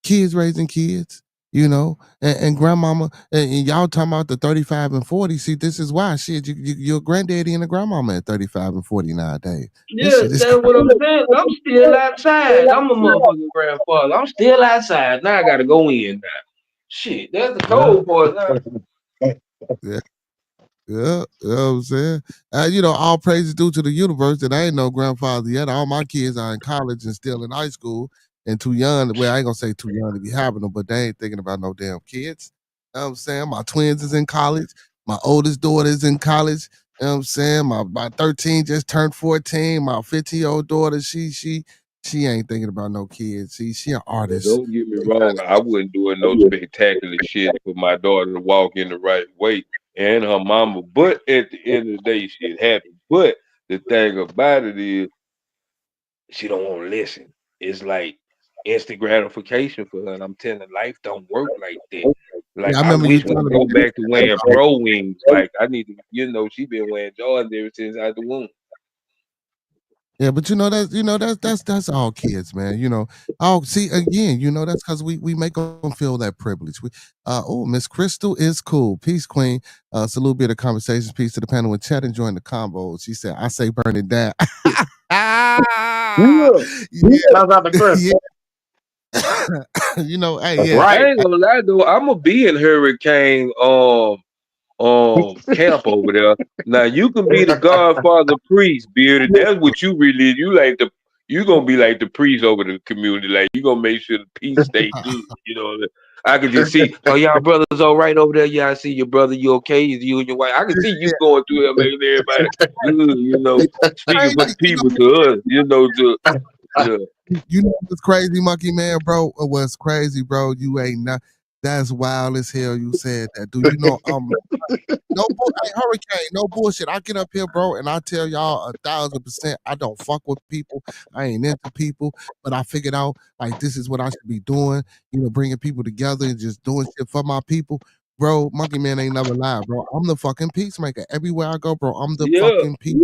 Kids raising kids. and grandmama, and y'all talking about the 35 and 40. See, this is why shit, your granddaddy and a grandmama at 35 and 40 nowadays. This Yeah, shit is that's what I'm saying. I'm still outside. I'm a motherfucking grandfather. I'm still outside. Now I gotta go in now. Shit, that's the yeah, cold part now. yeah. Yeah, you know what I'm saying? All praise is due to the universe that I ain't no grandfather yet. All my kids are in college and still in high school and too young. Well, I ain't gonna say too young to be having them, but they ain't thinking about no damn kids. You know what I'm saying? My twins is in college. My oldest daughter is in college. You know what I'm saying? My 13 just turned 14. My 15-year-old daughter, she ain't thinking about no kids. She an Well, artist. don't get me wrong. I wouldn't do no spectacular shit for my daughter to walk in the right way and her mama. But at the end of the day, shit happens. But the thing about it is, she don't want to listen. It's like instant gratification for her. And I'm telling her, life don't work like that. Like Yeah, I I remember you wish we could telling go me. back to wearing pro wings. Like I need to, she been wearing Jordans ever since out the womb. Yeah, but that's all kids, man. Oh, see again, that's because we make them feel that privilege. Miss Crystal is cool. Peace, Queen. Salute bit of conversations. Peace to the panel with chat enjoying the combo. She said, "I say burn it down." Yeah. Yeah, Shout out to Chris. yeah. Hey, That's yeah. I right. ain't gonna lie though, I'm gonna be in hurricane camp over there. Now you can be the Godfather priest, bearded. That's what you really you gonna be like the priest over the community. Like you gonna make sure the peace stay good. I can just see, oh y'all brothers all right over there. Yeah, I see your brother. You okay? Is you and your wife? I can see you going through there, making everybody good. Speaking for the Crazy, people to us. Yeah. what's crazy, Monkey Man, bro? What's crazy, bro? You ain't not. That's wild as hell. You said that. Do you know? Hey, Hurricane, no bullshit. I get up here, bro, and I tell y'all 1,000%. I don't fuck with people. I ain't into people, but I figured out like this is what I should be doing. Bringing people together and just doing shit for my people. Bro, Monkey Man ain't never lied, bro. I'm the fucking peacemaker. Everywhere I go, bro, I'm the Yeah. fucking peace.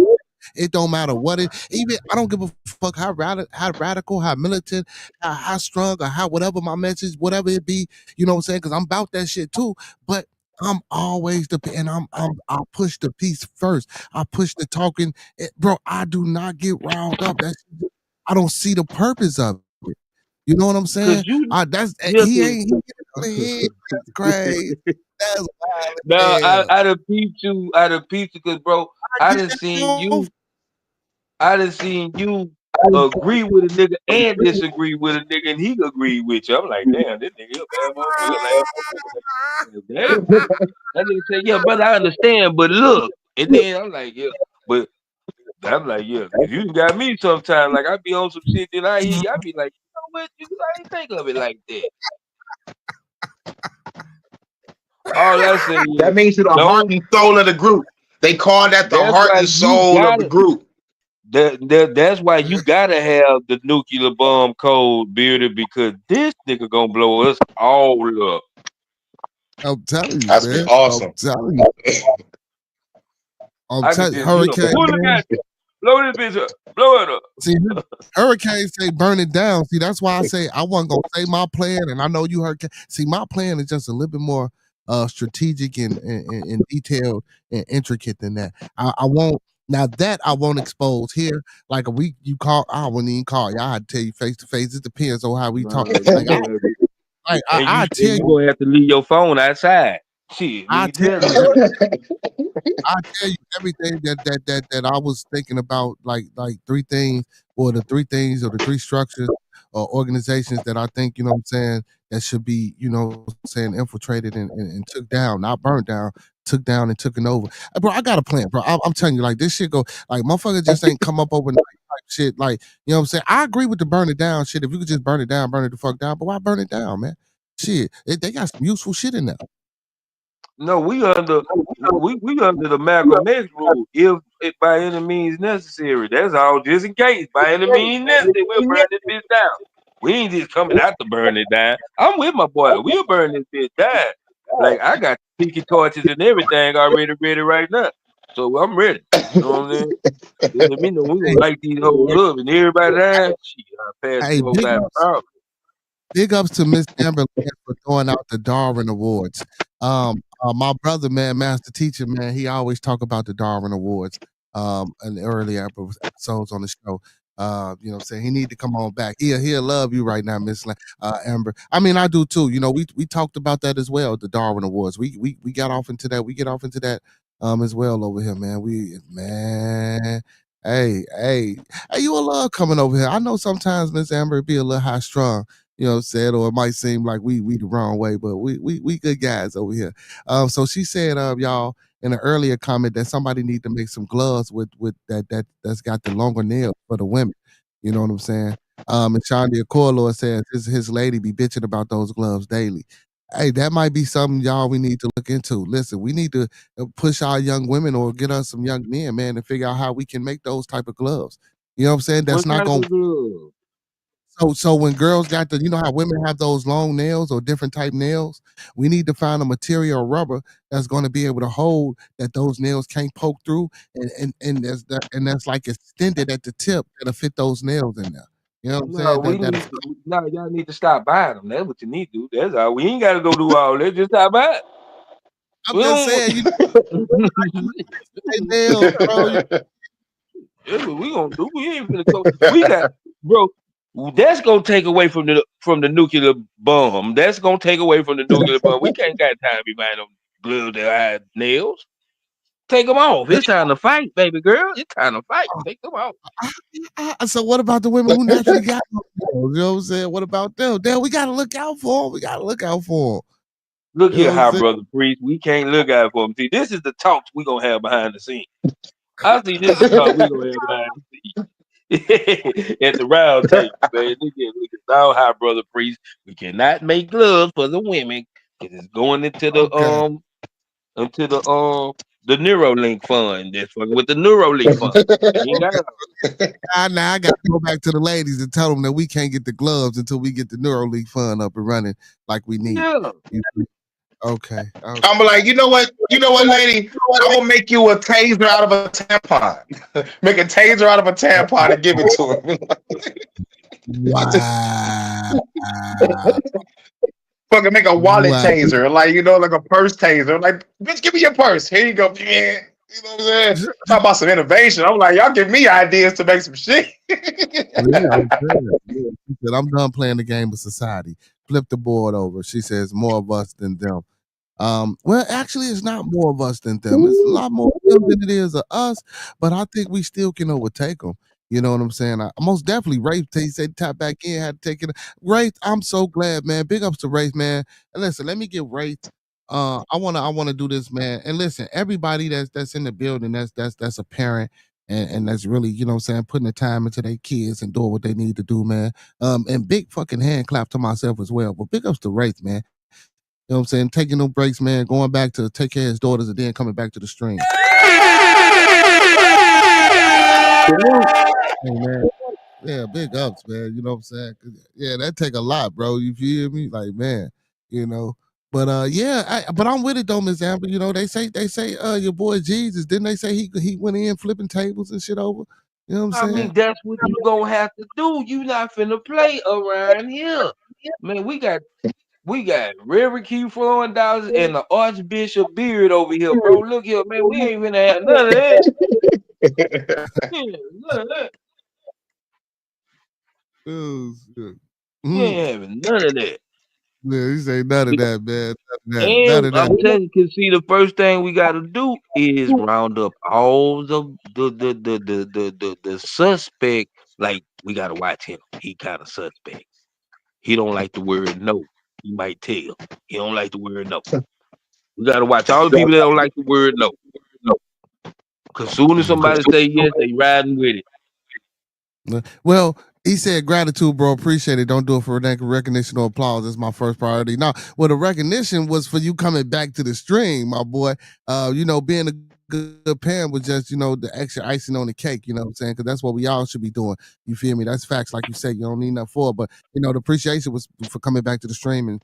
It don't matter what even I don't give a fuck how radical, how militant, how strong, or how whatever my message, whatever it be, you know what I'm saying? Because I'm about that shit too. But I'm always and I push the peace first. I push the talking. Bro, I do not get riled up. I don't see the purpose of it. You know what I'm Cause saying? you That's yeah, he getting on the head. That's crazy. That's wild now as hell. I done peeped you, cause bro, I I get done that seen off. you agree with a nigga and disagree with a nigga, and he agree with you. I'm like, damn, this nigga a bad motherfucker. Like, damn. That nigga say, yeah, brother, I understand, but look, and then I'm like, yeah, but I'm like, yeah, cause you done got me sometimes. Like I be on some shit that I hear, you, I be like, you know what, I ain't think of it like that. All I say That is, means you're the heart don't. and soul of the group. They call that the That's heart why and you soul of the gotta. group. That's why you gotta have the nuclear bomb code, bearded, because this nigga gonna blow us all up. I'm telling you, That's be man. I'm awesome. telling you. I'm I could telling you, just, Hurricane, pull the man. gas, blow this bitch up, blow it up. See, hurricanes say burn it down. See, that's why I say I wasn't gonna say my plan, and I know you heard. See, my plan is just a little bit more strategic and detailed and intricate than that. I won't. Now that I won't expose here, like a week you call, I wouldn't even call you. I had to tell you face to face. It depends on how we talk. Nah, Like you gonna have to, I and tell you you, gonna have to leave your phone outside. Shit, I nigga, tell tell you me. I tell you everything that I was thinking about, like three things, or the three things, or the three structures or organizations that I think, you know what I'm saying, that should be, what I'm saying, infiltrated and took down, not burnt down, took down and took it over. Bro, I got a plan, bro. I'm telling you, like this shit go, like motherfucker just ain't come up overnight type shit. Like, you know what I'm saying? I agree with the burn it down shit. If you could just burn it down, burn it the fuck down, but why burn it down, man? Shit, they got some useful shit in there. No, we under the Malcolm X rule. If it by any means necessary, that's all. Just in case, by any means necessary, we'll burn this bitch down. We ain't just coming out to burn it down. I'm with my boy. We'll burn this bitch down. Like I got tiki torches and everything already ready right now, so I'm ready. You know what I'm saying? Just let me know we Hey, gonna light these hoes up and everybody down. Shit, I pass hey, them over by the power. Big ups to Miss Amber for throwing out the Darwin Awards. My brother, man, Master Teacher, man, he always talk about the Darwin Awards in the earlier episodes on the show. You know what I'm saying? He need to come on back. He'll love you right now, Miss Amber. I mean, I do too. You know, we talked about that as well, the Darwin Awards. We got off into that. We get off into that as well over here, man. Hey, you a love coming over here. I know sometimes Miss Amber be a little high strung, you know what I'm saying, or it might seem like we the wrong way, but we good guys over here. So she said, y'all, in an earlier comment that somebody need to make some gloves with that's got the longer nails for the women. You know what I'm saying? And Shondia Corlor says his lady be bitching about those gloves daily. Hey, that might be something, y'all, we need to look into. Listen, we need to push our young women or get us some young men, man, and figure out how we can make those type of gloves. You know what I'm saying? That's What not type gonna of glove? so when girls got you know how women have those long nails or different type nails, we need to find a material rubber that's going to be able to hold that those nails can't poke through, and that's like extended at the tip that'll fit those nails in there. You know what I'm No, saying? we need to. No, y'all need to stop buying them. That's what you need to do. That's all. We ain't got to go do all that. Just stop buying. I'm We just don't. saying, you nails, bro. That's what we gonna do. We ain't finna go. We got, bro. That's gonna take away from the nuclear bomb. That's gonna take away from the nuclear bomb. We can't got time to be buying them gloves that have nails. Take them off. It's time to fight, baby girl. It's time to fight. Take them off. So what about the women who naturally got nails? You know what I'm saying? What about them? Damn, we gotta look out for them. We gotta look out for them. Look You know here, what I'm high saying? brother priest. We can't look out for them. See, this is the talks we gonna have behind the scenes. I see this is the talk we gonna have behind the scenes. At the round table, man. Look at now, high brother priest. We cannot make gloves for the women because it's going Okay. into the Neuralink fund. That's fucking with the Neuralink fund. We ain't got Now I got to go back to the ladies and tell them that we can't get the gloves until we get the Neuralink fund up and running like we need. yeah. Okay. I'm like, you know what? You know what, lady? I'm gonna make you a taser out of a tampon. Make a taser out of a tampon and give it to him. Wow. Fucking make a wallet Wow. taser, like like a purse taser. Like, bitch, give me your purse. Here you go. Yeah. You know what I'm saying? Talk about some innovation. I'm like, y'all give me ideas to make some shit. She said, I'm done playing the game of society. Flip the board over. She says, more of us than them. Well, actually, it's not more of us than them. It's a lot more of them than it is of us, but I think we still can overtake them. You know what I'm saying? I most definitely Rafe. He said tap back in, had to take it. Rafe, I'm so glad, man. Big ups to Rafe, man. And listen, let me get Rafe. I wanna do this, man. And listen, everybody that's in the building, that's a parent and that's really, you know what I'm saying, putting the time into their kids and doing what they need to do, man. And big fucking hand clap to myself as well. But big ups to Rafe, man. You know what I'm saying? Taking no breaks, man. Going back to take care of his daughters and then coming back to the stream. Hey, man. Yeah, big ups, man. You know what I'm saying? 'Cause, yeah, that take a lot, bro. You feel me? Like, man, you know. But yeah, but I'm with it though, Miss Amber. You know, they say your boy Jesus, didn't they say he went in flipping tables and shit over? You know what I'm I saying? mean, that's what you gonna have to do. You not finna play around here, man. We got Reverend Q flowing dollars and the Archbishop Beard over here, bro. Look here, man. We ain't finna have none of that. Yeah, none of that. Oh, shit. We Mhm. ain't having none of that. Yeah, you say none of that, man. None of that. None And of that. I'm telling you, cause see, the first thing we gotta do is round up all the suspect. Like we gotta watch him. He kind of suspect. He don't like the word no. You might tell. He don't like the word no. We gotta watch all the people that don't like the word no. Cause soon as somebody say yes, they riding with it. Well, he said gratitude, bro. Appreciate it. Don't do it for recognition or applause. That's my first priority. Now, well, the recognition was for you coming back to the stream, my boy. Being a good parent was just, the extra icing on the cake. You know what I'm saying? Because that's what we all should be doing. You feel me? That's facts, like you said. You don't need nothing for it, but the appreciation was for coming back to the stream and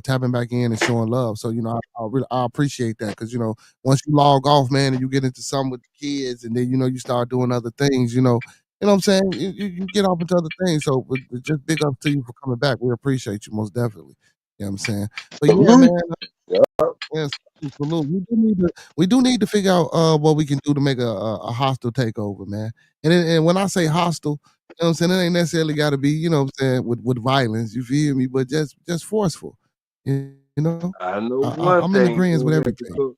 tapping back in and showing love. So I appreciate that because once you log off, man, and you get into something with the kids, and then you start doing other things, You know what I'm saying? You get off into other things. So just big up to you for coming back. We appreciate you most definitely. You know what I'm saying? But yeah, Salute. man. Yes, salute. We do need to figure out what we can do to make a hostile takeover, man. And when I say hostile, you know what I'm saying, it ain't necessarily got to be, you know what I'm saying, with violence. You feel me? But just forceful. You know, I know one I'm in thing agreement with gonna have to everything. cook.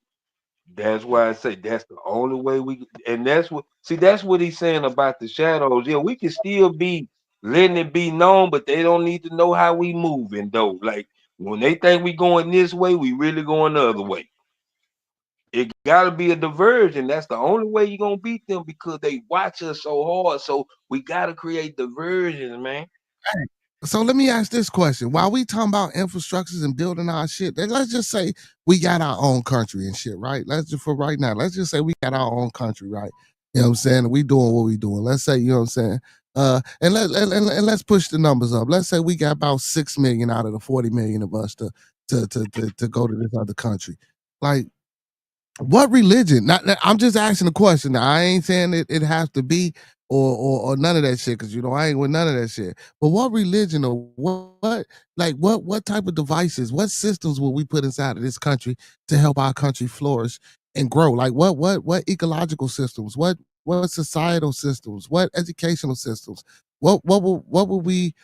That's why I say that's the only way and that's what he's saying about the shadows. Yeah, we can still be letting it be known, but they don't need to know how we moving though. Like when they think we going this way, we really going the other way. It gotta be a diversion. That's the only way you're gonna beat them because they watch us so hard. So we gotta create diversions, man. So let me ask this question. While we talking about infrastructures and building our shit, let's just say we got our own country and shit, right? Let's just for right now, let's just say we got our own country, right? You know what I'm saying? We doing what we doing. Let's say, you know what I'm saying? And let's push the numbers up. Let's say we got about 6 million out of the 40 million of us to go to this other country. Like, what religion? I'm just asking a question. Now, I ain't saying it has to be or none of that shit, because you know I ain't with none of that shit. But what religion or what type of devices, what systems will we put inside of this country to help our country flourish and grow? Like what ecological systems, what societal systems, what educational systems, what will we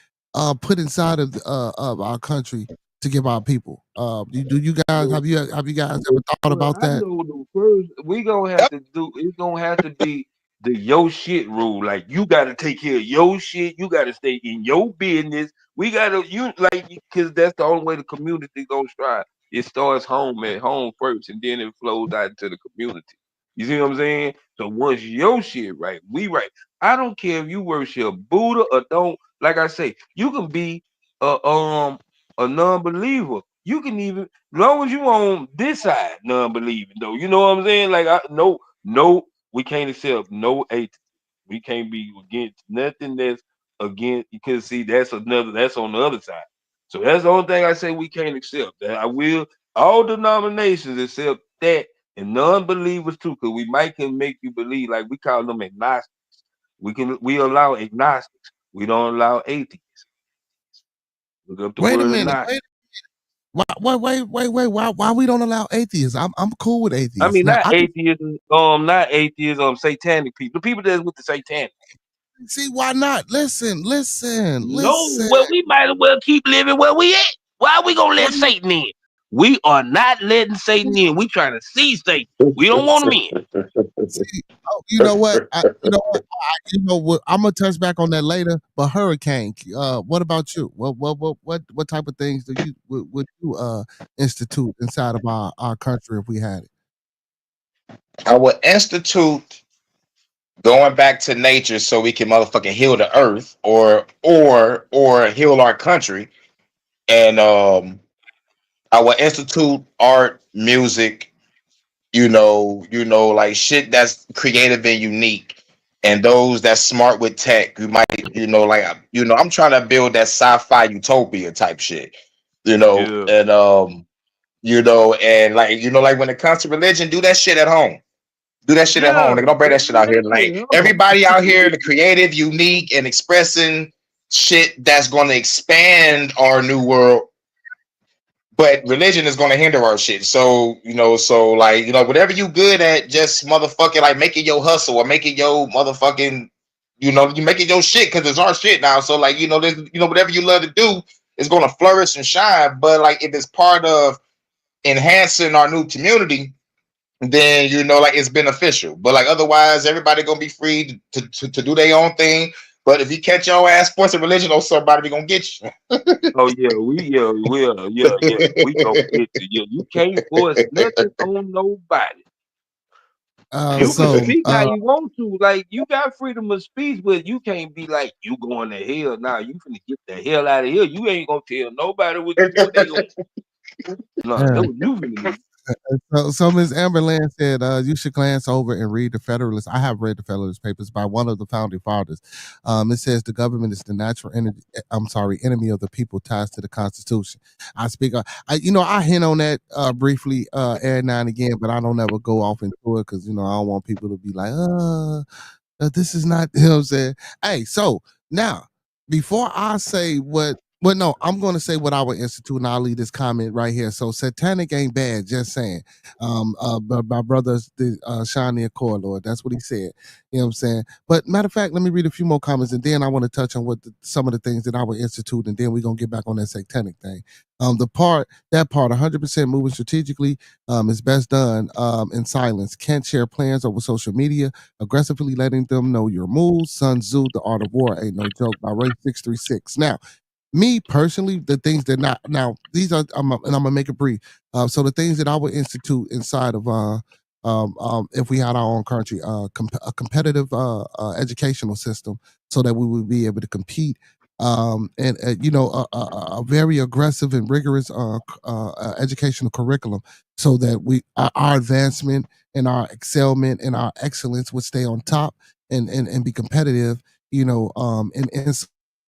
put inside of our country to give our people? Do you guys Well, have you guys ever thought well, about I that? know the first we gonna have Yep. to do. It's gonna have to be the yo shit rule. Like you gotta take care of your shit. You gotta stay in your business. We gotta you like because that's the only way the community gonna strive. It starts home at home first, and then it flows out into the community. You see what I'm saying? So once your shit right, we right. I don't care if you worship Buddha or don't. Like I say, you can be a a non-believer. You can even long as you on this side, non-believing though. You know what I'm saying? Like no, we can't accept no atheist. We can't be against nothing that's against because see that's on the other side. So that's the only thing I say we can't accept. That I will all denominations accept that and non-believers too, because we might can make you believe like we call them agnostics. We allow agnostics. We don't allow atheists. Look up the Wait a word minute. agnostic. Wait. Why we don't allow atheists? I'm cool with I atheists. mean, Now not I can atheism, satanic people, the people that's with the satanic. see why not. No, Listen. well, we might as well keep living where we at. Why are we gonna let Satan in? We are not letting Satan in. We trying to see Satan. We don't want him in. See, oh, you know what? You know what? I'm gonna touch back on that later. But Hurricane, what about you? What type of things do you would you institute inside of our country if we had it? I will institute going back to nature so we can motherfucking heal the earth or heal our country. And I will institute art, music, like shit that's creative and unique. And those that's smart with tech, you might, I'm trying to build that sci-fi utopia type shit, Yeah, and and like when it comes to religion, do that shit at home. Do that shit at home. yeah. Nigga, don't bring that Let's shit do out that here. Like shit. Hold everybody out here, the creative, unique, and expressing shit that's going to expand our new world. But religion is going to hinder our shit. So whatever you good at, just motherfucking like making your hustle or making your motherfucking, you make it your shit because it's our shit now. So like whatever you love to do is going to flourish and shine. But like if it's part of enhancing our new community, then like it's beneficial. But like otherwise, everybody gonna be free to do their own thing. But if you catch your ass forcing religion on somebody, we gonna get you. Oh yeah, we gonna get you. Yeah, you can't force nothing on nobody. Uh, You can so speak how uh, you want to. Like you got freedom of speech, but you can't be like you going to hell. Now you finna get the hell out of here. You ain't gonna tell nobody what they gonna. No, yeah. that what you finna do. So Ms. Amberland said you should glance over and read the Federalist. I have read the Federalist Papers by one of the founding fathers. It says the government is the natural enemy. I'm sorry, enemy of the people, ties to the Constitution. I speak. I hint on that briefly every now and again, but I don't ever go off into it because I don't want people to be like, This is not, you know what I'm saying? Hey, so now, before I say well, no, I'm going to say what I would institute, and I'll leave this comment right here. So, satanic ain't bad, just saying. But my brother, Shani Accord, Lord, that's what he said. You know what I'm saying? But matter of fact, let me read a few more comments, and then I want to touch on some of the things that I would institute, and then we're going to get back on that satanic thing. That part, 100% moving strategically is best done in silence. Can't share plans over social media, aggressively letting them know your moves. Sun Tzu, The Art of War, ain't no joke, by Ray 636. Now, me personally, the things that not now these are and I'm gonna make it brief. So the things that I would institute inside of if we had our own country, a competitive educational system, so that we would be able to compete. And you know, a very aggressive and rigorous educational curriculum, so that our advancement and our excelment and our excellence would stay on top and be competitive. You know, and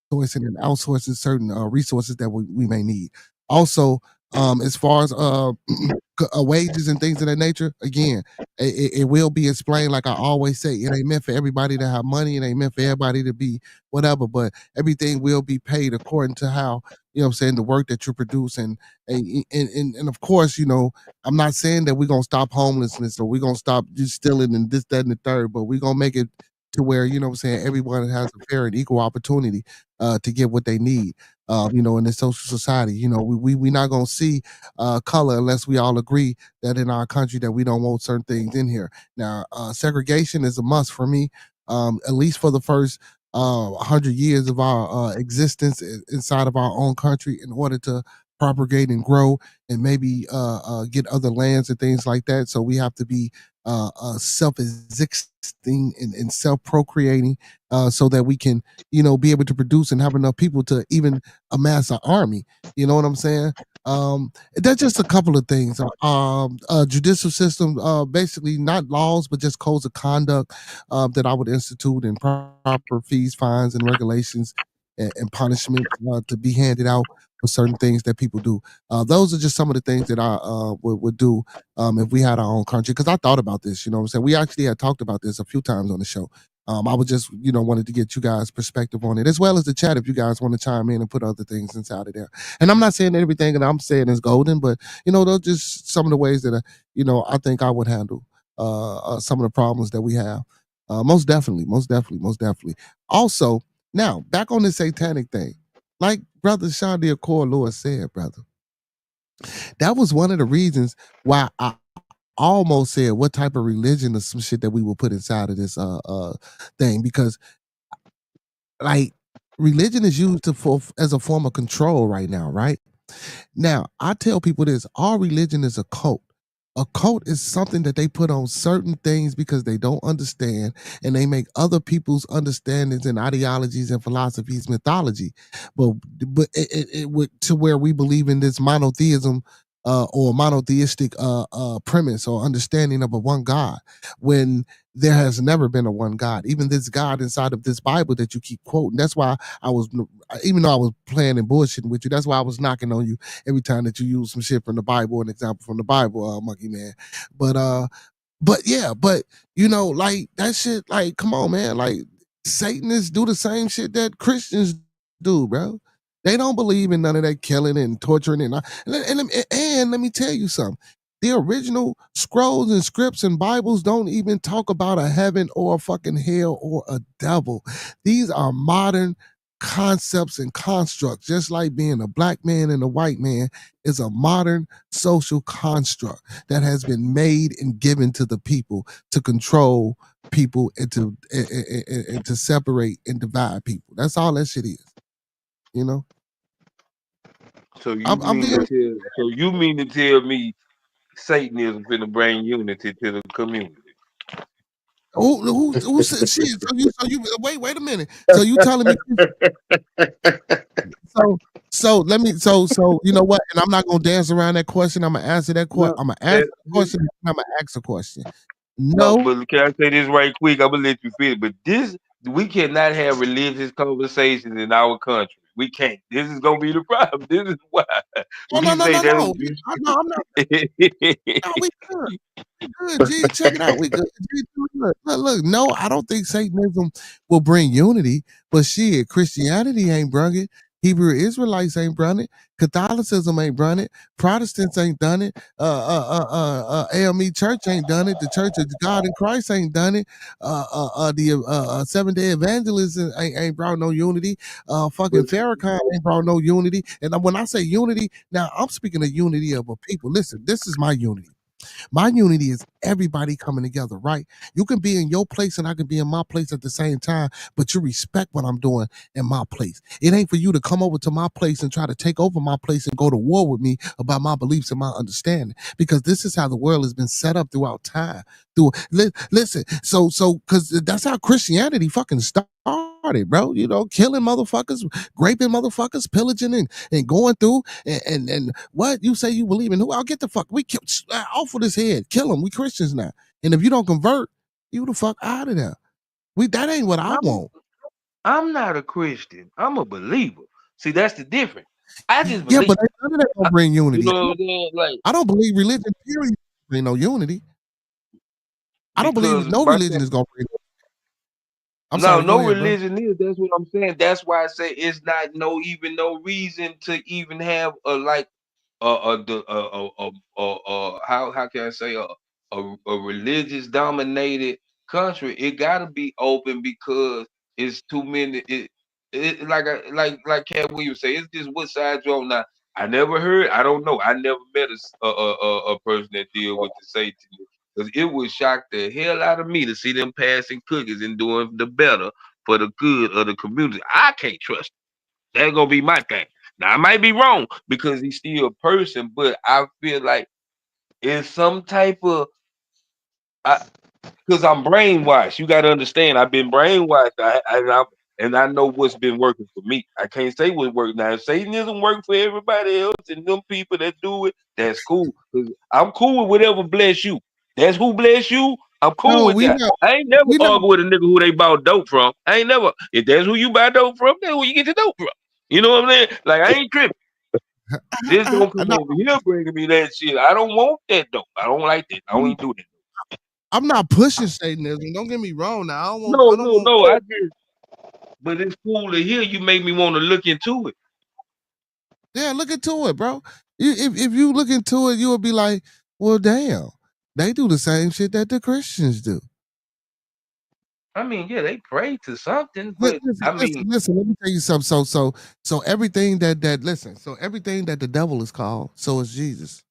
sourcing and outsourcing certain resources that we may need. Also, as far as wages and things of that nature, again, it will be explained. Like I always say, it ain't meant for everybody to have money. It ain't meant for everybody to be whatever. But everything will be paid according to how, you know what I'm saying, the work that you produce. And of course, you know, I'm not saying that we're gonna stop homelessness or we're gonna stop just stealing and this, that, and the third, but we're gonna make it to where, you know what I'm saying, everyone has a fair and equal opportunity to get what they need. You know, in this social society, you know, we not gonna see color unless we all agree that in our country that we don't want certain things in here. Now, segregation is a must for me, at least for the first 100 years of our existence inside of our own country, in order to propagate and grow and maybe get other lands and things like that. So we have to be self-existing and self-procreating, so that we can, you know, be able to produce and have enough people to even amass an army. You know what I'm saying? That's just a couple of things. Judicial system, basically not laws, but just codes of conduct that I would institute, and proper fees, fines, and regulations and punishment to be handed out for certain things that people do. Those are just some of the things that I would do if we had our own country. Because I thought about this, you know what I'm saying? We actually had talked about this a few times on the show. I was just, you know, wanted to get you guys' perspective on it, as well as the chat, if you guys want to chime in and put other things inside of there. And I'm not saying that everything that I'm saying is golden, but, you know, those just some of the ways that, you know, I think I would handle some of the problems that we have. Most definitely, most definitely, most definitely. Also, now, back on this satanic thing, like Brother Sean D. Accord Lewis said, brother, that was one of the reasons why I almost said what type of religion or some shit that we will put inside of this thing, because like religion is used as a form of control right now, right? Now, I tell people this: all religion is a cult. A cult is something that they put on certain things because they don't understand, and they make other people's understandings and ideologies and philosophies mythology. But it would to where we believe in this monotheism, or monotheistic premise or understanding of a one God, when there has never been a one God. Even this God inside of this Bible that you keep quoting. That's why I was, even though I was playing and bullshitting with you, that's why I was knocking on you every time that you use some shit from the Bible, an example from the Bible, Monkey Man. But yeah, but you know, like that shit, like, come on, man. Like Satanists do the same shit that Christians do, bro. They don't believe in none of that killing and torturing and let me tell you something. The original scrolls and scripts and Bibles don't even talk about a heaven or a fucking hell or a devil. These are modern concepts and constructs, just like being a black man and a white man is a modern social construct that has been made and given to the people to control people and to separate and divide people. That's all that shit is, you know. So you I'm mean to being tell so you mean to tell me Satanism finna bring unity to the community? who said shit? So you wait a minute. So you telling me so so you know what? And I'm not gonna dance around that question. I'm gonna answer that question. No, I'm gonna answer that, the question. And I'm gonna ask a question. no, No, but can I say this right quick? I'm gonna let you finish. But this We cannot have religious conversations in our country. We can't. This is gonna be the problem. This is why No, no, we no, say no, that. no. No, I'm not. No, we good. Good, G. Check it out. We good. G, look. No, I don't think Satanism will bring unity, but shit, Christianity ain't brung it. Hebrew Israelites ain't brung it. Catholicism ain't brung it. Protestants ain't done it. AME Church ain't done it. The Church of God in Christ ain't done it. The Seventh Day Evangelists ain't brought no unity. Fucking But Farrakhan ain't brought no unity. And when I say unity, now I'm speaking of unity of a people. Listen, this is my unity. My unity is everybody coming together, right? You can be in your place and I can be in my place at the same time, but you respect what I'm doing in my place. It ain't for you to come over to my place and try to take over my place and go to war with me about my beliefs and my understanding, because this is how the world has been set up throughout time. Listen, because that's how Christianity fucking started, bro. You know, killing motherfuckers, raping motherfuckers, pillaging and going through and what you say you believe in? Who? I'll get the fuck. We kill off with his head. Kill him. We Christians now. And if you don't convert, you the fuck out of there. That ain't what I I'm want. I'm not a Christian. I'm a believer. See, that's the difference. I just Yeah, believe. but none of that gonna I- bring You unity. know what I'm saying? Like I don't believe religion. Period. Bring no unity. I don't believe because no my religion is gonna bring. I'm no, sorry. Go no ahead, bro. religion is. That's what I'm saying. That's why I say it's not no reason to even have a like how can I say a religious dominated country. It gotta be open because it's too many. It like Cat Williams say. It's just what side you're on. Now I never heard. I don't know. I never met a person that deal with the Satan. Because it would shock the hell out of me to see them passing cookies and doing the better for the good of the community. I can't trust it. That's gonna be my thing. Now I might be wrong because he's still a person, but I feel like it's some type of because I'm brainwashed. You got to understand, I've been brainwashed, and I know what's been working for me. I can't say what worked now. If Satanism work for everybody else and them people that do it, that's cool. 'Cause I'm cool with whatever bless you. That's who bless you. I'm cool No, with that. I ain't never we not. argue with a nigga who they bought dope from. I ain't never. If that's who you buy dope from, that's who you get the dope from. You know what I'm saying? Like I ain't tripping. Just don't come No, over here bringing me that shit. I don't want that dope. I don't like that. I don't even do that. I'm not pushing Satanism. Don't get me wrong. Now I don't want. No, I don't no, want. no. I just but it's cool to hear you make me want to look into it. Yeah, look into it, bro. If you look into it, you will be like, well, damn, they do the same shit that the Christians do. I mean, yeah, they pray to something, but Listen, I mean, listen. Let me tell you something. So everything that listen. So everything that the devil is called, so is Jesus.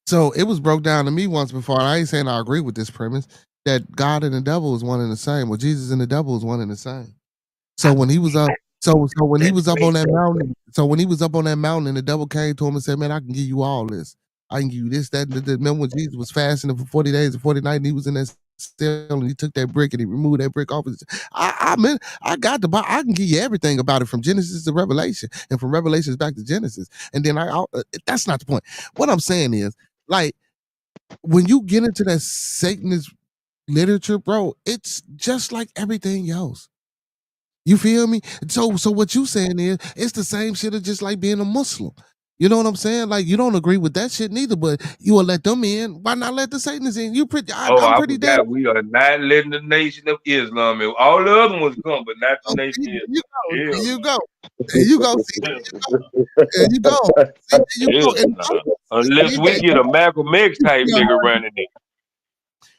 So it was broke down to me once before. And I ain't saying I agree with this premise that God and the devil is one and the same. Well, Jesus and the devil is one and the same. So when he was up, so when he that was up on makes that sense. mountain, so when he was up on that mountain, and the devil came to him and said, "Man, I can give you all this. I can give you this, that, and that." Remember when Jesus was fasting for 40 days and 40 nights, and he was in that cell, and he took that brick and he removed that brick off his. I mean, I got the. I can give you everything about it from Genesis to Revelation, and from Revelations back to Genesis. And then that's not the point. What I'm saying is, like, when you get into that Satanist literature, bro, it's just like everything else. You feel me? So what you saying is it's the same shit as just like being a Muslim. You know what I'm saying? Like you don't agree with that shit neither, but you will let them in. Why not let the Satanists in? You pretty Oh, I'm I pretty damn forgot we are not letting the nation of Islam in. All the other ones come, but not the oh, nation see, of there you go. There Islam. you go. There you go. See, there you go. See, there you go. Hell nah. Unless we get a Malcolm X type nigga running it.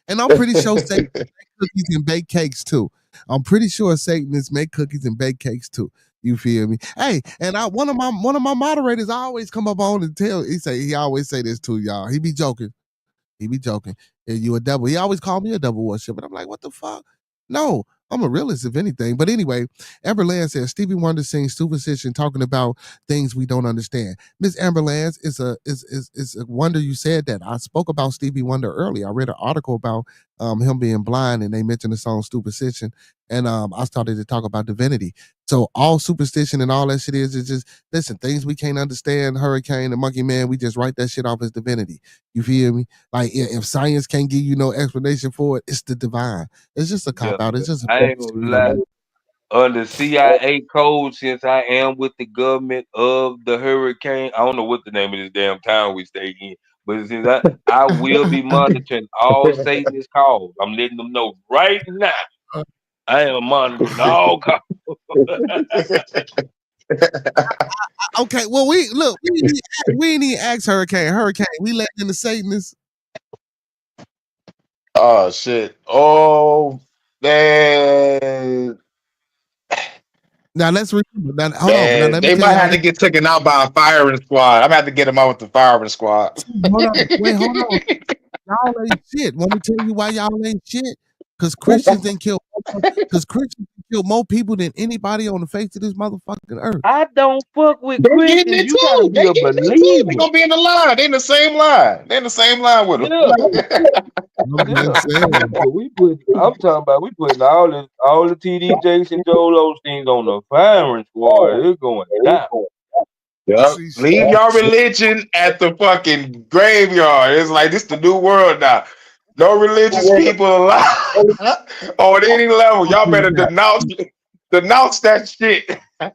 And I'm pretty sure Satanists make cookies and bake cakes too. I'm pretty sure Satanists make cookies and bake cakes too. You feel me? Hey, and one of my moderators I always come up on and tell he always say this too, y'all. He be joking. He be joking. And you a devil. He always called me a devil worshiper. And I'm like, what the fuck? No, I'm a realist, if anything. But anyway, Amber Land says Stevie Wonder sings Superstition talking about things we don't understand. Miss Amber Land is a wonder you said that. I spoke about Stevie Wonder earlier. I read an article about him being blind, and they mentioned the song Superstition, and I started to talk about divinity. So all superstition and all that shit is just, listen, things we can't understand, hurricane and monkey man, we just write that shit off as divinity. You feel me? Like if science can't give you no explanation for it, it's the divine. It's just a cop out. It's just I ain't gonna lie. Under CIA code, since I am with the government of the hurricane, I don't know what the name of this damn town we stay in, but since I will be monitoring all Satan's calls. I'm letting them know right now. I am monitoring all calls. Okay, well we ain't even ask Hurricane. We let in the Satanists. Oh shit! Oh man! Now let's remember. Now, hold on. Now Man, let me they tell might you how have to get taken out by a firing squad. I'm gonna have to get them out with the firing squad. Hold on. Wait, hold on. Y'all ain't shit. Want me to tell you why y'all ain't shit? Because Christians didn't kill. Because Christians kill more people than anybody on the face of this motherfucking earth. I don't fuck with They getting Christians. it You gotta too. be They a getting it too. They believer. gonna be in the line. They in the same line. They in the same line with them. Yeah, I'm yeah. just saying. So I'm talking about we putting all the TD Jakes and Joel Osteen on the firing squad. It's going down. Yep. See, Leave your religion at the fucking graveyard. It's like this the new world now. No religious people allowed on any level. Y'all better denounce that shit. Yeah,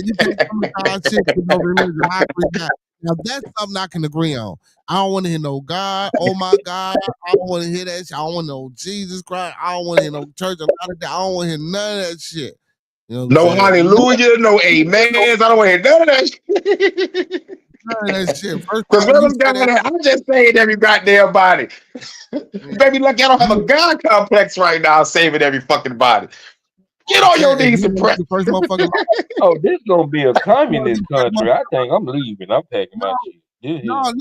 you can't come with our shit with no religion. I agree with that. Now that's something I can agree on. I don't want to hear no God. Oh my God. I don't want to hear that shit. I don't want no Jesus Christ. I don't want to hear no church. A lot of that. I don't want to hear none of that shit. You know what I'm No saying? hallelujah, no amens. I don't want to hear none of that shit. None of that shit. First of Because all, when you them got say that. that, I'm just saying every goddamn body. Baby, look, I don't have a God complex right now saving every fucking body. Get on your If knees you and want to pray. be the first motherfucker, Oh, this gonna be a you want to be communist the first country. I think I'm leaving. I'm packing my shit. This is No.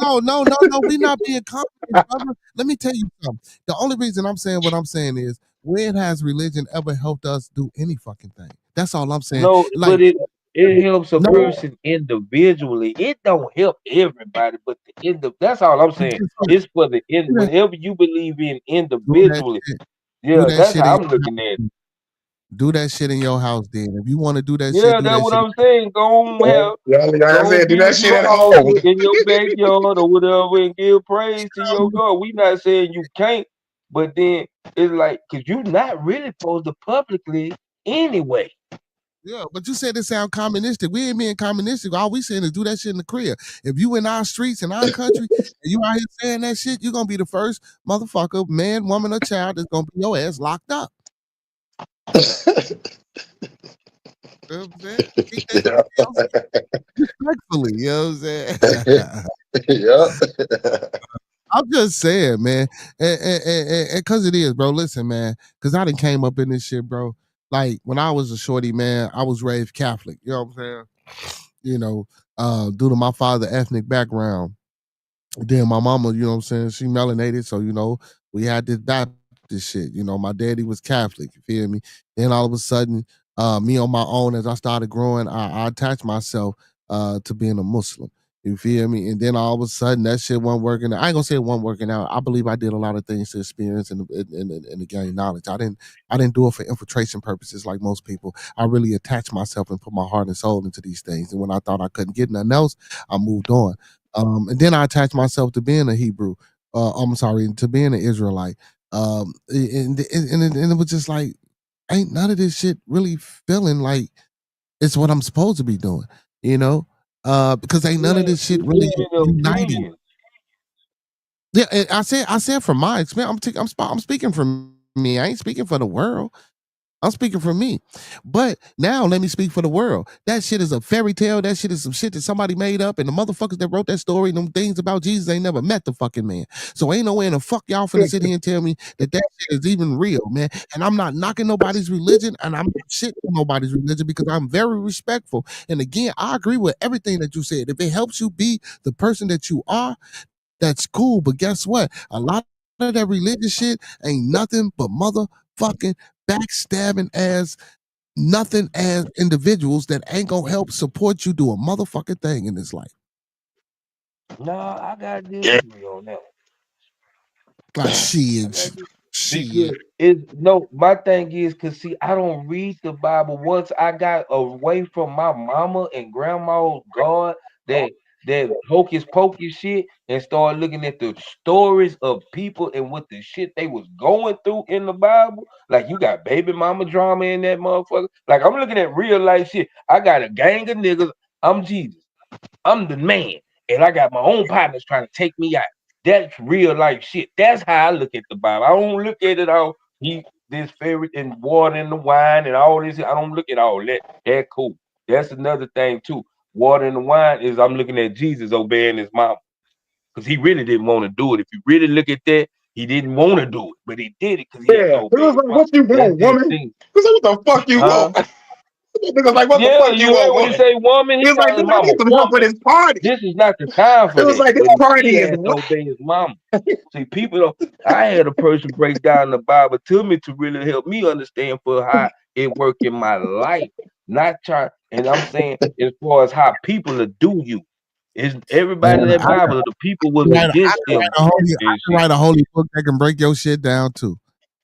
We not being confident, brother. Let me tell you something. The only reason I'm saying what I'm saying is, when has religion ever helped us do any fucking thing? That's all I'm saying. no, Like, but it helps a no, person individually. It don't help everybody, but that's all I'm saying. It's for the end. Whatever you believe in do that individually. shit. Do Yeah, that that's shit in how your I'm looking at it. house. Do that shit in your house, then. If you want to do that shit, Yeah, do that's that what shit. I'm saying. Go on, Yeah, like I go said, do build that you shit an at home. altar in your backyard or whatever, and give praise to your God. We not saying you can't, but then it's like, cause you're not really supposed to publicly anyway. Yeah, but you said it sound communistic. We ain't being communistic. All we saying is do that shit in the crib. If you in our streets, in our country, and you out here saying that shit, you're gonna be the first motherfucker, man, woman, or child that's gonna be your ass locked up. You know what I'm saying? Keep that Yeah. respectfully, you know what I'm saying? Yeah. I'm just saying, man. And cause it is, bro. Listen, man, cause I done came up in this shit, bro. Like when I was a shorty, man, I was raised Catholic. You know what I'm saying? You know, due to my father's ethnic background. Then my mama, you know what I'm saying, she melanated, so we had this Baptist shit. My daddy was Catholic, you feel me? Then all of a sudden, me on my own, as I started growing, I attached myself to being a Muslim. You feel me? And then all of a sudden that shit wasn't working. I ain't gonna say it wasn't working out. I believe I did a lot of things to experience and to gain knowledge. I didn't do it for infiltration purposes like most people. I really attached myself and put my heart and soul into these things. And when I thought I couldn't get nothing else, I moved on. And then I attached myself to being a Hebrew. I'm sorry, to being an Israelite. And it was just like, ain't none of this shit really feeling like it's what I'm supposed to be doing, you know? Because ain't none of this shit It's really an uniting. opinion. Yeah, and I said from my experience, I'm speaking from me. I ain't speaking for the world. I'm speaking for me. But now let me speak for the world. That shit is a fairy tale. That shit is some shit that somebody made up. And the motherfuckers that wrote that story, them things about Jesus, ain't never met the fucking man. So ain't no way in the fuck y'all finna sit here and tell me that shit is even real, man. And I'm not knocking nobody's religion, and I'm not shitting nobody's religion, because I'm very respectful. And again, I agree with everything that you said. If it helps you be the person that you are, that's cool. But guess what? A lot of that religious shit ain't nothing but motherfucking backstabbing ass nothing as individuals that ain't gonna help support you do a motherfucking thing in this life. No, I gotta Yeah. disagree on that. Like I shit. got Shit. because it no, my thing is cause see, I don't read the Bible. Once I got away from my mama and grandma's God, that that hocus pocus shit, and started looking at the stories of people and what the shit they was going through in the Bible. Like you got baby mama drama in that motherfucker. Like I'm looking at real life shit. I got a gang of niggas. I'm Jesus. I'm the man, and I got my own partners trying to take me out. That's real life shit. That's how I look at the Bible. I don't look at it all. This favorite and water and the wine and all this. I don't look at all that. That cool. That's another thing too. Water and the wine is I'm looking at Jesus obeying his mom because he really didn't want to do it. If you really look at that, he didn't want to do it, but he did it because he had to Yeah, he obey was his like, mom. "What you That's want, big woman?" thing. He said, "What the fuck you Huh? want?" Niggas like, "What the Yeah, fuck you you heard want, what he woman?" say, woman? He He was like, called his "Nigga, I mama need some help with woman. this party." This is not the time It for was that. like, "This But he party is had to lit." obey his mama. See, people don't. I had a person break down the Bible to me to really help me understand for how it work in my life. Not try, and I'm saying as far as how people will do you. Is everybody in Man, that Bible, the people was I against can them and shit. write a holy book that can break your shit down too.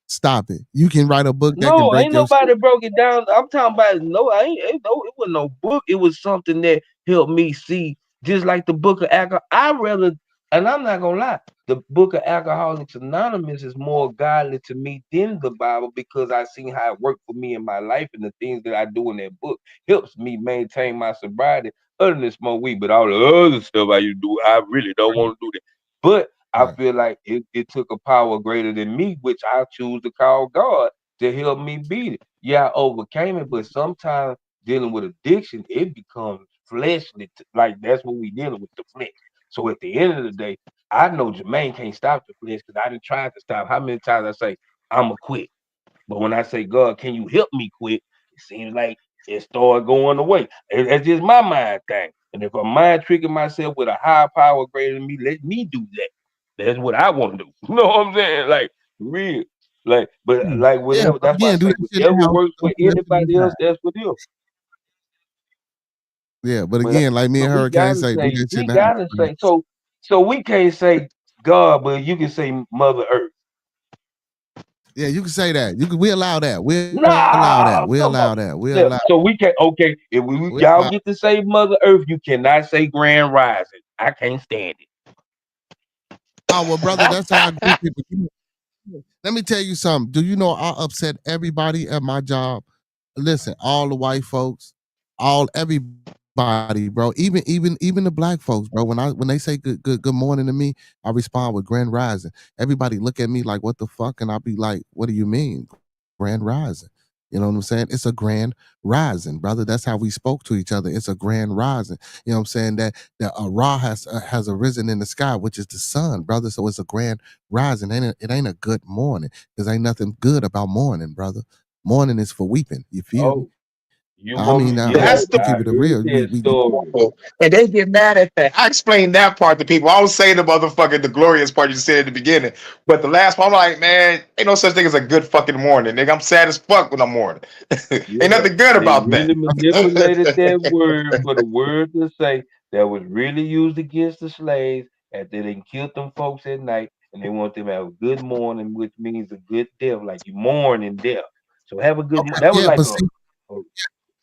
Stop it. You can write a book that can No, break ain't your shit. nobody broke it down. I'm talking about no, ain't no, it was no book. It was something that helped me see, just like the book of alcohol. I rather, and I'm not gonna lie, the book of Alcoholics Anonymous is more godly to me than the Bible because I seen how it worked for me in my life and the things that I do in that book helps me maintain my sobriety. Other than smoke weed, but all the other stuff I used to do, I really don't want to do that. But I Right. feel like it took a power greater than me, which I choose to call God to help me beat it. Yeah, I overcame it, but sometimes dealing with addiction, it becomes fleshly. Like that's what we dealing with, the flesh. So at the end of the day, I know Jermaine can't stop the flesh because I didn't try to stop. How many times I say I'ma quit? But when I say, God, can you help me quit? It seems like it started going away. That's just my mind thing. And if I'm mind tricking myself with a higher power greater than me, let me do that. That's what I want to do. You know what I'm saying? Like real. Like, but like Yeah, whatever. but That's why I again, do say that shit whatever now. works Don't for do that shit anybody else, inside. that's for them. Yeah, but But again, like me but and Hurricane say, do that shit we now. gotta say so we can't say God, but you can say Mother Earth. Yeah, you can say that. We allow that. We allow that. We No, allow come on. that. We allow. Yeah, so we can okay. If We y'all allow. get to say Mother Earth, you cannot say Grand Rising. I can't stand Oh well, brother, it. that's how I greet people. Let me tell you something. Do you know I upset everybody at my job? Listen, all the white folks, all everybody, bro. Even the black folks, bro. When they say good morning to me, I respond with Grand Rising. Everybody look at me like, what the fuck? And I'll be like, what do you mean? Grand Rising. You know what I'm saying? It's a grand rising, brother. That's how we spoke to each other. It's a grand rising. You know what I'm saying? That a Ra has arisen in the sky, which is the sun, brother. So it's a grand rising. It ain't a good morning because ain't nothing good about morning, brother. Morning is for weeping. You feel me? Oh, you I want mean, me? Yeah, to That's the keep I it heard real, that story. and they get mad at that. I explained that part to people. I was saying the motherfucking the glorious part you said at the beginning, but the last part, I'm like, man, ain't no such thing as a good fucking morning, nigga. I'm sad as fuck when I'm morning. Ain't Yeah, nothing good they about that. really manipulated that word for the word to say that was really used against the slaves after they killed them folks at night, and they want them to have a good morning, which means a good death, like you mourn in death. So have a good. okay, That was yeah, like but see, a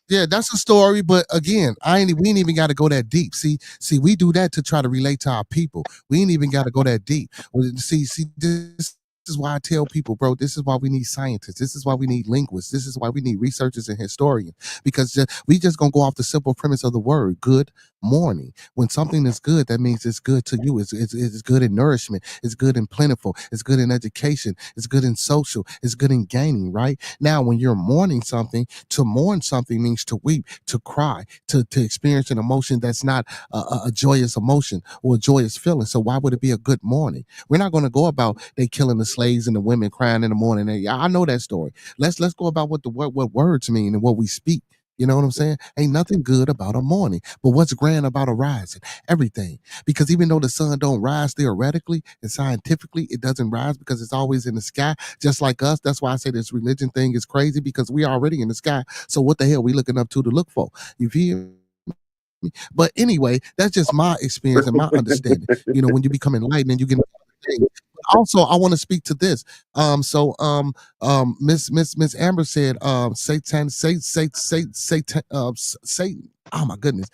yeah, that's a story, but again, we ain't even got to go that deep. See, we do that to try to relate to our people. We ain't even got to go that deep. Well, see, this is why I tell people, bro, this is why we need scientists. This is why we need linguists. This is why we need researchers and historians, because we just gonna go off the simple premise of the word good morning. When something is good, that means it's good to you. It's good in nourishment. It's good in plentiful. It's good in education. It's good in social. It's good in gaining, right? Now, when you're mourning something, to mourn something means to weep, to cry, to experience an emotion that's not a joyous emotion or a joyous feeling. So why would it be a good morning? We're not going to go about they killing the slaves and the women crying in the morning. I know that story. Let's go about what words mean and what we speak. You know what I'm saying? Ain't nothing good about a morning. But what's grand about a rising? Everything. Because even though the sun don't rise theoretically and scientifically, it doesn't rise because it's always in the sky, just like us. That's why I say this religion thing is crazy because we are already in the sky. So what the hell we looking up to look for? You feel me? But anyway, that's just my experience and my understanding. When you become enlightened and you get things. also I want to speak to this. Miss Amber said Satan. Oh my goodness.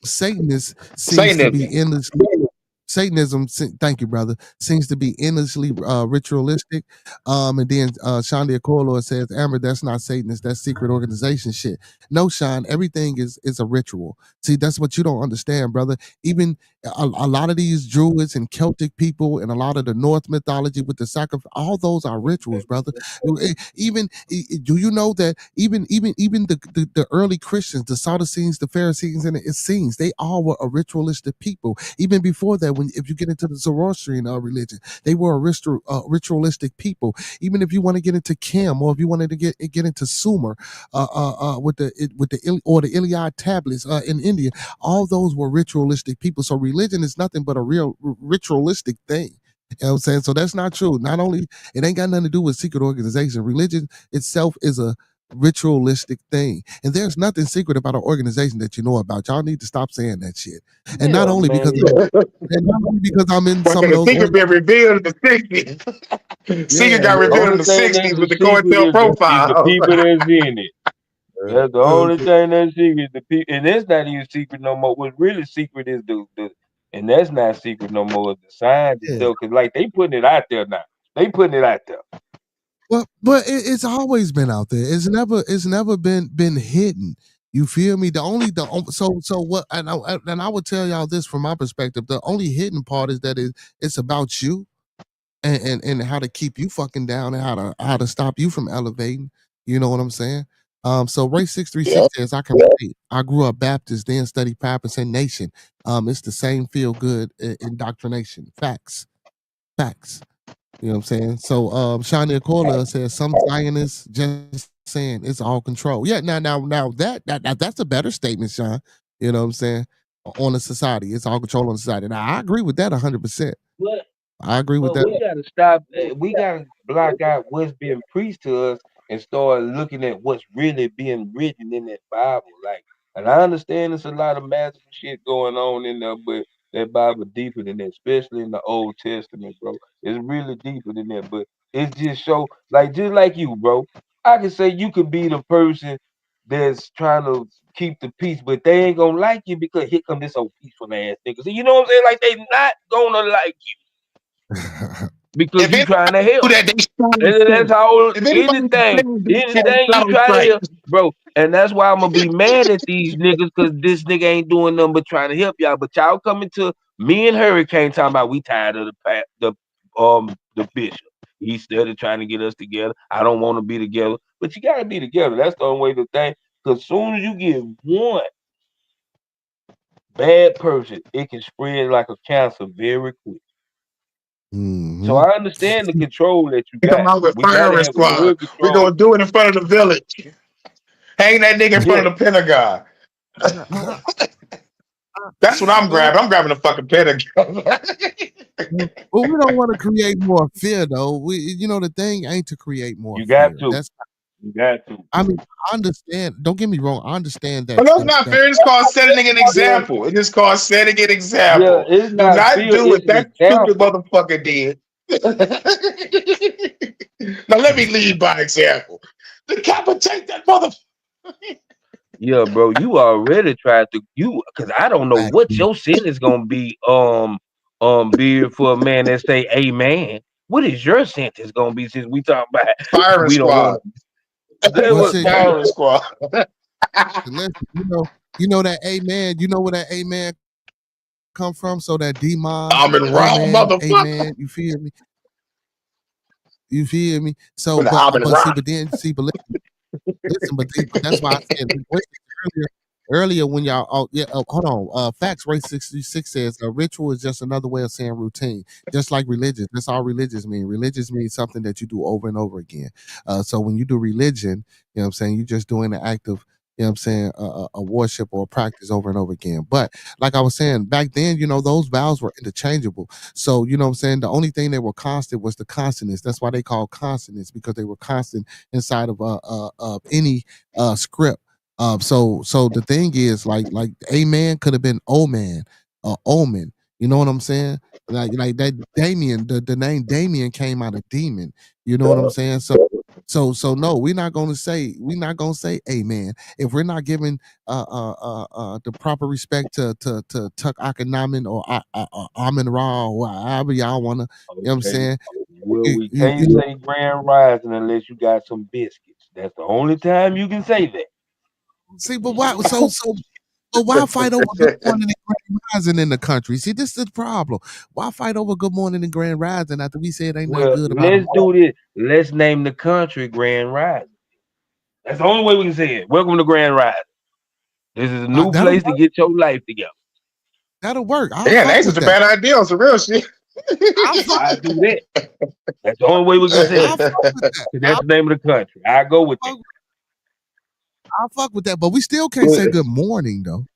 Satanist seems to be Satanism. endlessly Satanism, thank you, brother, seems to be endlessly ritualistic. And then Shonda Akolo says, Amber, that's not Satanist, that's secret organization shit. No, Sean, everything is a ritual. See, that's what you don't understand, brother. Even a lot of these Druids and Celtic people and a lot of the North mythology with the sacrifice, all those are rituals, brother. Do you know that even the early Christians, the Sadducees, the Pharisees, and the Essenes, they all were a ritualistic people. Even before that, if you get into the Zoroastrian religion, they were a ritualistic people. Even if you want to get into Kim, or if you wanted to get into Sumer, with the Iliad tablets in India, all those were ritualistic people. So religion is nothing but a real ritualistic thing. You know what I'm saying? So that's not true. Not only it ain't got nothing to do with secret organization. Religion itself is a ritualistic thing. And there's nothing secret about an organization that you know about. Y'all need to stop saying that shit. And not only because I'm in some of The those secret been revealed in the 60s. Secret got The revealed in only the thing 60s that's a with the secret COINTEL is the profile. people that's in it. That's the only thing that's secret. The people, and that's not even secret no more. What's really secret is and that's not secret no more. Is the signs yeah. itself, because like they putting it out there now. They putting it out there. Well, but it's always been out there. It's never been hidden. You feel me? So what? And I would tell y'all this from my perspective. The only hidden part is that it's about you and how to keep you fucking down and how to stop you from elevating. You know what I'm saying? So Ray 636 says I can relate. I grew up Baptist, then studied Pappas Nation. It's the same feel good indoctrination. Facts. You know what I'm saying? So Shania Cola says some Zionists just saying it's all control. Yeah, now that's a better statement, Sean. You know what I'm saying? On the society. It's all control on society. Now I agree with that 100%. But I agree with But that. we gotta stop. We gotta block out what's being preached to us and start looking at what's really being written in that Bible. Like, and I understand there's a lot of magical shit going on in there, but that Bible deeper than that, especially in the Old Testament, bro. It's really deeper than that. But it's just like you, bro. I can say you could be the person that's trying to keep the peace, but they ain't gonna like you because here come this old peaceful ass nigga. So you know what I'm saying? Like they not gonna like you because If you trying to anybody do help. that, they shadow And strike. that's how If anybody anything, do that, anything they you shadow try to strike. help, bro. And that's why I'm gonna be mad at these niggas because this nigga ain't doing nothing but trying to help y'all. But y'all coming to me and Hurricane talking about we tired of the bishop. He started trying to get us together. I don't want to be together, but you gotta be together. That's the only way to think. Because as soon as you get one bad person, it can spread like a cancer very quick. So I understand the control that you We come got. out with We gotta firing have squad. good We control. gonna do it in front of the village. Hang that nigga in Yeah. front of the Pentagon. That's what I'm well, grabbing. I'm grabbing the fucking Pentagon. well, we don't want to create more fear, though. The thing ain't to create more You got fear. to. You got to. I mean, I understand. Don't get me wrong. I understand But that that's not fair. It's called setting an Yeah, example. It is called setting an yeah, example. it's Do not not fear, do it's what an that stupid example. motherfucker did. Now let me lead by example. Decapitate that motherfucker. Yeah, bro, you already tried to because I don't know what your sin is gonna be beard for a man that say amen. What is your sentence gonna be since we talk about Firing we don't want squad. that Well, was shit, Firing squad. listen, that amen. You know where that amen come from? So that demon, I'm in Rome, amen, motherfucker. amen. You feel me? You feel me? So, When I'm in Rome. listen, but that's why I said earlier when y'all. Oh yeah, hold on. Facts Race 66 says a ritual is just another way of saying routine, just like religion. That's all religious mean. Religious means something that you do over and over again. So when you do religion, you know what I'm saying, you're just doing the act of. You know what I'm saying? A worship or a practice over and over again. But like I was saying, back then, those vows were interchangeable. So, you know what I'm saying? The only thing that were constant was the consonants. That's why they call consonants, because they were constant inside of any script. So the thing is, like amen could have been oh man, omen. You know what I'm saying? Like that Damien, the name Damien came out of demon. You know what I'm saying? So no, we're not gonna say amen if we're not giving the proper respect to Tuck Akhenamen or Amin Ra or however y'all wanna, you know what I'm Okay. saying? Well, we You can't know, say Grand Rising unless you got some biscuits. That's the only time you can say that. see, but why but why fight over good morning and grand rising in the country? See, this is the problem. Why fight over good morning and grand rising after we said ain't nothing Well, good about them? let's do this. Let's name the country Grand Rising. That's the only way we can say it. Welcome to Grand Rising. This is a new That'll place to work. get your life together. That'll work. I'll Yeah, that fuck ain't with such a that. bad idea on some real shit. I'll fuck I with do that. That's the only way we can say I'll it. fuck with that. 'Cause that's the name of the country. I go with that. Fuck, I'll fuck with that. But we still can't say good morning though.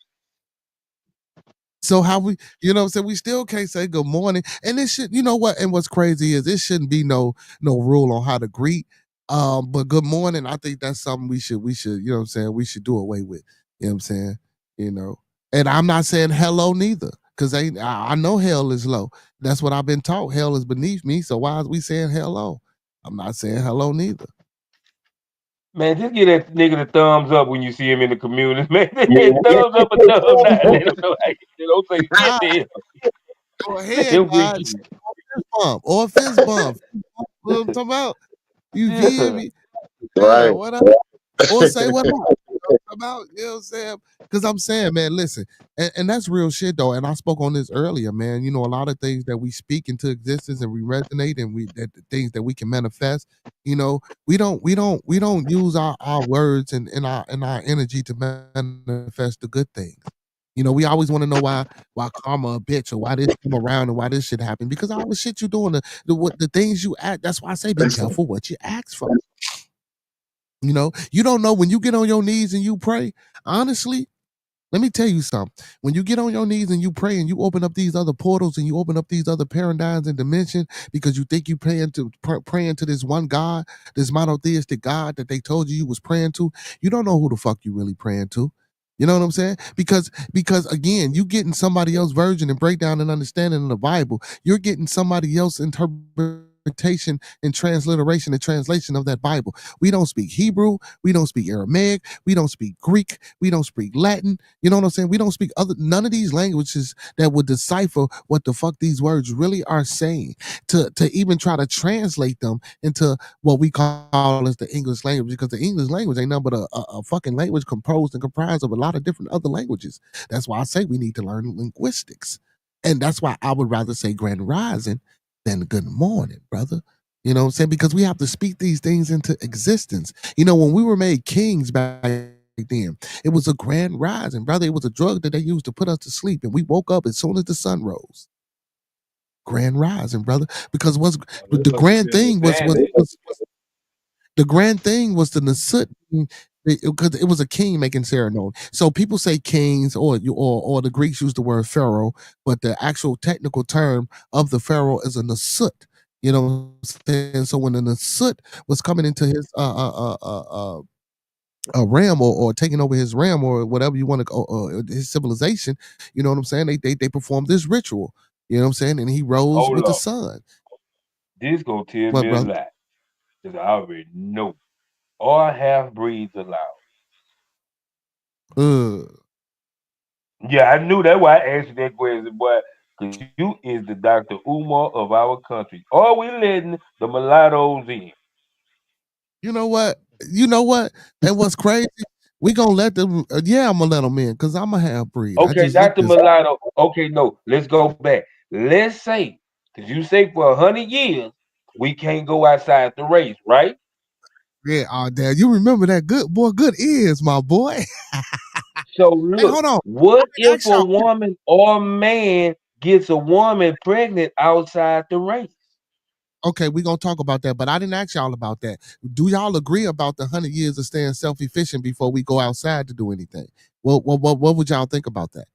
So how we, you know what I'm saying? We still can't say good morning. And it should, you know what? And what's crazy is it shouldn't be no rule on how to greet. But good morning, I think that's something we should, you know what I'm saying, we should do away with. You know what I'm saying? You know. And I'm not saying hello neither. Cause I know hell is low. That's what I've been taught. Hell is beneath me. So why is we saying hello? I'm not saying hello neither. Man, just give that nigga the thumbs up when you see him in the community. Man, thumbs up or thumbs down. Let him know how you don't say shit God, to him. go Let ahead, him greet God. you. Fist bump or fist bump. You know what I'm talking about? You feel Yeah. me? Yeah, Right. what up? Or say what up? About, you know what I'm saying? Because I'm saying, man, listen, and that's real shit though. And I spoke on this earlier, man. You know, a lot of things that we speak into existence and we resonate and the things that we can manifest, you know, we don't use our words and our energy to manifest the good things. You know, we always want to know why karma a bitch or why this come around and why this shit happen. Because all the shit you doing, the things you act, that's why I say be careful what you ask for. You know, you don't know when you get on your knees and you pray. Honestly, let me tell you something. When you get on your knees and you pray and you open up these other portals and you open up these other paradigms and dimension because you think you praying to this one God, this monotheistic God that they told you was praying to, you don't know who the fuck you really praying to. You know what I'm saying? Because again, you getting somebody else version and breakdown and understanding in the Bible. You're getting somebody else interpretation and transliteration and translation of that Bible. We don't speak Hebrew. We don't speak Aramaic. We don't speak Greek. We don't speak Latin. You know what I'm saying? We don't speak none of these languages that would decipher what the fuck these words really are saying. To even try to translate them into what we call as the English language, because the English language ain't nothing but a fucking language composed and comprised of a lot of different other languages. That's why I say we need to learn linguistics. And that's why I would rather say grand rising than good morning, brother. You know what I'm saying? Because we have to speak these things into existence. You know, when we were made kings back then, it was a grand rising, brother. It was a drug that they used to put us to sleep, and we woke up as soon as the sun rose. Grand rising, brother. Because what's Oh, the that must have grand been thing advantage. was the grand thing was the Nasut because it was a king making ceremony. So people say kings or the Greeks use the word pharaoh, but the actual technical term of the pharaoh is a Nasut. You know what I'm saying? So when the Nasut was coming into his a realm or taking over his realm or whatever you want to his civilization, you know what I'm saying? They performed this ritual. You know what I'm saying? And he rose Hold with the up. sun. This gonna tell What, me a brother? lot. Because I already know. All half breeds allowed. Uh, Yeah, I knew that why I asked you that question, boy. Because you is the Dr. Umar of our country. Are we letting the mulattoes in? You know what? You know what? And what's crazy? We gonna let them. Yeah, I'm gonna let them in because I'm a half breed. I Okay, just not looked the this. mulatto. Okay, no, let's go back. Let's say, because you say for 100 years, we can't go outside the race, right? Yeah, oh damn, you remember that good boy? Good ears, my boy. So Hey, look, hold on. I what didn't if ask a y'all. woman or man gets a woman pregnant outside the race? Okay, we gonna talk about that, but I didn't ask y'all about that. Do y'all agree about the 100 years of staying self-efficient before we go outside to do anything? What would y'all think about that?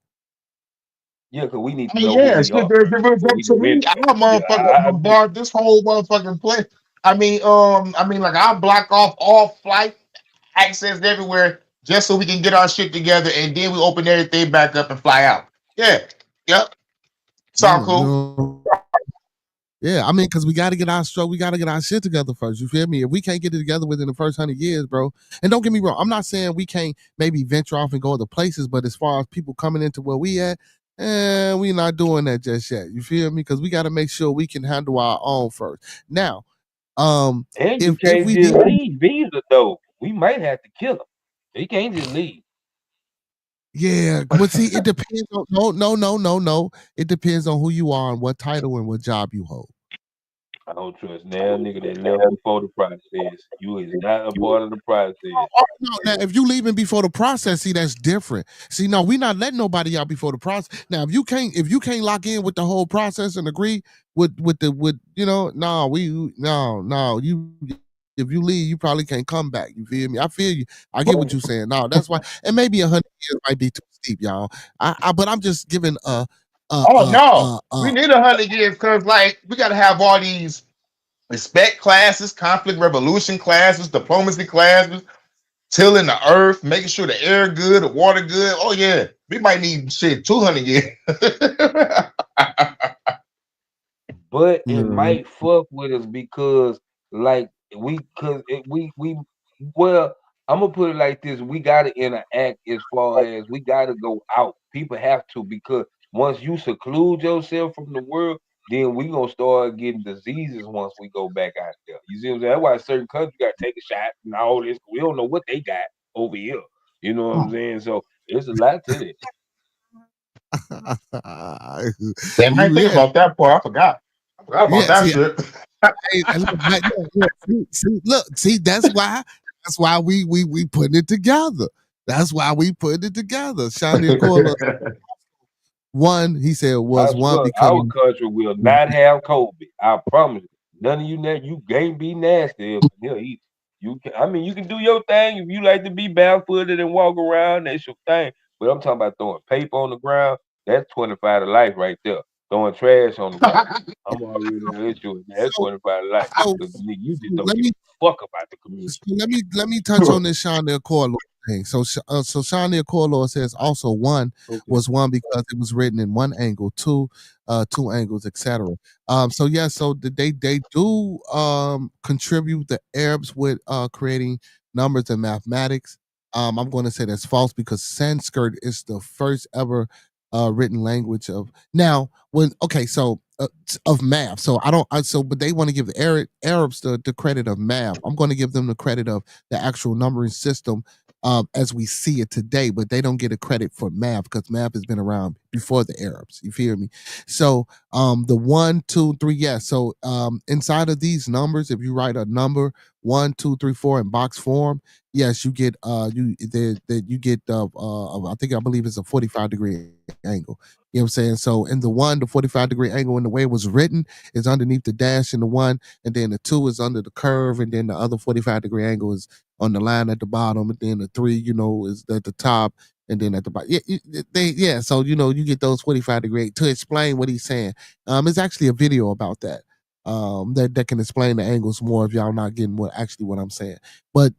Yeah, because we need I to mean, know who yeah, we shit, are before we to go me, into that. I'll Yeah, motherfucking bombard this whole motherfucking place. Like I'll block off all flight access everywhere just so we can get our shit together and then we open everything back up and fly out. Yeah. Yep. It's all cool. Yeah, I mean, because we got to get our shit together first. You feel me? If we can't get it together within the first 100 years, bro. And don't get me wrong, I'm not saying we can't maybe venture off and go other places, but as far as people coming into where we at, we not doing that just yet. You feel me? Because we got to make sure we can handle our own first. Now, And you if can't we just did, leave Visa though. We might have to kill him. He can't just leave. yeah, but see, it depends on no. It depends on who you are and what title and what job you hold. I don't trust now nigga that left before the process. You is not a part of the process. No, now if you leaving before the process, see that's different. See, no, we not letting nobody out before the process. Now, if you can't lock in with the whole process and agree with you. If you leave, you probably can't come back. You feel me? I feel you. I get what you're saying. No, that's why. And maybe 100 years might be too steep, y'all. But I'm just giving Oh no, we need 100 years because like we got to have all these respect classes, conflict resolution classes, diplomacy classes, tilling the earth, making sure the air good, the water good. Oh yeah, we might need shit 200 years. But it might fuck with us because like we well, I'm gonna put it like this: we gotta interact as far as we gotta go out. People have to because once you seclude yourself from the world, then we gonna start getting diseases once we go back out there. You see what I'm saying? That's why certain countries gotta take a shot and all this. We don't know what they got over here. You know what I'm saying? So there's a lot to it. Damn, I didn't think Yeah, about that part. I forgot about yeah. that See, shit. hey, see, that's why we putting it together. That's why we putting it together. Shani Cola, one, he said I was one swear, our becoming country will not have COVID. I promise you. None of you can't be nasty up in here either. You can, I mean, you can do your thing if you like to be barefooted and walk around. That's your thing. But I'm talking about throwing paper on the ground. That's 25 to life right there. Throwing trash on the ground. I'm already with you. That's so 25 to life. so, Because you just so don't let give me a fuck about the community. let me touch on this Shania Corlaw thing. So Shania Corlaw says also one Okay. was one because it was written in one angle, two angles, etc. So yeah, so they do contribute the Arabs with creating numbers and mathematics. I'm going to say that's false because Sanskrit is the first ever written language of now when okay so of math. So I don't. But they want to give the Arabs the credit of math. I'm going to give them the credit of the actual numbering system as we see it today. But they don't get a credit for math because math has been around before the Arabs. You feel me? So the 1, 2, 3, yes. So inside of these numbers, if you write a number 1, 2, 3, 4 in box form, yes, you get you get I believe it's a 45-degree angle. You know what I'm saying? So in the 1, the 45-degree angle in the way it was written is underneath the dash in the 1, and then the 2 is under the curve, and then the other 45-degree angle is on the line at the bottom, and then the 3, is at the top, and then at the bottom. Yeah. So you get those 45-degree to explain what he's saying. It's actually a video about that. That can explain the angles more if y'all not getting what I'm saying. But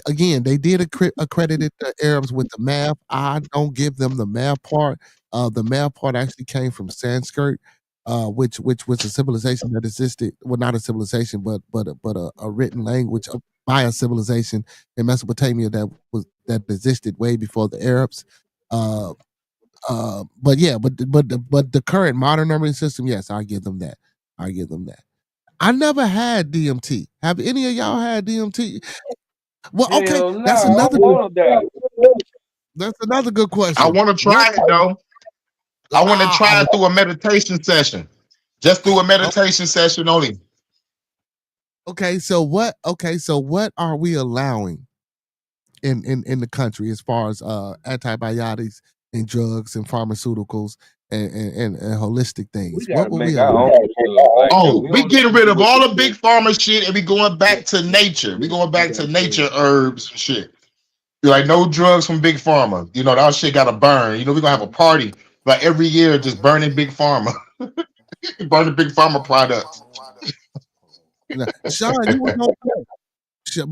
again, they did accredited the Arabs with the math. I don't give them the math part. The math part actually came from Sanskrit, which was a civilization that existed. Well, not a civilization, but a written language by a civilization in Mesopotamia that existed way before the Arabs. But yeah, but the current modern numbering system, yes, I give them that. I give them that. I never had DMT. Have any of y'all had DMT? Well, okay, Hell no, I don't good, want to die. that's another good I question. want to What? try it though. I want to try it through a meditation session. Just through a meditation session only. Okay, so what? Okay, so what are we allowing in the country as far as antibiotics and drugs and pharmaceuticals and holistic We things? What gotta will we make our allow? own stuff. Like Oh, we we don't need getting to rid do of what all they the big do. pharma shit and we going Yeah, back to nature. We going back to that's nature it. herbs and shit. Like no drugs from big pharma. That shit gotta burn. We gonna have a party like every year just burning big pharma. Burning big pharma products. Now, Sean, you was on point.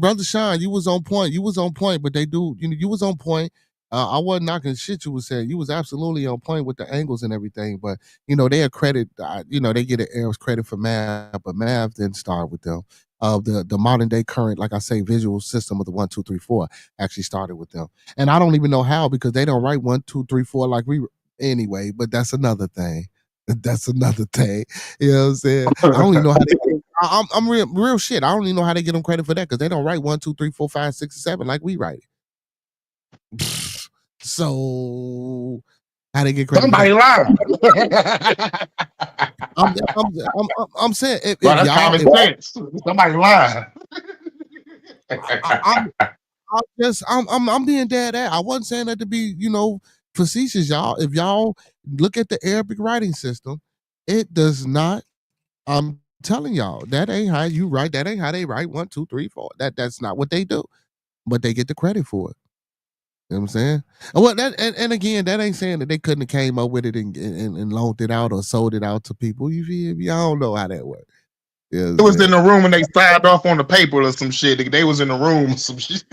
Brother Sean, you was on point. You was on point, but they do, you was on point. I wasn't knocking shit you was saying. You was absolutely on point with the angles and everything. But they accredit, they get an Arabs credit for math, but math didn't start with them. The modern day current, like I say, visual system of the 1, 2, 3, 4 actually started with them. And I don't even know how, because they don't write 1, 2, 3, 4 like we anyway. But that's another thing. That's another thing. You know what I'm saying? I don't even know how they. I'm real shit. I don't even know how they get them credit for that, because they don't write 1, 2, 3, 4, 5, 6, 7 like we write it. So how they get credit? Somebody lying. I'm saying if That's y'all, common sense. Somebody lying. I'm being dead at. I wasn't saying that to be facetious, y'all. If y'all look at the Arabic writing system, it does not. I'm telling y'all, that ain't how you write. That ain't how they write 1, 2, 3, 4. That's not what they do, but they get the credit for it. You know what I'm saying? Well, and again, that ain't saying that they couldn't have came up with it and loaned it out or sold it out to people. You feel me? I don't know how that works. It was in the room and they signed off on the paper or some shit. They was in the room or some shit.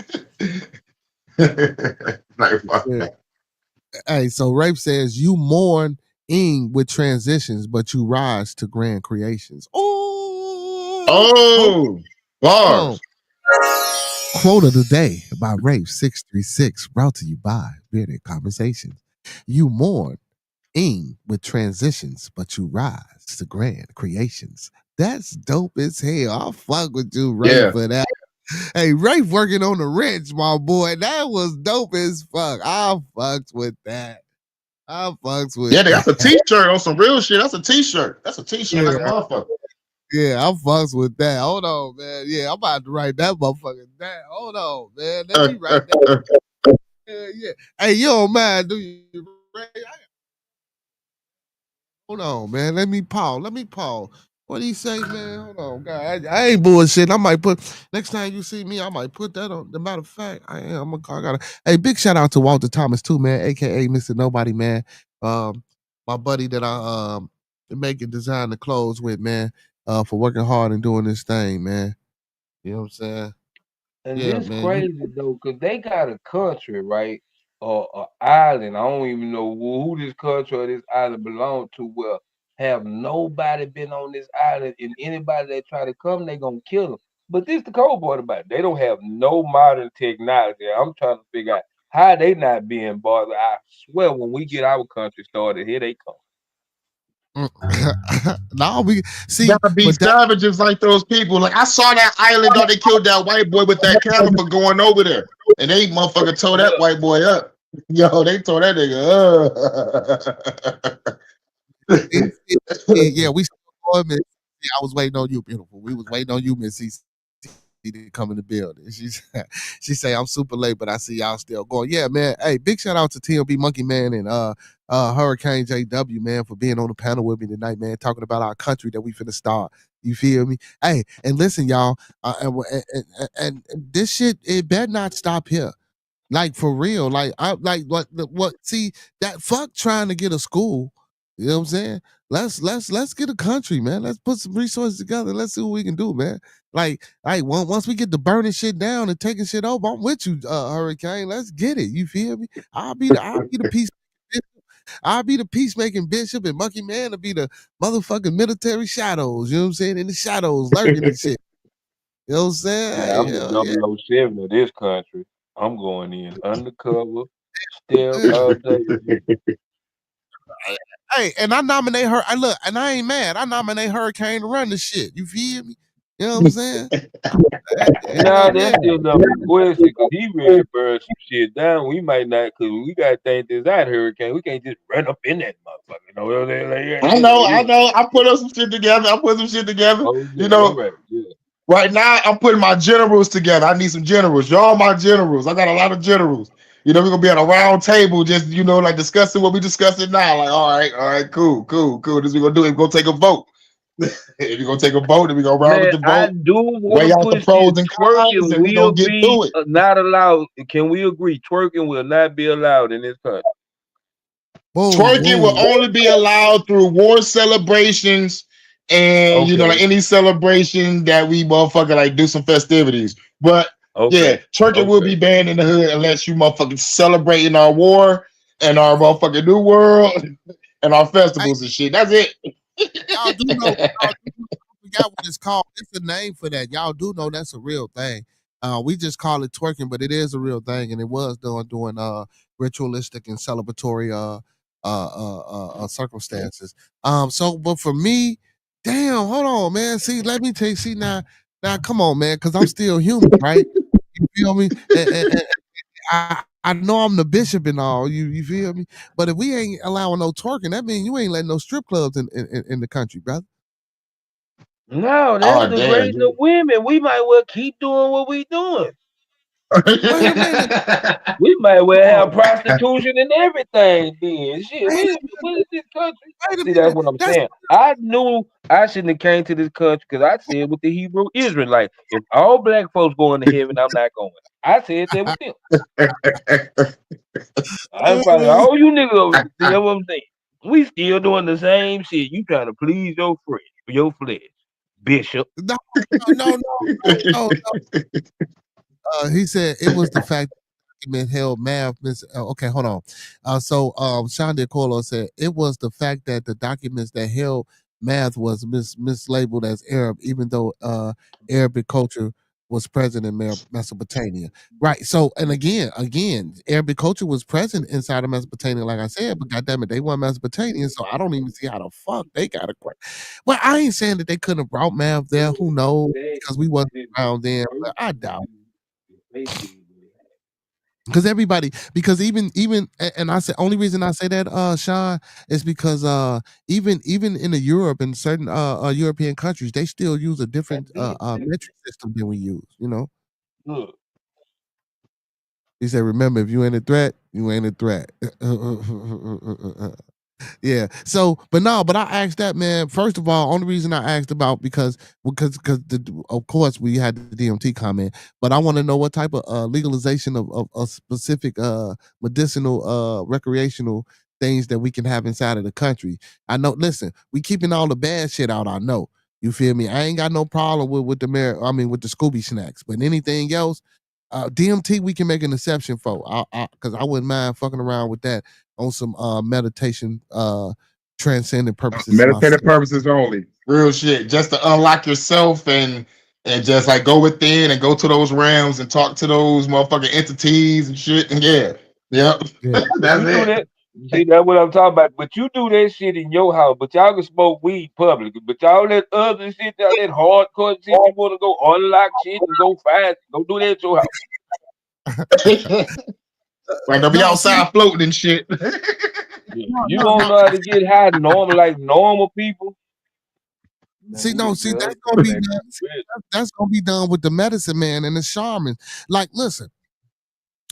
Like, fuck that. Hey, so Rafe says you mourn with transitions, but you rise to grand creations. Oh, bars. Quote of the day by Rafe 636, brought to you by Bearded Conversations. You mourn with transitions, but you rise to grand creations. That's dope as hell. I'll fuck with you, Rafe, for that. Hey, Rafe working on the wrench, my boy. That was dope as fuck. I fucks with that. Yeah, that's a t-shirt on some real shit. That's a t-shirt. That's a t-shirt like a motherfucker. Yeah, I fucks with that. Hold on, man. Yeah, I'm about to write that motherfucker down. Hold on, man. Let me write that. Yeah. Hey, you don't mind, do you, Ray? Hold on, man. Let me pause. What do you say, man? Hold on, God. I ain't bullshit. I might put next time you see me, I might put that on. The matter of fact, I gotta. Hey, big shout out to Walter Thomas too, man, aka Mr. Nobody, man. My buddy that I making design the clothes with, man. For working hard and doing this thing, man. You know what I'm saying? And Yeah, this man. crazy though, cause they got a country, right? Or a island. I don't even know who this country or this island belong to. Where have nobody been on this island, and anybody that try to come, they gonna kill them. But this the cold part about it. They don't have no modern technology. I'm trying to figure out how they not being bothered. I swear, when we get our country started, here they come. No, we see. Gotta be savages like those people. Like I saw that island, though they killed that white boy with that camera for going over there, and they motherfucker tore that white boy up. Yo, they tore that nigga up. Yeah, we still going, Miss. I was waiting on you, beautiful. We was waiting on you, Miss CC, to come in the building. She say I'm super late, but I see y'all still going. Yeah, man. Hey, big shout out to TMB Monkey Man and Hurricane JW, man, for being on the panel with me tonight, man, talking about our country that we finna start. You feel me? Hey, and listen, y'all, and this shit, it better not stop here. Like for real. Like I like what see that fuck trying to get a school. You know what I'm saying? Let's get a country, man. Let's put some resources together. Let's see what we can do, man. Like once we get the burning shit down and taking shit over, I'm with you, Hurricane. Let's get it. You feel me? I'll be the peace. I'll be the peacemaking bishop, and Monkey Man will be the motherfucking military shadows. You know what I'm saying? In the shadows, lurking and shit. You know what I'm saying? Yeah, I'm the 007 of this country. I'm going in undercover, stealth, all day. Hey, and I nominate her. I look, and I ain't mad. I nominate Hurricane to run the shit. You feel me? You know what I'm saying? Nah, that's still number question because he ready to burn some shit down. We might not, because we got to think this out, Hurricane. We can't just run up in that motherfucker. You know what I'm saying? I know. I put some shit together. Oh, yeah, You know, right. Yeah. right now I'm putting my generals together. I need some generals. Y'all my generals. I got a lot of generals. You know, we're gonna be at a round table, just like discussing what we discussing now. Like, all right, cool. This we gonna do. We're gonna take a vote. We're gonna take a vote, and we're gonna round up the I vote. do want Weigh to out the push pros this. and cons, and we gonna get through it. Not allowed. Can we agree? Twerking will not be allowed in this country. Twerking will only be allowed through war celebrations and like any celebration that we motherfucker like do some festivities. But Yeah, twerking will be banned in the hood unless you motherfucking celebrating our war and our motherfucking new world and our festivals and shit. That's it. Y'all do know. I forgot what it's called. It's a name for that. Y'all do know that's a real thing. We just call it twerking, but it is a real thing, and it was done during ritualistic and celebratory circumstances. But for me, damn, hold on, man. See, let me tell you. See now, come on, man, because I'm still human, right? You feel me? And I know I'm the bishop and all. You feel me? But if we ain't allowing no twerking, that means you ain't letting no strip clubs in the country, brother. No, that's degrading the women. We might well keep doing what we doing. Wait a minute. We might well have prostitution and everything then. Shit, what is this country? See, that's what I'm saying. I knew I shouldn't have came to this country because I said with the Hebrew Israelite, if all black folks going to heaven, I'm not going. I said that with them. I'm probably all you niggas over there. See what I'm saying? We still doing the same shit. You trying to please your friend, your flesh, Bishop. No. He said it was the fact that the document held math. Okay, hold on. Sean DeColo said it was the fact that the documents that held math was mislabeled as Arab, even though Arabic culture was present in Mesopotamia. Right. So, and again, Arabic culture was present inside of Mesopotamia, like I said, but goddamn it, they weren't Mesopotamian, so I don't even see how the fuck they got a question. Well, I ain't saying that they couldn't have brought math there. Who knows? Because we wasn't around then, but I doubt. Because even and I said only reason I say that, Sean, is because even in the Europe and certain European countries, they still use a different metric system than we use, you know. He said, remember, if you ain't a threat, you ain't a threat. Yeah. So, but I asked that, man. First of all, only reason I asked about because of course we had the DMT comment, but I want to know what type of legalization of specific medicinal recreational things that we can have inside of the country. I know. Listen, we keeping all the bad shit out. I know. You feel me? I ain't got no problem with the with the Scooby snacks, but anything else, DMT we can make an exception for. Because I wouldn't mind fucking around with that on some meditation, transcendent purposes. Meditative purposes only. Real shit. Just to unlock yourself and just like go within and go to those realms and talk to those motherfucking entities and shit. And yeah. That's it. See, that's what I'm talking about. But you do that shit in your house, but y'all can smoke weed public. But y'all that other shit, that hardcore shit, you want to go unlock shit and go fast, go do that at your house. Like they'll be outside floating and shit. You don't know how to get high normal like normal people. See, that's gonna be done. That's gonna be done with the medicine man and the shaman. Like, listen,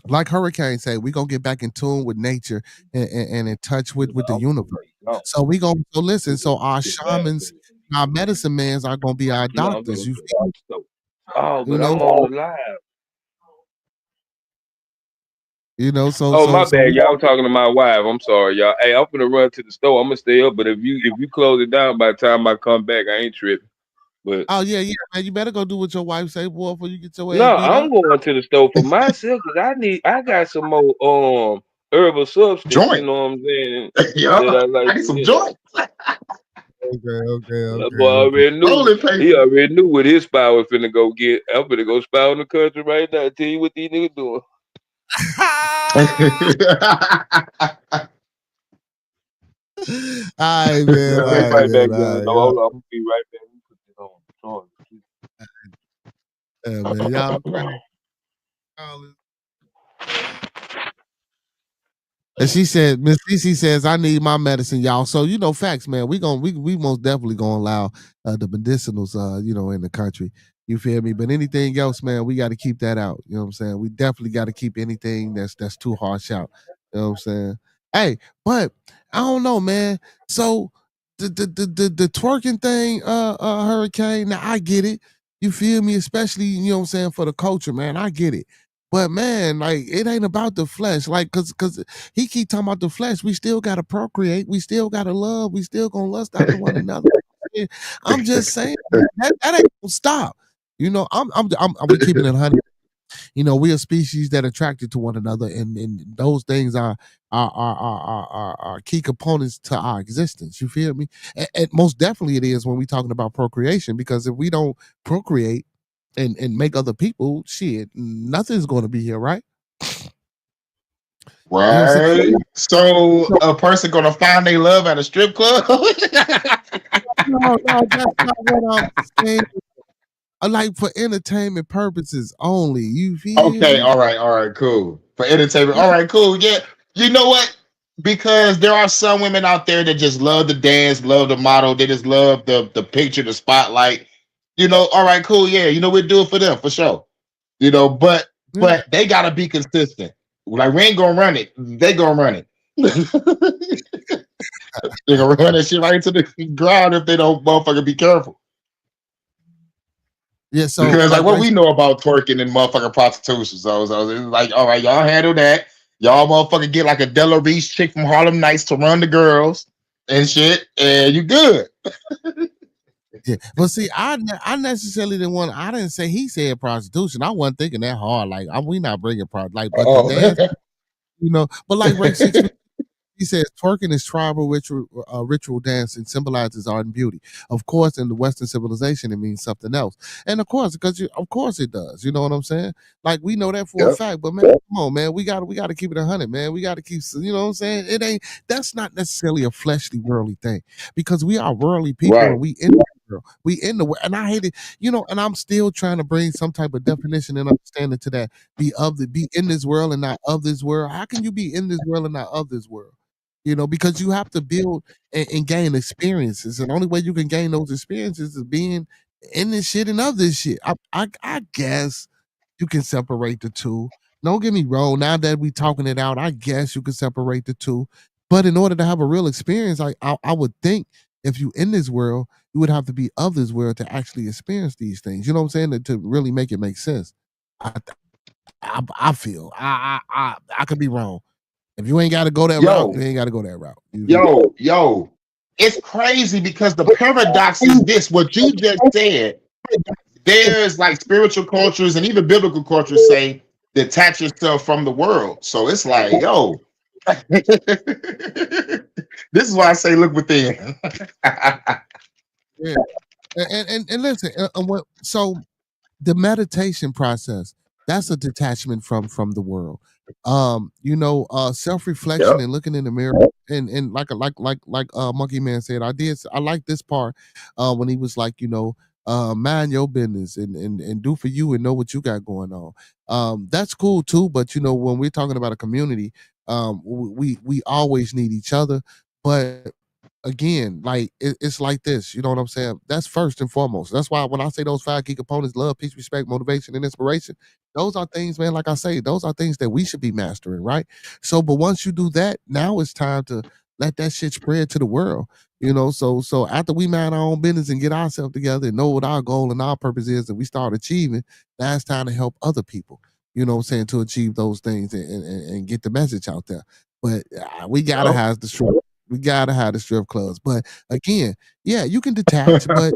like Hurricane said, we're gonna get back in tune with nature and in touch with the universe. So we gonna listen. So our shamans, our medicine mans are gonna be our doctors. You feel? Oh, but I'm on the live. You know, my bad. Y'all talking to my wife. I'm sorry, y'all. Hey, I'm gonna run to the store. I'm gonna stay up, but if you close it down by the time I come back, I ain't tripping. But yeah, man, you better go do what your wife say, boy, before you get your ass. No, I'm going to the store for myself because I got some more herbal substance. Joint. You know what I'm saying? I need some joint. Okay. Boy already knew. He already knew what his spy was finna go get. I'm finna go spy on the country right now. Tell you what these niggas doing. All right, man. Hold on, I'm gonna be right back. Yeah, man, y'all. And she said, Miss Cece says, I need my medicine, y'all. So, you know, facts, man. We most definitely gonna allow the medicinals, in the country. You feel me? But anything else, man, we got to keep that out. You know what I'm saying? We definitely got to keep anything that's too harsh out. You know what I'm saying? Hey, but I don't know, man. So the twerking thing, Hurricane. Now I get it. You feel me? Especially, you know what I'm saying, for the culture, man. I get it. But man, like it ain't about the flesh. Like, cause he keep talking about the flesh. We still gotta procreate. We still gotta love. We still gonna lust after one another. I'm just saying that ain't gonna stop. You know, we keeping it 100. we're a species that are attracted to one another, and those things are key components to our existence. You feel me? And most definitely it is when we're talking about procreation, because if we don't procreate and make other people, shit, nothing's going to be here, right? You know what I'm saying? Right. So a person gonna find their love at a strip club? No, that's not what I'm saying. Like for entertainment purposes only. You feel Okay, me? all right, cool. For entertainment. All right, cool. Yeah. You know what? Because there are some women out there that just love the dance, love the model, they just love the picture, the spotlight. All right, cool. Yeah, we'll do it for them for sure. But Yeah. they gotta be consistent. Like we ain't gonna run it. They gonna run it. They gonna run that shit right into the ground if they don't motherfucker be careful. Yeah, so Because like what like we know about twerking and motherfucking prostitution. So it's like, all right, y'all handle that. Y'all motherfucker get like a Della Reese chick from Harlem Nights to run the girls and shit, and you good. yeah. But see, I necessarily didn't want. I didn't say he said prostitution. I wasn't thinking that hard. Like we not bringing like, but the Oh, dance, But like Ray 6, he says twerking is tribal ritual dancing, symbolizes art and beauty. Of course, in the Western civilization, it means something else. And of course, of course it does. You know what I'm saying? Like we know that for a Yep. fact. But man, come on, man, we got to keep it 100, man. We got to keep, you know what I'm saying? That's not necessarily a fleshly, worldly thing, because we are worldly people Right. and we in the world. We in the world, and I hate it, and I'm still trying to bring some type of definition and understanding to that. Be in this world and not of this world. How can you be in this world and not of this world? Because you have to build and gain experiences, and the only way you can gain those experiences is being in this shit and of this shit. I guess you can separate the two. Don't get me wrong. Now that we talking it out, I guess you can separate the two. But in order to have a real experience, I would think if you in this world, you would have to be of this world to actually experience these things. You know what I'm saying? To really make it make sense. I I feel I could be wrong. If you ain't got to go that route, you yo, ain't got to go that route. yo. It's crazy because the paradox is this: what you just said. There's like spiritual cultures and even biblical cultures say detach yourself from the world. So it's like, yo, this is why I say look within. Yeah. And listen, so the meditation process, that's a detachment from the world. Self-reflection Yep. and looking in the mirror, and like Monkey Man said, I like this part when he was like, mind your business and do for you and know what you got going on. That's cool too, but when we're talking about a community, we always need each other. But again, like it's like this, you know what I'm saying? That's first and foremost. That's why when I say those 5 key components, love, peace, respect, motivation, and inspiration, those are things, man, like I say, those are things that we should be mastering, right? So, but once you do that, now it's time to let that shit spread to the world. So after we mind our own business and get ourselves together and know what our goal and our purpose is, and we start achieving, now it's time to help other people, you know what I'm saying, to achieve those things and get the message out there. But we gotta Yep. have the strength. We gotta have the strip clubs. But again, yeah, you can detach, but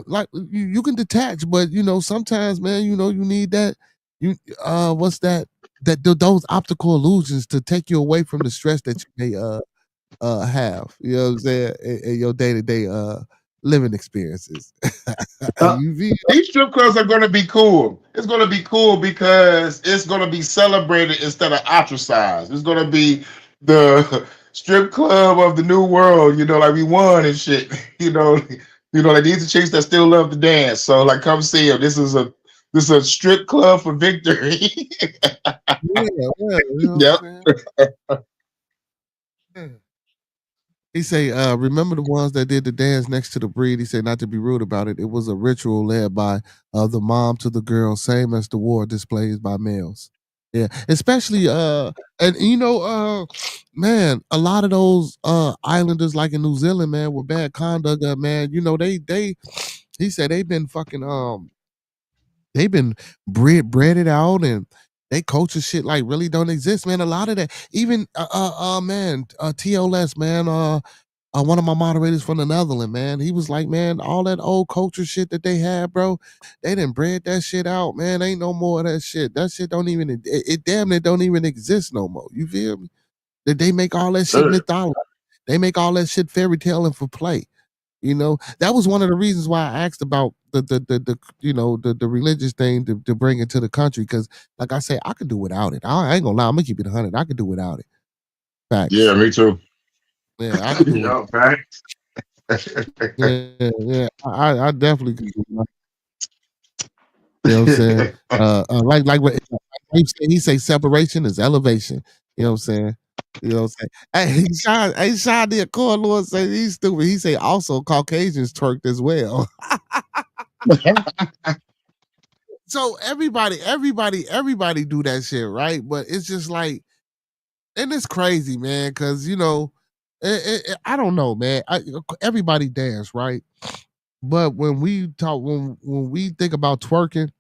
like you can detach, but sometimes, man, you need that. You what's that? Those optical illusions to take you away from the stress that you may have. You know what I'm saying? In your day to day living experiences. Uh, You feel? these strip clubs are going to be cool. It's going to be cool because it's going to be celebrated instead of ostracized. It's going to be the strip club of the new world. Like we won and shit. Like these are chicks that still love to dance. So like, come see them. This is a strip club for victory. Yeah, yeah, you know Yep. what I'm saying? Yeah. He say, remember the ones that did the dance next to the breed. He said, not to be rude about it. It was a ritual led by the mom to the girl, same as the war displays by males. Yeah, especially and man, a lot of those islanders like in New Zealand, man, with bad conduct, man, they he said they've been breaded out, and they culture shit like really don't exist, man. A lot of that, even man, TLS, man. one of my moderators from the Netherlands, man. He was like, man, all that old culture shit that they had, bro, they done bred that shit out, man. Ain't no more of that shit. That shit don't even it damn near don't even exist no more. You feel me? That they make all that shit mythology. They make all that shit fairy tale and for play. You know, that was one of the reasons why I asked about the you know the religious thing to bring it to the country because, like I say, I could do without it. I ain't gonna lie, I'm gonna keep it 100. I could do without it. Facts. Yeah, me too. Yeah, I could do it. Yeah, facts. Yeah. I definitely could do it. You know what I'm saying? Like what he say separation is elevation. You know what I'm saying? You know what I'm saying? Hey, Sean the Accord Lord say he's stupid. He say also Caucasians twerked as well. So everybody do that shit, right? But it's just like, and it's crazy, man, because you know, I don't know, man. Everybody dance, right? But when we talk, when we think about twerking,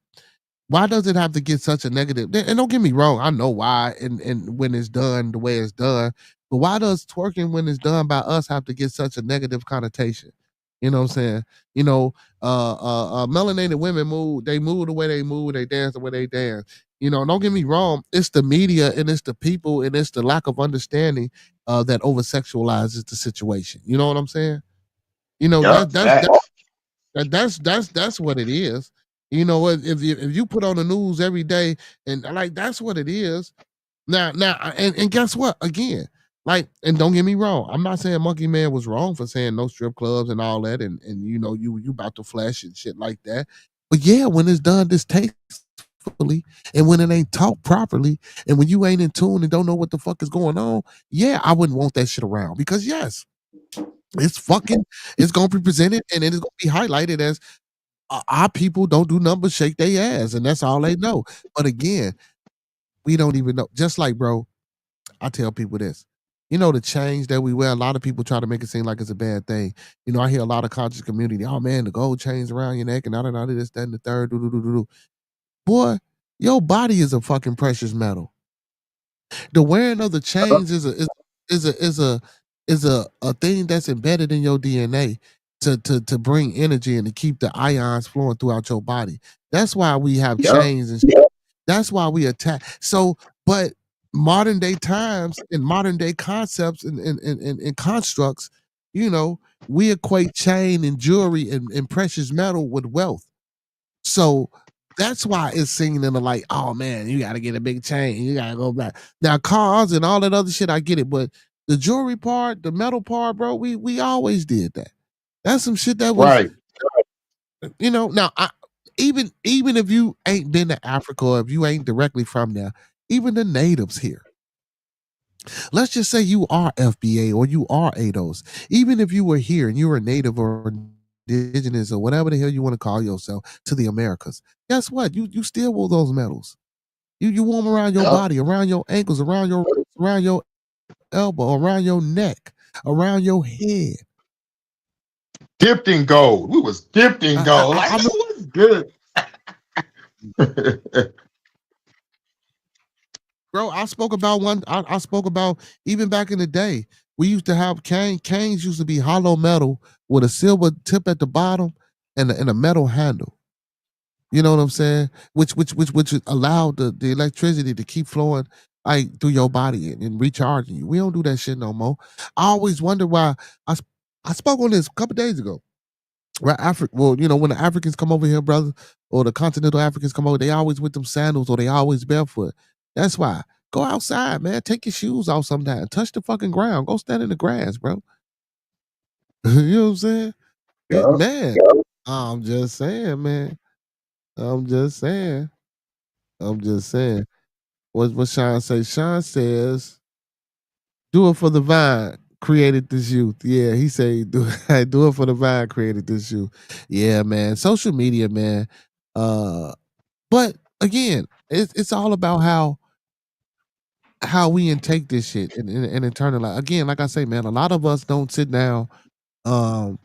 why does it have to get such a negative? And don't get me wrong, I know why, and when it's done the way it's done, but why does twerking when it's done by us have to get such a negative connotation? You know what I'm saying? You know, melanated women move, they move the way they move, they dance the way they dance. You know, don't get me wrong, it's the media and it's the people and it's the lack of understanding that over sexualizes the situation. You know what I'm saying? You know, Yep, that's what it is. You know, if you put on the news every day and like that's what it is. Now, and guess what? Again, like, and don't get me wrong, I'm not saying Monkey Man was wrong for saying no strip clubs and all that, and you know you about to flesh and shit like that. But yeah, when it's done distastefully, and when it ain't taught properly, and when you ain't in tune and don't know what the fuck is going on, yeah, I wouldn't want that shit around because yes, it's gonna be presented and it is gonna be highlighted as our people don't do numbers, shake their ass, and that's all they know. But again, we don't even know. Just like, bro, I tell people this. You know, the change that we wear, a lot of people try to make it seem like it's a bad thing. You know, I hear a lot of conscious community, oh man, the gold chains around your neck and I don't know this, that, and the third. Boy, your body is a fucking precious metal. The wearing of the chains is a thing that's embedded in your DNA to bring energy and to keep the ions flowing throughout your body. That's why we have chains and shit. That's why we attack. So, but modern day times and modern day concepts and constructs, you know, we equate chain and jewelry and precious metal with wealth. So that's why it's seen in the like, oh man, you gotta get a big chain, you gotta go back. Now cars and all that other shit, I get it, but the jewelry part, the metal part, bro, we always did that. That's some shit that was, right. you know. Now, even if you ain't been to Africa or if you ain't directly from there, even the natives here. Let's just say you are FBA or you are ADOS. Even if you were here and you were native or indigenous or whatever the hell you want to call yourself to the Americas, guess what? You still wore those medals. You wore them around your body, around your ankles, around your elbow, around your neck, around your head. Dipped in gold. We was dipped in gold. Like, this was good. Bro, I spoke about one. I spoke about even back in the day. We used to have canes used to be hollow metal with a silver tip at the bottom and a metal handle. You know what I'm saying? Which allowed the electricity to keep flowing like through your body and recharging you. We don't do that shit no more. I always wonder why. I spoke on this a couple days ago. Right, well, you know, when the Africans come over here, brother, or the continental Africans come over, they always with them sandals or they always barefoot. That's why. Go outside, man. Take your shoes off sometime. Touch the fucking ground. Go stand in the grass, bro. You know what I'm saying? Man, I'm just saying, man. I'm just saying. I'm just saying. What Sean say? Sean says, do it for the vine created this youth. Yeah, he say do it for the vine created this youth. Yeah, man. Social media, man. But again, it's all about how we intake this shit and internalize. Again, like I say, man, a lot of us don't sit down um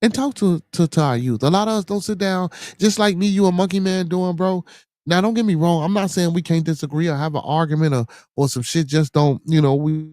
and talk to our youth. A lot of us don't sit down just like me, you a Monkey Man doing, bro. Now, don't get me wrong. I'm not saying we can't disagree or have an argument or some shit just don't, you know, we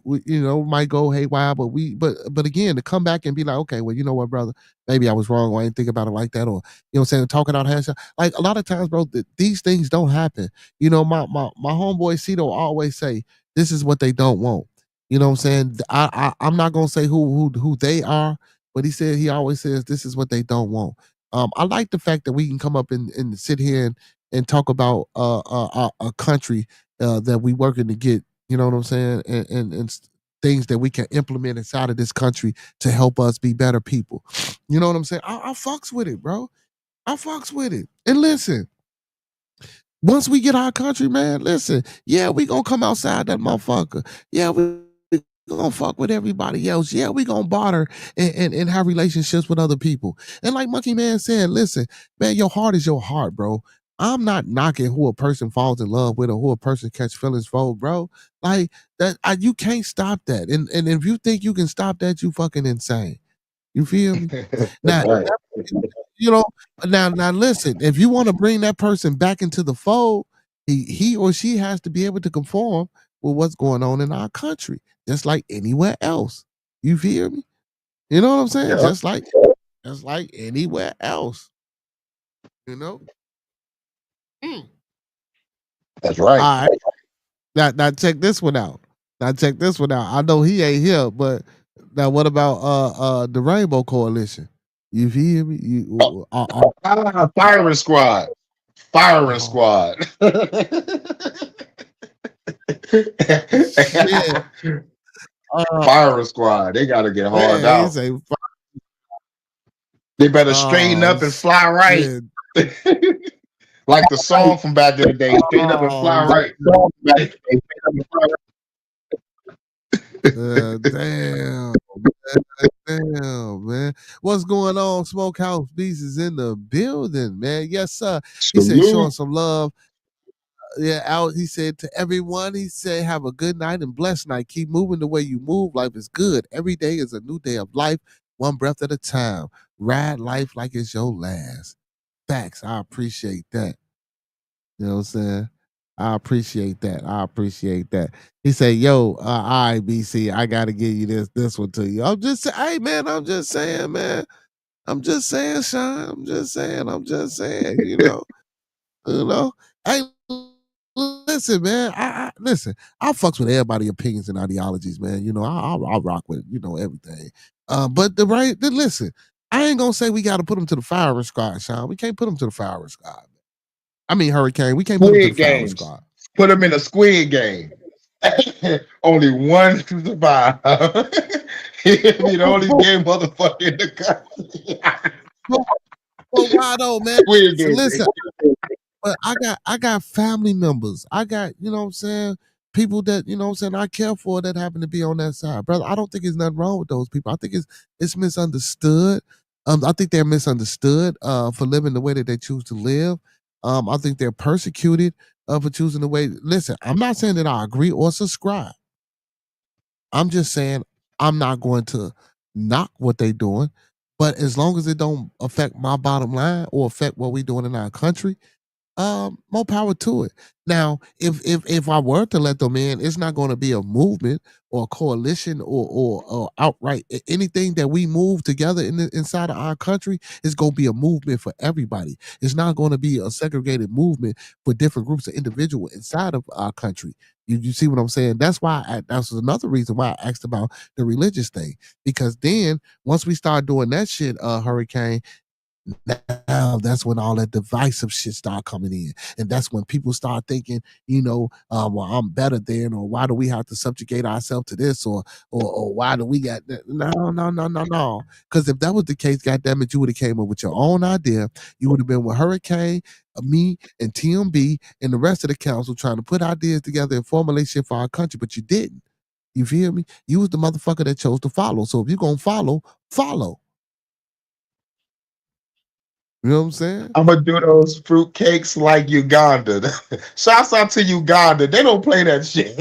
might go haywire, but again, to come back and be like, okay, well, you know what, brother, maybe I was wrong, or I didn't think about it like that, or what I'm saying, talking out hash. Like a lot of times, bro, these things don't happen. My homeboy Cito always say, this is what they don't want. You know what I'm saying? I'm not gonna say who they are, but he always says this is what they don't want. I like the fact that we can come up and sit here and talk about a country that we working to get. You know what I'm saying? And things that we can implement inside of this country to help us be better people. You know what I'm saying? I fucks with it, bro. I fucks with it. And listen, once we get our country, man, listen, yeah, we gonna come outside that motherfucker. Yeah, we gonna fuck with everybody else. Yeah, we gonna barter and have relationships with other people. And like Monkey Man said, listen, man, your heart is your heart, bro. I'm not knocking who a person falls in love with or who a person catch feelings for, bro. Like that, you can't stop that. And if you think you can stop that, you fucking insane. You feel me? Now, Right. you know, now listen, if you want to bring that person back into the fold, he or she has to be able to conform with what's going on in our country, just like anywhere else. You feel me? You know what I'm saying? Yeah, Just like anywhere else. You know? Mm. that's right. All right. Now check this one out. I know he ain't here, but now what about the Rainbow Coalition? You feel me? Firing squad. Firing Oh, squad. yeah. Firing squad. They gotta get hard Man, he out. say, They better straighten oh up and fly right. shit. Like the song from back in the day, straighten up and Oh fly right. damn, man. What's going on? Smokehouse Beast is in the building, man. Yes, sir. He said showing Salute. some love. Yeah, out. He said to everyone, he said, have a good night and blessed night. Keep moving the way you move. Life is good. Every day is a new day of life, one breath at a time. Ride life like it's your last. Facts. I appreciate that. You know what I'm saying? I appreciate that. He said, yo, all right, BC, I gotta give you this one to you. I'm just hey man, I'm just saying, man. I'm just saying, Sean. I'm just saying, you know. You know, hey, listen, man. Listen. I fucks with everybody's opinions and ideologies, man. You know, I rock with everything. But listen, I ain't gonna say we got to put them to the firing squad, Sean. We can't put them to the firing squad. I mean, Hurricane. We can't put them to the Squid firing games. squad. Put them in a squid game. Only one to survive. He be the only But, gay motherfucker in the country. why though, man? Squid So game. listen, but I got family members. I got, you know what I'm saying, people that, you know what I'm saying, I care for that happen to be on that side. Brother, I don't think there's nothing wrong with those people. I think it's misunderstood. I think they're misunderstood for living the way that they choose to live. I think they're persecuted for choosing the way. Listen, I'm not saying that I agree or subscribe. I'm just saying I'm not going to knock what they're doing. But as long as it don't affect my bottom line or affect what we're doing in our country, more power to it. Now, if I were to let them in, it's not going to be a movement or a coalition or outright anything that we move together inside of our country is going to be a movement for everybody. It's not going to be a segregated movement for different groups of individuals inside of our country. You see what I'm saying? That's why that's another reason why I asked about the religious thing, because then once we start doing that shit, Hurricane, now that's when all that divisive shit start coming in, and that's when people start thinking, well, I'm better than, or why do we have to subjugate ourselves to this, or why do we got that? No. Because if that was the case, goddamn it, you would have came up with your own idea. You would have been with Hurricane, me, and TMB, and the rest of the council trying to put ideas together and formulate shit for our country, but you didn't. You feel me? You was the motherfucker that chose to follow. So if you're gonna follow, follow. You know what I'm saying? I'm gonna do those fruit cakes like Uganda. Shouts out to Uganda. They don't play that shit.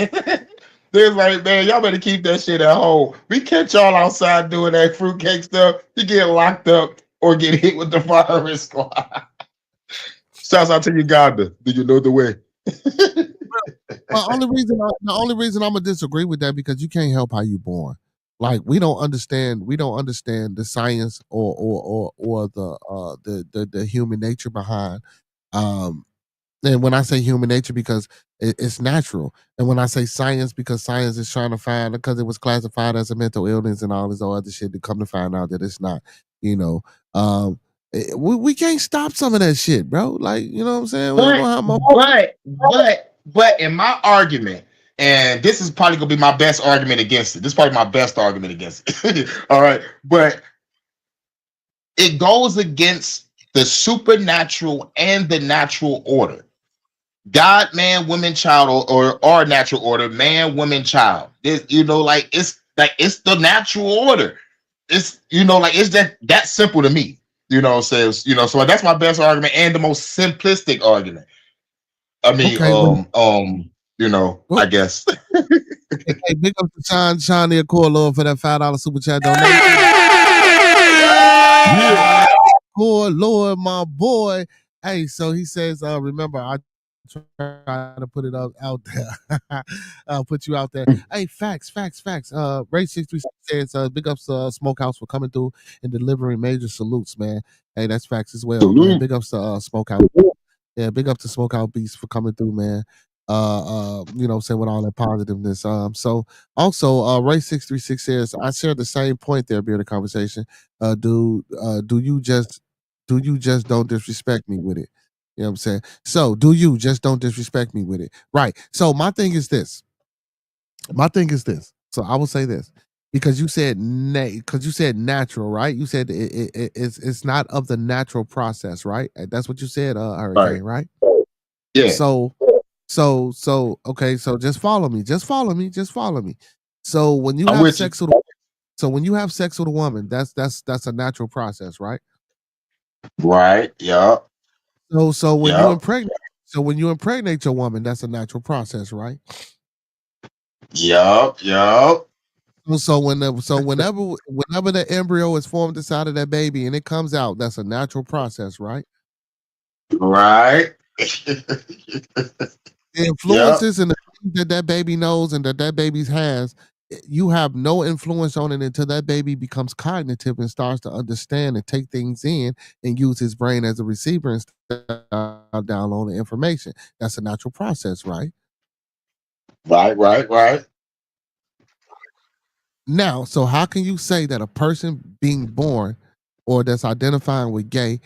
They're like, man, y'all better keep that shit at home. We catch y'all outside doing that fruitcake stuff. You get locked up or get hit with the firing squad. Shouts out to Uganda. Do you know the way? The only reason I'm gonna disagree with that because you can't help how you born. Like we don't understand the science or the human nature behind um and when I say human nature, because it's natural. And when I say science, because science is trying to find, because it was classified as a mental illness and all this other shit, to come to find out that it's not, you know. Um, we can't stop some of that shit, bro. Like, you know what I'm saying? We don't know how much. But in my argument, and this is probably gonna be my best argument against it. This is probably my best argument against it. All right, but it goes against the supernatural and the natural order. God, man, woman, child, or our natural order, man, woman, child. It's, it's the natural order. It's it's that simple to me. Says so that's my best argument and the most simplistic argument. I mean, Okay, I guess. Hey, big up to Sean the Accord Lord for that $5 super chat donation. Yeah. Accord Lord, my boy. Hey, so he says, remember, I try to put it out there. I'll put you out there. Hey, facts. Ray 636 says, big ups Smokehouse for coming through and delivering major salutes, man. Hey, that's facts as well, man. Big ups to Smokehouse. Yeah, big up to Smokehouse Beast for coming through, man. Saying with all that positiveness. So also Ray 636 says, I share the same point there, Bearded Conversation. Do you just don't disrespect me with it? You know what I'm saying? So do you just don't disrespect me with it? Right. So my thing is this. So I will say this. Because you said natural, right? You said it's not of the natural process, right? That's what you said, Hurricane, right? Yeah. So okay, so just follow me. So when you have sex with a woman, that's a natural process, right? Right. Yeah. So when you impregnate your woman, that's a natural process, right? Yup. So whenever the embryo is formed inside of that baby and it comes out, that's a natural process, right? Right. The influences and the things that baby knows and that baby has, you have no influence on it until that baby becomes cognitive and starts to understand and take things in and use his brain as a receiver instead of downloading information. That's a natural process, right? Right. Now, so how can you say that a person being born or that's identifying with gay,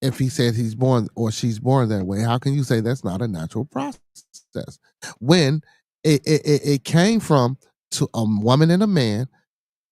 if he said he's born or she's born that way, how can you say that's not a natural process when it came from to a woman and a man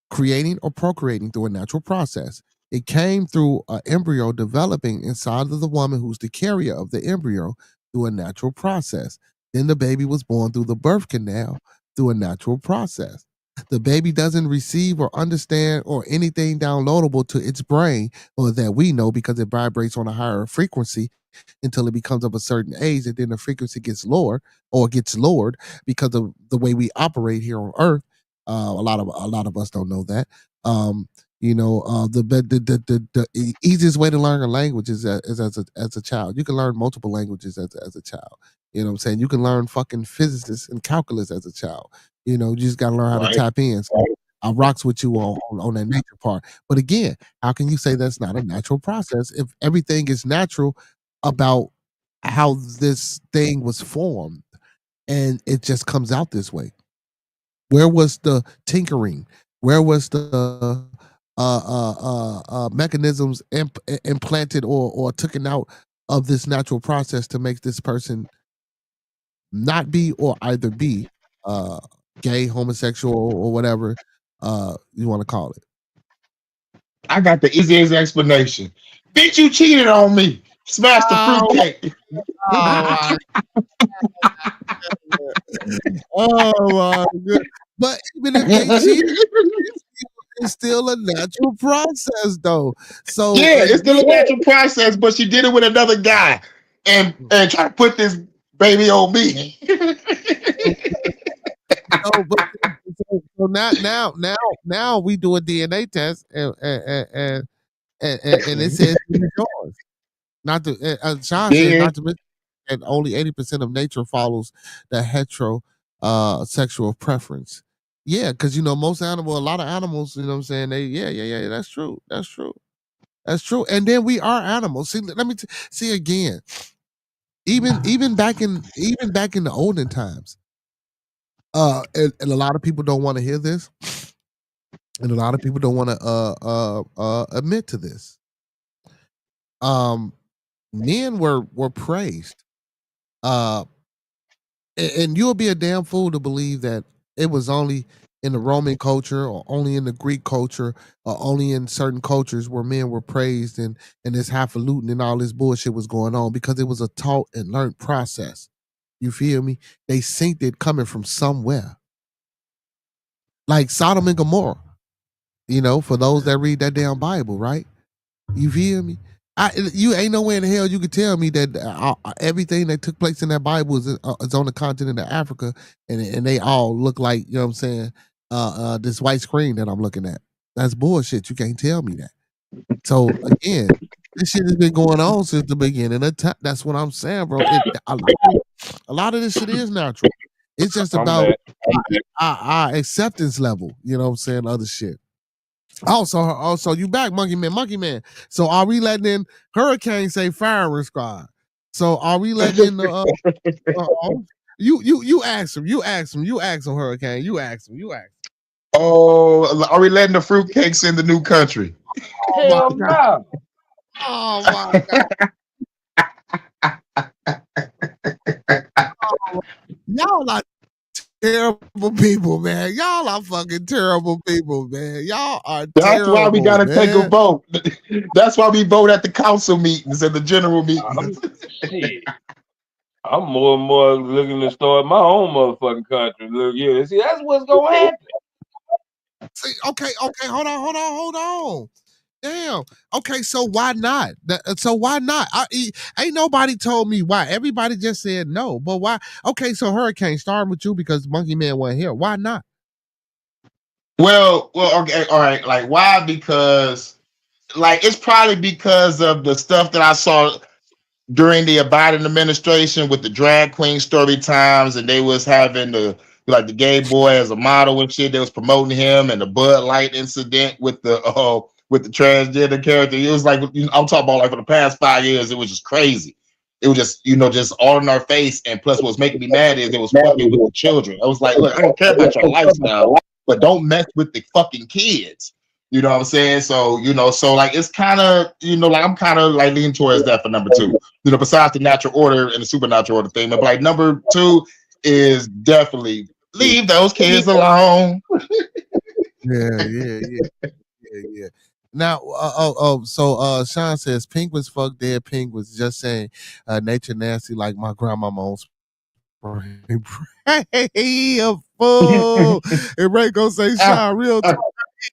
creating or procreating through a natural process? It came through an embryo developing inside of the woman who's the carrier of the embryo through a natural process. Then the baby was born through the birth canal through a natural process. The baby doesn't receive or understand or anything downloadable to its brain or that we know because it vibrates on a higher frequency until it becomes of a certain age, and then the frequency gets lower or gets lowered because of the way we operate here on Earth. A lot of us don't know that. The easiest way to learn a language is as a child. You can learn multiple languages as a child. You know what I'm saying? You can learn fucking physics and calculus as a child. You just got to learn how to tap in. So I rocks with you on that nature part. But again, how can you say that's not a natural process if everything is natural about how this thing was formed and it just comes out this way? Where was the tinkering? Where was the mechanisms implanted or taken out of this natural process to make this person not be or either be gay, homosexual, or whatever you want to call it? I got the easiest explanation. Bitch, you cheated on me. Smash the fruitcake. Oh my god! But even if they cheated, it's still a natural process, though. So yeah, it's still a natural process, but she did it with another guy and try to put this baby on me. So now we do a DNA test and it says it's yours. Not to Sean says not to mention that only 80% of nature follows the hetero sexual preference. Yeah, because most a lot of animals, you know what I'm saying? Yeah, that's true. That's true. That's true. And then we are animals. See, let me see again. Even back in the olden times, and a lot of people don't want to hear this, and a lot of people don't want to admit to this. Um, Men were praised. Uh, and you'll be a damn fool to believe that it was only in the Roman culture or only in the Greek culture or only in certain cultures where men were praised and this highfalutin and all this bullshit was going on, because it was a taught and learned process. You feel me? They synced it coming from somewhere. Like Sodom and Gomorrah, for those that read that damn Bible, right? You feel me? You ain't nowhere in the hell you could tell me that everything that took place in that Bible is on the continent of Africa, and they all look like, you know what I'm saying, this white screen that I'm looking at. That's bullshit. You can't tell me that. So again, this shit has been going on since the beginning of time. That's what I'm saying, bro. A lot of this shit is natural. It's just I'm about back. our acceptance level. You know what I'm saying? Other shit. Also, you back, Monkey Man, Monkey Man. So are we letting in Hurricane say firing squad? So are we letting in the you ask him, Hurricane, you ask him. Oh, are we letting the fruitcakes in the new country? Oh my Hell god, no. oh my god, y'all are terrible people, man. Y'all are fucking terrible people, man. Y'all are That's why we terrible, gotta take a man. vote. That's why we vote at the council meetings and the general I'm meetings. shit. I'm more and more looking to start my own motherfucking country. Look, yeah, see, that's what's gonna happen. See, okay, hold on. Damn. Okay, so why not? So why not? Ain't nobody told me why. Everybody just said no. But why? Okay, so Hurricane, starting with you because Monkey Man wasn't here. Why not? Well, okay, all right. Like, why? Because, like, it's probably because of the stuff that I saw during the Biden administration with the drag queen story times, and they was having the gay boy as a model and shit. They was promoting him, and the Bud Light incident with the transgender character. It was like, I'm talking about, like, for the past 5 years, it was just crazy. It was just just all in our face. And plus, what's making me mad is it was fucking with the children. I was like, look, I don't care about your lifestyle, but don't mess with the fucking kids. You know what I'm saying? So, so like it's kind of, like I'm kind of like leaning towards that for number two. Besides the natural order and the supernatural order thing. But like number two is definitely leave those kids alone. Yeah. Now, so Sean says Pink was fuck dead. Pink was just saying nature nasty like my grandmama on spring. Pray a fool. And Ray gonna say, Sean, real talk.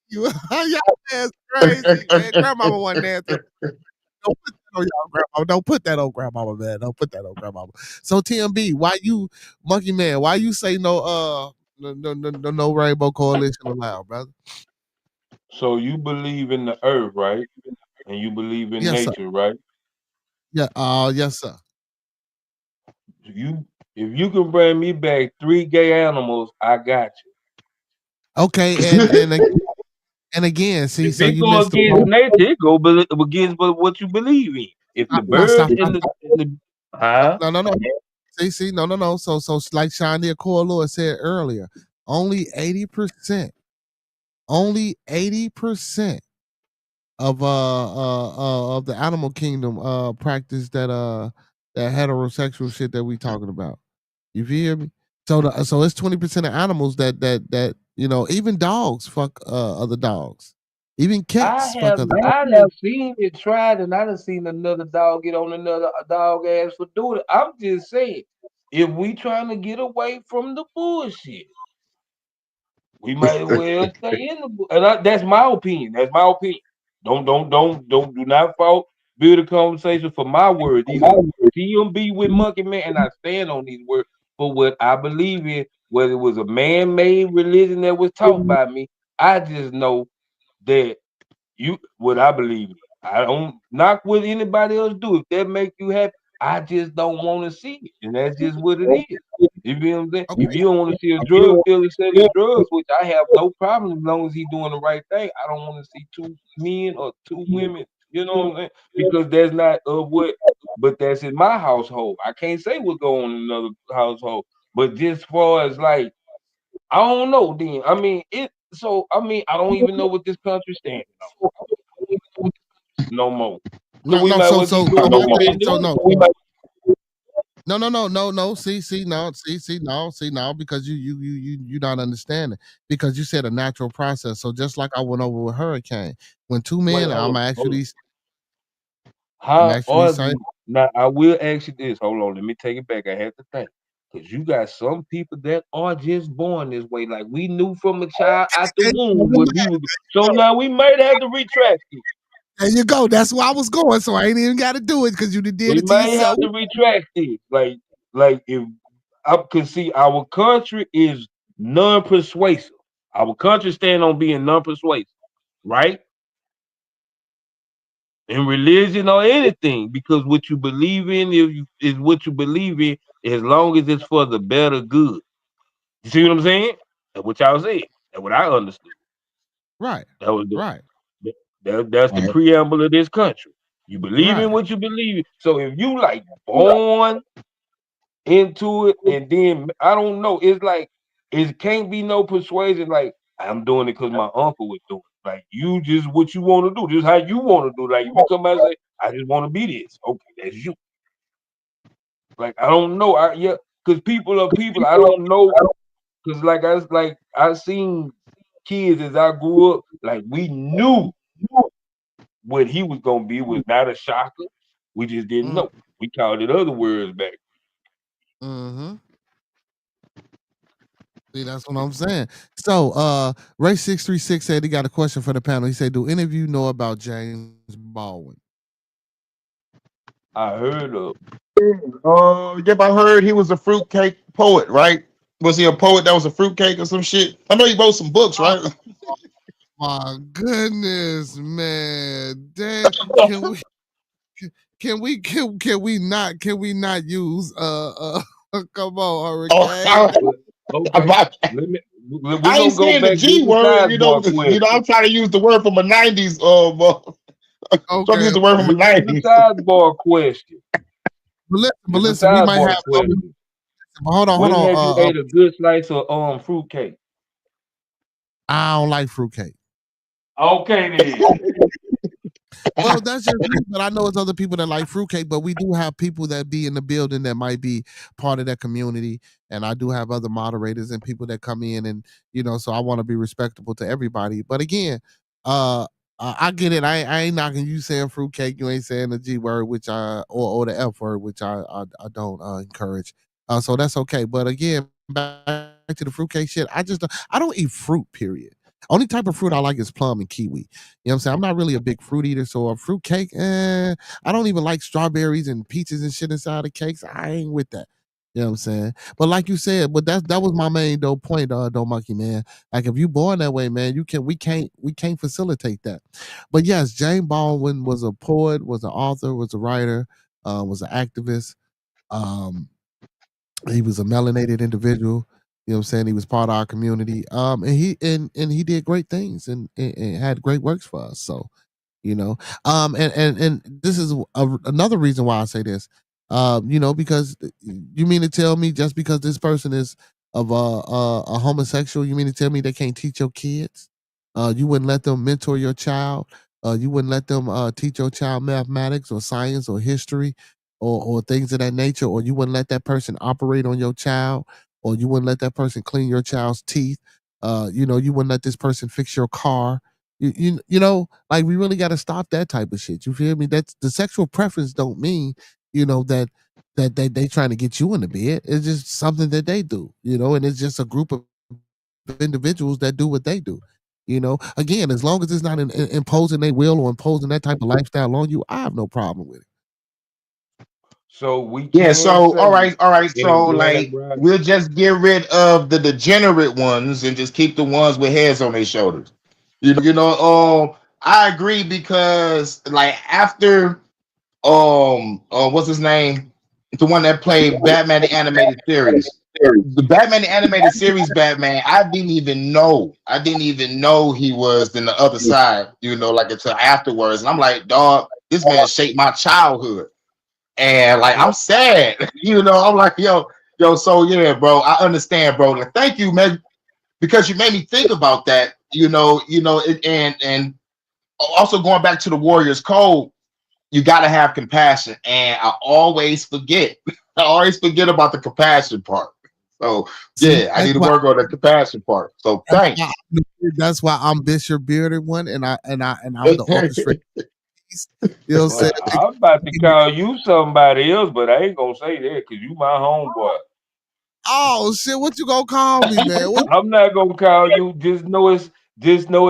You y'all ass crazy, man. Grandmama wasn't nasty. Don't put that on y'all grandmama. Don't put that on grandmama, man. Don't put that on grandmama. So TMB, why you, Monkey Man, why you say no rainbow coalition allowed, brother? So you believe in the earth, right? And you believe in Yes, sir. nature, right? Yeah, yes, sir. You, if you can bring me back 3 gay animals, I got you. Okay, and again, see, If so it you go missed the against point. nature, it go against what you believe in. If the Now bird stop, and the huh? no. See, no. So like Shania Corlor said earlier, only 80%, only 80% of the animal kingdom practice that heterosexual shit that we talking about. You feel me? So it's 20% of animals that even dogs fuck other dogs. Even cats fuck other dogs. I done seen it tried, and I done seen another dog get on another dog ass for doing it. I'm just saying, if we trying to get away from the bullshit, we might as well stay in the. That's my opinion. That's my opinion. Do not fault. Build a conversation for my words. These are TMB with Monkey Man, and I stand on these words for what I believe in. Whether it was a man-made religion that was taught by me, I just know that what I believe in. I don't knock what anybody else do. If that make you happy, I just don't want to see it, and that's just what it is. You feel what I'm saying? Okay. If you don't want to see a drug dealer selling drugs, which I have no problem as long as he's doing the right thing, I don't want to see two men or two women. You know what I'm saying? Because that's not what, but that's in my household. I can't say what's going on in another household. But just far as like, I don't know. Then I mean it. So I mean, I don't even know what this country's standing on no more. So No, we no. might well keep going My thing. defending So us. no. No. See, no. See, no. Because you not understanding. Because you said a natural process. So just like I went over with hurricane, when two Wait, men, hold on. I'm How actually are saying, these? Now, I will ask you this. Hold on, let me take it back. I have to think. Because you got some people that are just born this way. Like we knew from a child out the womb what he was. So now we might have to retract it. there you go. That's where I was going. So I ain't even got to do it because you did We it to might have yourself. to retract it. Like if I can see our country is non-persuasive. Our country stand on being non-persuasive, right? In religion or anything, because what you believe in is what you believe in, as long as it's for the better good. You see what I'm saying? That's what y'all said. That's what I understood. Right, That was right, that's the preamble of this country. You believe in right. what you believe in. So if you like born into it, and then I don't know, it's like it can't be no persuasion. Like I'm doing it because my uncle would do it. Like you just what you want to do, just how you want to do. Like if you come out and say, I just want to be this. Okay, that's you. Like I don't know. Yeah, because people are people. I don't know. Because I seen kids as I grew up. Like we knew what he was gonna be was not a shocker. We just didn't know. We called it other words back. Mm-hmm. See, that's what I'm saying. So, Ray636 said he got a question for the panel. He said, "Do any of you know about James Baldwin?" I heard of. Yep, I heard he was a fruitcake poet, right? Was he a poet that was a fruitcake or some shit? I know he wrote some books, Oh right? my goodness, man! Damn, can we not use come on, Hurricane? Oh, Well, okay, I, let me. We're I ain't gonna go saying the back. G This is word, sidebar I'm question. trying to use the word from the 90s. Trying to Okay, use the word from the This is a 90s. sidebar question. but This is a listen, we might sidebar have. question. Hold When on. have you ate a good slice of fruitcake? I don't like fruitcake. Okay then. Well, that's just me, but I know it's other people that like fruitcake, but we do have people that be in the building that might be part of that community. And I do have other moderators and people that come in and, so I want to be respectable to everybody. But again, I get it. I ain't knocking you saying fruitcake. You ain't saying the G word, which or the F word, which I don't encourage. So that's okay. But again, back to the fruitcake shit. I don't eat fruit, period. Only type of fruit I like is plum and kiwi. You know what I'm saying? I'm not really a big fruit eater, so a fruit cake, I don't even like strawberries and peaches and shit inside of cakes. I ain't with that. You know what I'm saying? But like you said, but that was my main point, though, monkey man. Like if you born that way, man, we can't facilitate that. But yes, James Baldwin was a poet, was an author, was a writer, was an activist. Um, he was a melanated individual. You know what I'm saying? He was part of our community. And he did great things and had great works for us. So, you know and this is another reason why I say this, because you mean to tell me just because this person is of a homosexual, you mean to tell me they can't teach your kids? You wouldn't let them mentor your child? You wouldn't let them teach your child mathematics or science or history or things of that nature? Or you wouldn't let that person operate on your child? Or you wouldn't let that person clean your child's teeth? You wouldn't let this person fix your car? Like we really got to stop that type of shit. You feel me? That's the sexual preference don't mean, that they trying to get you in the bed. It's just something that they do, and it's just a group of individuals that do what they do. Again, as long as it's not imposing their will or imposing that type of lifestyle on you, I have no problem with it. So we Yeah, can so say, all right. So go ahead, like bro. we'll just get rid of the degenerate ones and just keep the ones with heads on their shoulders. I agree because like after what's his name? the one that played Batman the animated series. The Batman the animated series Batman, I didn't even know. I didn't even know he was in the other side, you know, like until afterwards. And I'm like, dog, this man shaped my childhood. And like I'm sad, you know. I'm like, yo, so yeah, bro, I understand, bro. And thank you, man, because you made me think about that, and also going back to the Warriors Code, you got to have compassion. And I always forget. I always forget about the compassion part. So See, yeah, I need to work on the compassion part. So thanks. that's why I'm Bishop Bearded One, and I'm the orchestrator. You know what I'm saying? Well, I'm about to call you somebody else, but I ain't gonna say that because you my homeboy. Oh shit, what you gonna call me, man? What? I'm not gonna call you. Just know it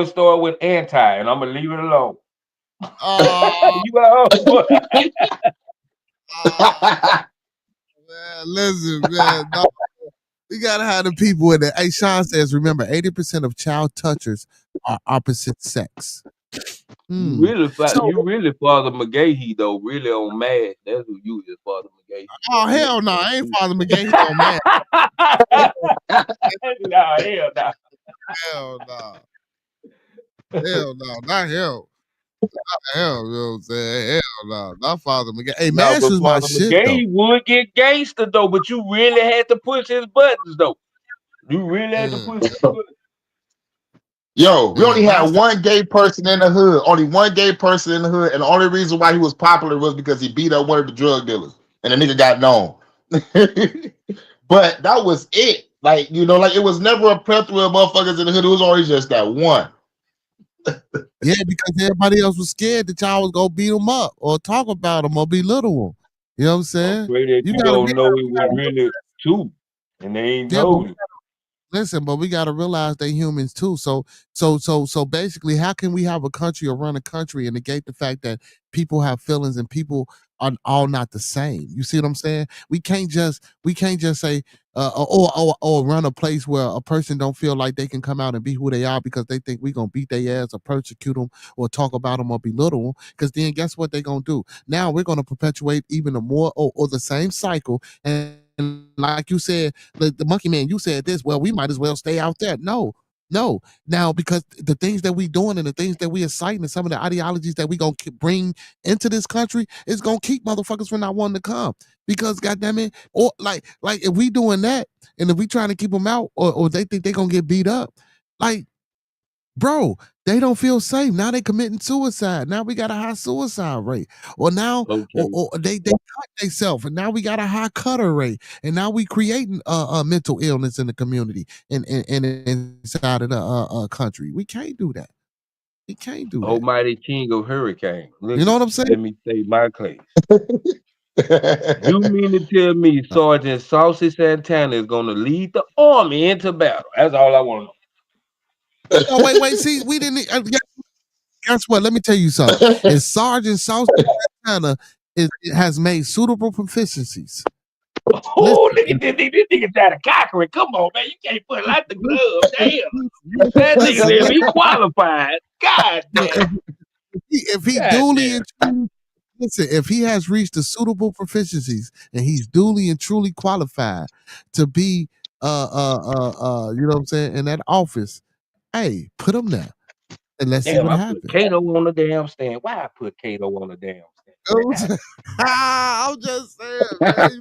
started with anti, and I'm gonna leave it alone. You my homeboy. Man, listen, man. No, we gotta have the people in there. Hey, Sean says, remember, 80% of child touchers are opposite sex. You Hmm. really, you really Father McGahee though. Really on mad. That's who you is, Father McGahee. Oh hell no, I ain't Father McGay. He on man. Nah, hell nah. Hell no. Hell no, not hell. Hell, you know what I'm saying? Hell no, not Father McGay. Hey, No, Mash but is my Father shit though. McGahee would get gangster though, but you really had to push his buttons though. You really had to Mm, push his buttons. Yo, we only my had one gay person in the hood. Only one gay person in the hood, and the only reason why he was popular was because he beat up one of the drug dealers, and the nigga got known. But that was it. Like, like it was never a plethora of motherfuckers in the hood. It was always just that one. Yeah, because everybody else was scared that y'all was gonna beat them up or talk about them or belittle them. You know what I'm I saying? pray that You you gotta don't know it was realize, really two, and they ain't yeah, but told you. listen, but we gotta realize they humans too. So basically, how can we have a country or run a country and negate the fact that people have feelings and people are all not the same? You see what I'm saying? We can't just say or run a place where a person don't feel like they can come out and be who they are because they think we gonna beat their ass or persecute them or talk about them or belittle them. Because then guess what they gonna do? Now we're gonna perpetuate even a more or the same cycle. And like you said, the monkey man, you said this. Well, we might as well stay out there. No, no. Now, because the things that we doing and the things that we inciting and some of the ideologies that we gonna bring into this country is gonna keep motherfuckers from not wanting to come. Because goddamn it, or like if we doing that and if we trying to keep them out or they think they gonna get beat up, like bro, they don't feel safe. Now they committing suicide. Now we got a high suicide rate. Or now Okay. or they cut themselves and now we got a high cutter rate. And now we creating a mental illness in the community and inside of the country. We can't do that. We can't do that. Almighty King of Hurricane. You know Listen, what I'm saying? let me say my case. You mean to tell me Sergeant Saucy Santana is gonna lead the army into battle? That's all I want to know. Oh, wait. See, we didn't. Guess what? Let me tell you something. Is Sergeant South Carolina has made suitable proficiencies. Oh, look at this nigga. This nigga trying to conquer it. Come on, man. You can't put like the glove. Damn. That nigga said he qualified. God damn. If he God duly damn. and truly, listen, if he has reached the suitable proficiencies and he's duly and truly qualified to be you know what I'm saying, in that office, hey, put him there and let's see Damn, what I put happens. Kato on the damn stand. Why I put Kato on the damn stand? I'm just saying, man.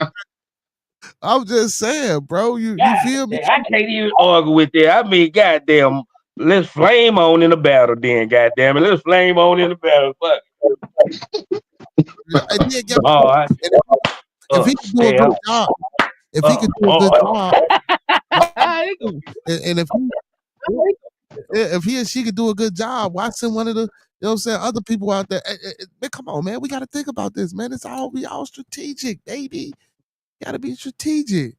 I'm just saying, bro. You God feel me? damn, I can't even argue with that. I mean, goddamn, let's flame on in the battle then, goddamn it. Let's flame on in the battle. Fuck. And then guess All what? right. And if he could do a good Step. job, if he could do a good job, and if he or she could do a good job, why send one of the what I'm saying, other people out there? Man, come on, man. We got to think about this, man. We all strategic, baby. Got to be strategic.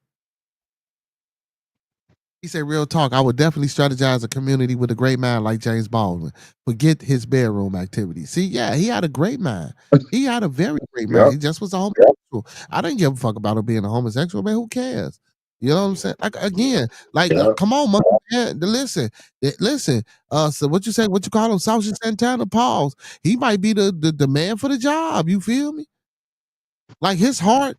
He said, real talk, I would definitely strategize a community with a great mind like James Baldwin. Forget his bedroom activities. See, yeah, he had a great mind. He had a very great mind. Yep. He just was a homosexual. I didn't give a fuck about him being a homosexual, man. Who cares? You know what I'm saying? Like again, Yep. come on, man. Listen. So what you say? What you call him? Saucy Santana. Pause. He might be the man for the job. You feel me? Like his heart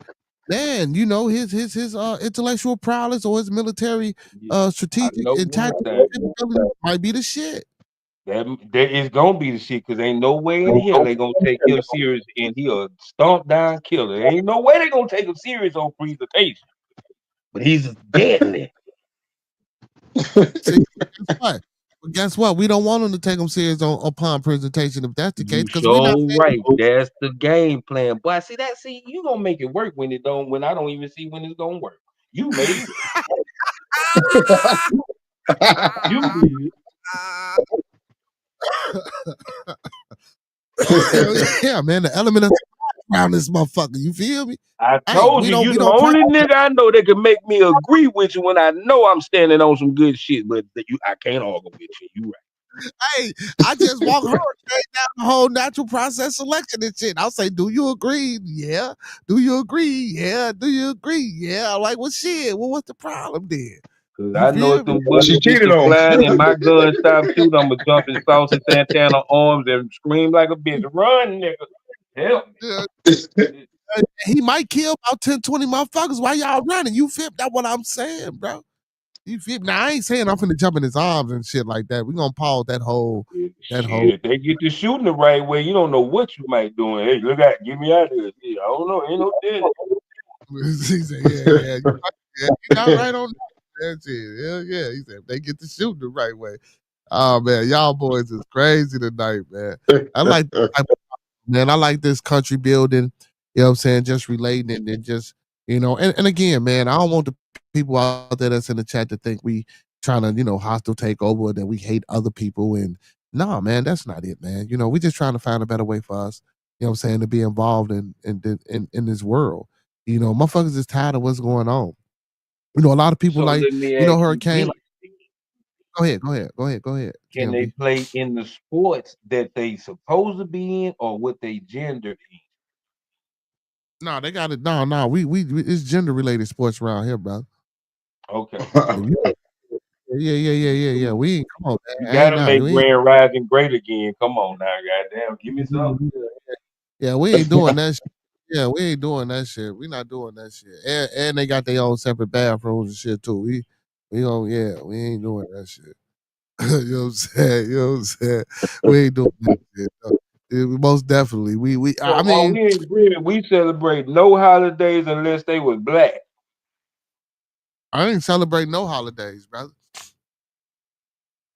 man, you know, his intellectual prowess or his military I strategic know and one tactical thing. capability might be the shit. That is gonna be the shit, cause ain't no way in hell they gonna take him serious and he a stomp down killer. Ain't no way they gonna take him serious on presentation. But he's deadly. See, guess what? But guess what? We don't want him to take him serious upon presentation if that's the case, You because we're not sure saying right. That's the game plan. Boy, see that? See, you gonna make it work when it don't. When I don't even see when it's gonna work. You made it work. You did. hell yeah, man. The element of around this motherfucker. You feel me? I Hey, told you, you we the don't practice. only nigga I know that can make me agree with you when I know I'm standing on some good shit. But I can't argue with you. You right. Hey, I just walk hurricane down the whole natural process selection and shit. I'll say, do you agree? Yeah. Do you agree? Yeah. Do you agree? Yeah. I'm like, well, shit. Well, what's the problem then? Cause You I know if feel me? them bullets She get cheated to on flying and him. my gun stop shooting, I'ma jump in Saucy Santana arms and scream like a bitch. Run, nigga. Help Yeah. me. He might kill about 10, 20 motherfuckers while y'all running. You feel? That's what I'm saying, bro. You feel? Now, I ain't saying I'm finna jump in his arms and shit like that. We gonna pause that whole. Shit, if they get to shooting the right way, you don't know what you might do. Hey, look out, get me out of here. Yeah, I don't know, ain't no telling. He said, yeah. You not right on that shit. Hell yeah. He said, if they get to shoot the right way. Oh man, y'all boys is crazy tonight, man. I like man, I like this country building, you know what I'm saying, just relating it and just, and again, man, I don't want the people out there that's in the chat to think we trying to, hostile take over and that we hate other people. And nah, man, that's not it, man. We just trying to find a better way for us, you know what I'm saying, to be involved in this world. Motherfuckers is tired of what's going on. A lot of people So like, let me ask you Hurricane. this. Go ahead, Can they GMB. play in the sports that they supposed to be in or what they gender in? No, they got it. No, it's gender related sports around here, bro. Okay, If all right. you yeah. We ain't come on, You man. I ain't gotta nah. make We ain't, Grand Rising great again. Come on now, goddamn, give me something. yeah, we ain't doing that. Yeah, we ain't doing that shit. We not doing that shit. And they got their own separate bathrooms and shit too. We don't. Yeah, we ain't doing that shit. You know what I'm saying? You know what I'm saying? We ain't doing that shit. Most definitely. So I are mean, we in agreement? We celebrate no holidays unless they was black. I ain't celebrate no holidays, brother.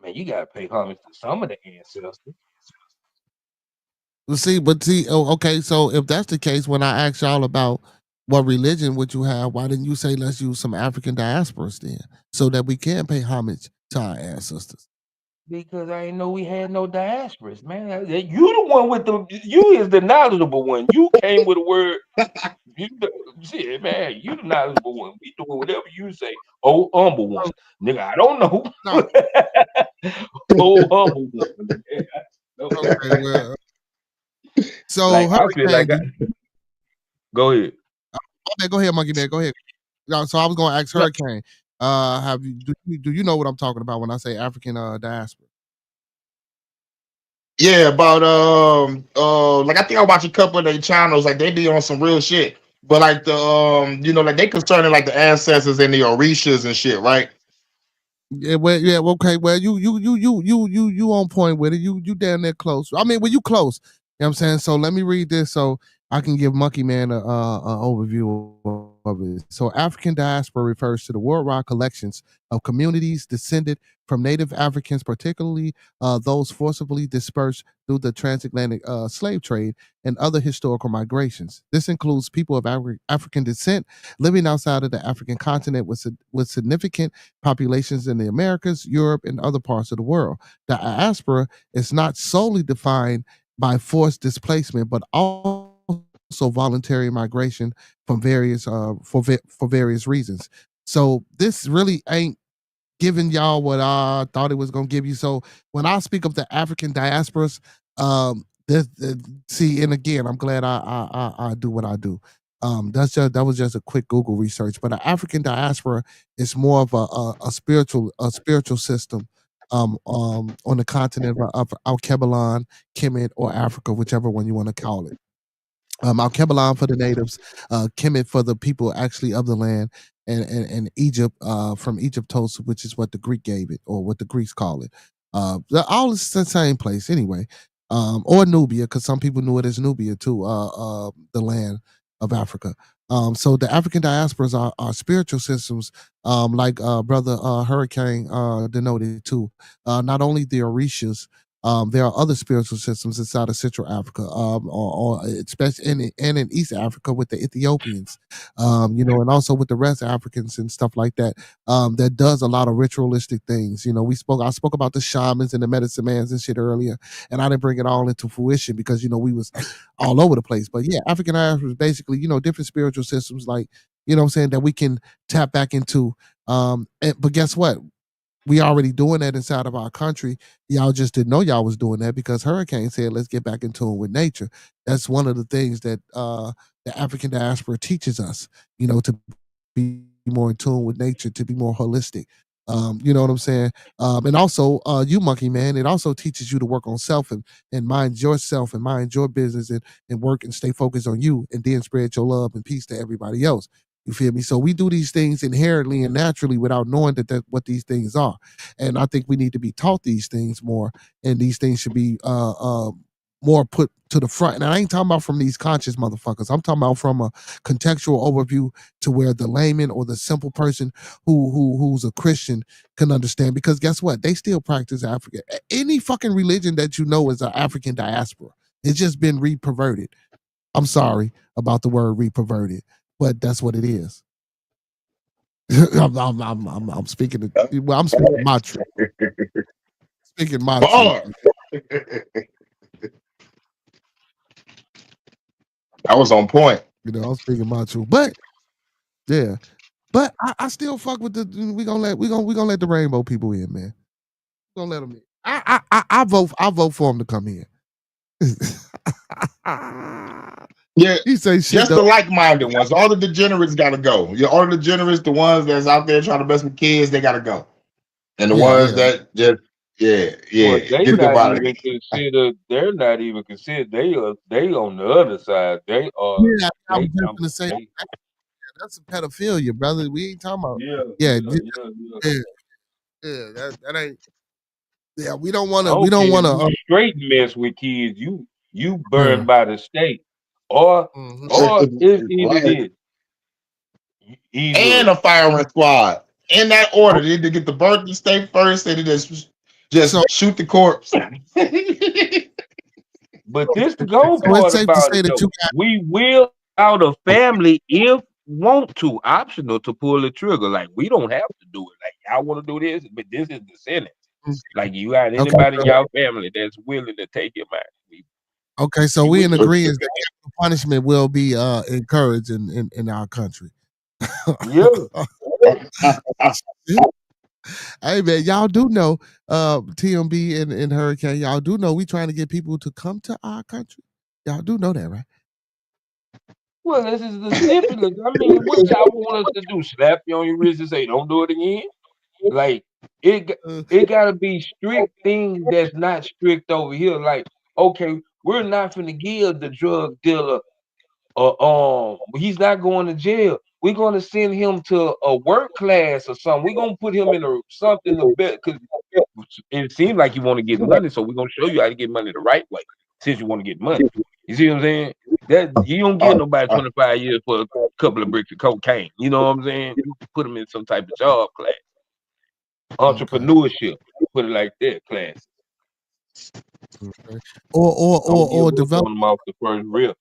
Man, you gotta pay homage to some of the ancestors. Okay, so if that's the case, when I asked y'all about what religion would you have, why didn't you say let's use some African diasporas then, so that we can pay homage to our ancestors? Because I didn't know we had no diasporas, man. You the one with the you is the knowledgeable one. You came with a word. You shit, man. You the knowledgeable one. We doing whatever you say. Oh, humble one, nigga. I don't know. No, Oh, humble one. Nigga. I don't know. okay, well, so Like I feel Hurricane, like go ahead. go ahead, Monkey Man, go ahead. So I was going to ask Hurricane, do you know what I'm talking about when I say African diaspora? Yeah, about like I think I watch a couple of their channels, like they be on some real shit. But like like they concerning like the ancestors and the Orishas and shit, right? Yeah, okay. Well, you on point with it. You damn near close. I mean, well, you close. You know what I'm saying? So let me read this so I can give Monkey Man a overview of it. So African diaspora refers to the worldwide collections of communities descended from Native Africans, particularly those forcibly dispersed through the transatlantic slave trade and other historical migrations. This includes people of African descent living outside of the African continent with significant populations in the Americas, Europe, and other parts of the world. The diaspora is not solely defined by forced displacement, but also voluntary migration from various for various reasons. So this really ain't giving y'all what I thought it was gonna give you. So when I speak of the African diasporas, see, and again, I'm glad I do what I do. That was just a quick Google research, but an African diaspora is more of a spiritual system on the continent of Al Kebalan, Kemet, or Africa, whichever one you want to call it. Al-Kebalan for the natives, Kemet for the people actually of the land, and Egypt from Egyptos, which is what the Greek gave it, or what the Greeks call it. All is the same place anyway, or Nubia, because some people knew it as Nubia too, the land of Africa. So the African diasporas are spiritual systems, like brother Hurricane denoted too. Not only the Orishas, there are other spiritual systems inside of Central Africa, or especially in East Africa with the Ethiopians, and also with the rest Africans and stuff like that. That does a lot of ritualistic things. I spoke about the shamans and the medicine mans and shit earlier, and I didn't bring it all into fruition because we was all over the place. But yeah, African diaspora is basically different spiritual systems, like what I'm saying, that we can tap back into. But guess what? We already doing that inside of our country. Y'all just didn't know y'all was doing that because Hurricane said, let's get back in tune with nature. That's one of the things that the African diaspora teaches us, to be more in tune with nature, to be more holistic. You know what I'm saying? And also, you monkey man, it also teaches you to work on self and mind yourself and mind your business and work and stay focused on you and then spread your love and peace to everybody else. You feel me? So we do these things inherently and naturally without knowing that what these things are. And I think we need to be taught these things more, and these things should be more put to the front. And I ain't talking about from these conscious motherfuckers. I'm talking about from a contextual overview to where the layman or the simple person who's a Christian can understand. Because guess what? They still practice African. Any fucking religion that is an African diaspora. It's just been re-perverted. I'm sorry about the word re-perverted, but that's what it is. I'm speaking. I'm speaking my truth. Speaking my truth. That was on point. I'm speaking my truth, but yeah, but I still fuck with the. We gonna let the rainbow people in, man. We gonna let them in. I vote for them to come in. Yeah, he say shit. Just the like-minded ones. All the degenerates gotta go. Yeah, all the degenerates, the ones that's out there trying to mess with kids, they gotta go. And the ones that just Well, they get them not out of even considered. They're not even considered. They on the other side. They are. Yeah, I was just gonna say that's a pedophilia, brother. We ain't talking about. Yeah. That ain't. Yeah, we don't want to. We don't want to. Straight mess with kids. You burned by the state, or it's either this. And a firing squad in that order. They need to get the birth to state first, and just shoot the corpse. But this the gold part about it. We will out a family if want to, optional to pull the trigger. Like we don't have to do it. Like y'all want to do this, but this is the sentence. Like you got anybody in y'all family that's willing to take him out. Okay, so we in agreement that punishment will be encouraged in our country. Yeah. Hey man, y'all do know TMB and Hurricane, y'all do know we trying to get people to come to our country. Y'all do know that, right? Well, this is the stipulation. I mean, what y'all want us to do? Slap you on your wrist and say, don't do it again? Like, it gotta be strict things that's not strict over here. Like, okay, we're not finna give the drug dealer he's not going to jail. We're gonna send him to a work class or something. We're gonna put him in something a bit because it seems like you want to get money, so we're gonna show you how to get money the right way. Since you want to get money, you see what I'm saying? That you don't get nobody 25 years for a couple of bricks of cocaine. You know what I'm saying? You put them in some type of job class, entrepreneurship. Put it like that class. Okay. Or develop them off the first rip.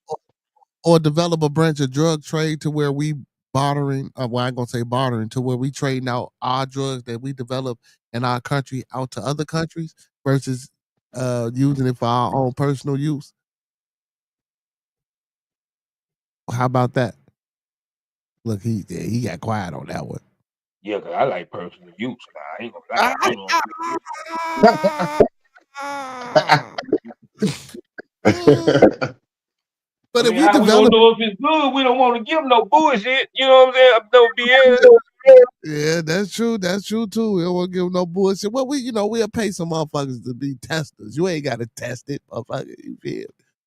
Or develop a branch of drug trade to where we bartering. Well, I ain't gonna say bartering, to where we trading out our drugs that we develop in our country out to other countries versus using it for our own personal use. How about that? Look, he got quiet on that one. Yeah, cause I like personal use. I ain't gonna lie. But if we develop, know if it's good, we don't want to give no bullshit. You know what I'm saying? No BS. Yeah, that's true. That's true too. We don't want to give no bullshit. Well, we'll pay some motherfuckers to be testers. You ain't got to test it, motherfucker. You feel?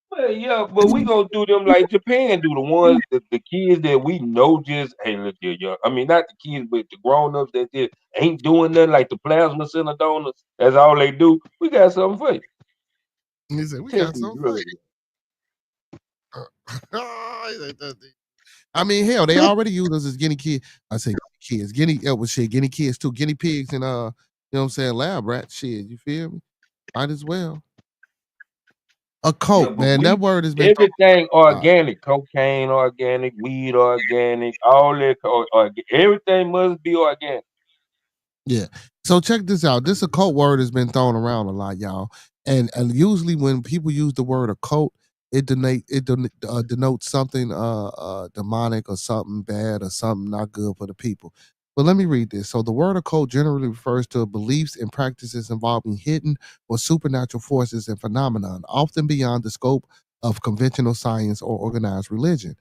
Well, yeah, but we gonna do them like Japan do. The ones the kids that we know just hey look here, young. I mean not the kids, but the grown ups that just ain't doing nothing like the plasma center donors. That's all they do. We got something for you. He said, "We Test got these some for drugs. you." I mean, hell, they already use us as guinea kids. I say kids, guinea kids too, guinea pigs, and you know what I'm saying, lab rats. Shit, you feel me? Might as well. A Yeah, coat, but man. That we word has been thrown everything out. organic, cocaine organic, weed organic, all that everything must be organic. Yeah. So check this out. This occult word has been thrown around a lot, y'all. And usually when people use the word occult, it denotes something demonic or something bad or something not good for the people. But let me read this. So the word occult generally refers to beliefs and practices involving hidden or supernatural forces and phenomenon, often beyond the scope of conventional science or organized religion.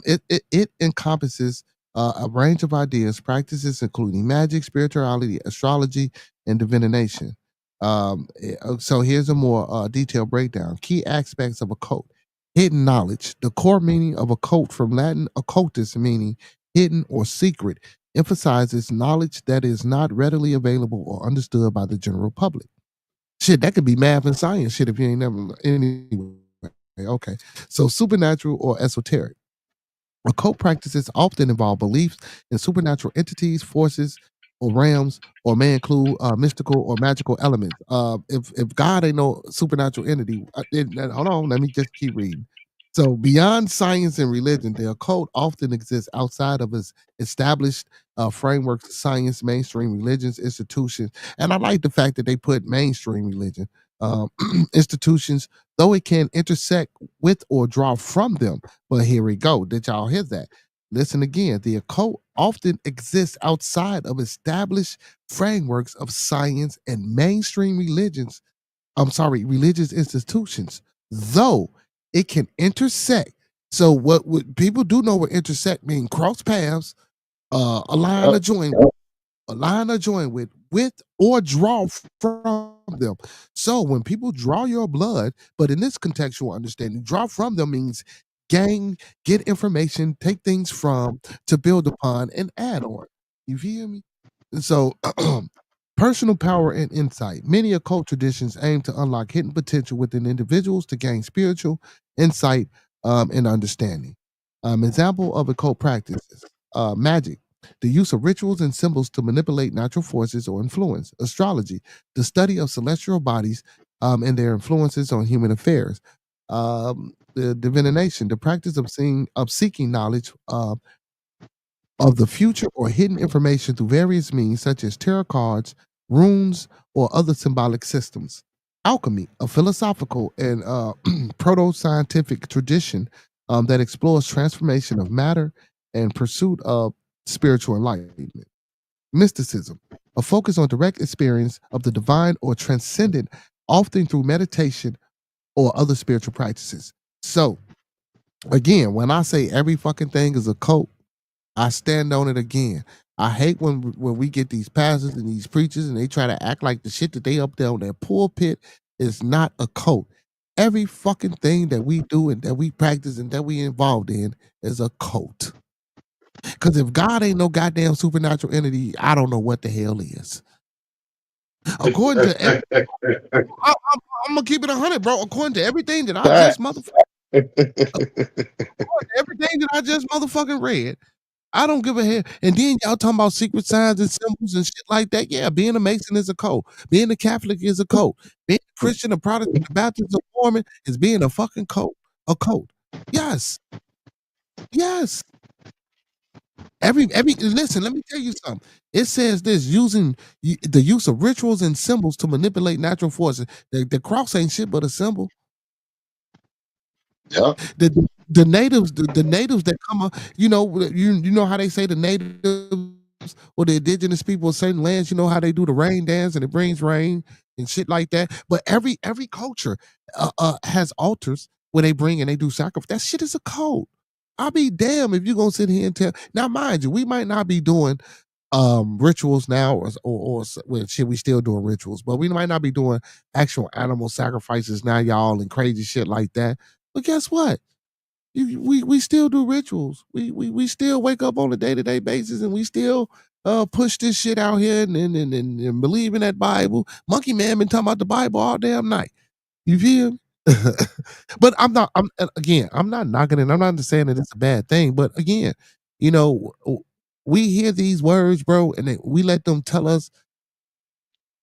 It encompasses a range of ideas, practices including magic, spirituality, astrology, and divination. So here's a more detailed breakdown. Key aspects of a cult: hidden knowledge. The core meaning of a cult, from Latin occultus, meaning hidden or secret, emphasizes knowledge that is not readily available or understood by the general public. Shit, that could be math and science shit if you ain't never anyway. Okay. So supernatural or esoteric. Occult practices often involve beliefs in supernatural entities, forces, or realms, or may include mystical or magical elements. If God ain't no supernatural entity, hold on, let me just keep reading. So beyond science and religion, the occult often exists outside of its established frameworks of science, mainstream religions, institutions, and I like the fact that they put mainstream religion institutions, though it can intersect with or draw from them. But here we go. Did y'all hear that? Listen again. The occult often exists outside of established frameworks of science and mainstream religions. I'm sorry, religious institutions, though it can intersect. So what people do know what intersect mean: cross paths, align or join, with or draw from them. So when people draw your blood, but in this contextual understanding, draw from them means gain, get information, take things from, to build upon, and add on. You feel me? And so personal power and insight. Many occult traditions aim to unlock hidden potential within individuals to gain spiritual insight and understanding. Example of occult practices: magic, the use of rituals and symbols to manipulate natural forces or influence; astrology, the study of celestial bodies and their influences on human affairs; the divination, the practice of seeking knowledge of the future or hidden information through various means, such as tarot cards, runes, or other symbolic systems; alchemy, a philosophical and proto scientific tradition that explores transformation of matter and pursuit of spiritual enlightenment; mysticism, a focus on direct experience of the divine or transcendent, often through meditation or other spiritual practices. So, again, when I say every fucking thing is a cult, I stand on it again. I hate when we get these pastors and these preachers and they try to act like the shit that they up there on their pulpit is not a cult. Every fucking thing that we do and that we practice and that we involved in is a cult. Because if God ain't no goddamn supernatural entity, I don't know what the hell is. According to I'm gonna keep it 100, bro. According to everything that I just motherfucking read, I don't give a hell. And then y'all talking about secret signs and symbols and shit like that. Yeah, being a Mason is a cult. Being a Catholic is a cult. Being a Christian, a Protestant, a Baptist, a Mormon is being a fucking cult. A cult. Yes. Yes. Every listen, let me tell you something. It says this: using the use of rituals and symbols to manipulate natural forces. The cross ain't shit but a symbol. Yeah. The natives, the natives that come up, you know how they say the natives or the indigenous people of certain lands, you know how they do the rain dance and it brings rain and shit like that. But every culture has altars where they bring and they do sacrifice. That shit is a cult. I'll be damn if you're gonna sit here and tell. Now, mind you, we might not be doing rituals now well, shit, we still doing rituals, but we might not be doing actual animal sacrifices now, y'all, and crazy shit like that. But guess what? We still do rituals. We still wake up on a day-to-day basis, and we still push this shit out here and believe in that Bible. Monkey Man been talking about the Bible all damn night. You feel me? But I'm not knocking it. I'm not saying that it's a bad thing. But again, you know, we hear these words, bro, and we let them tell us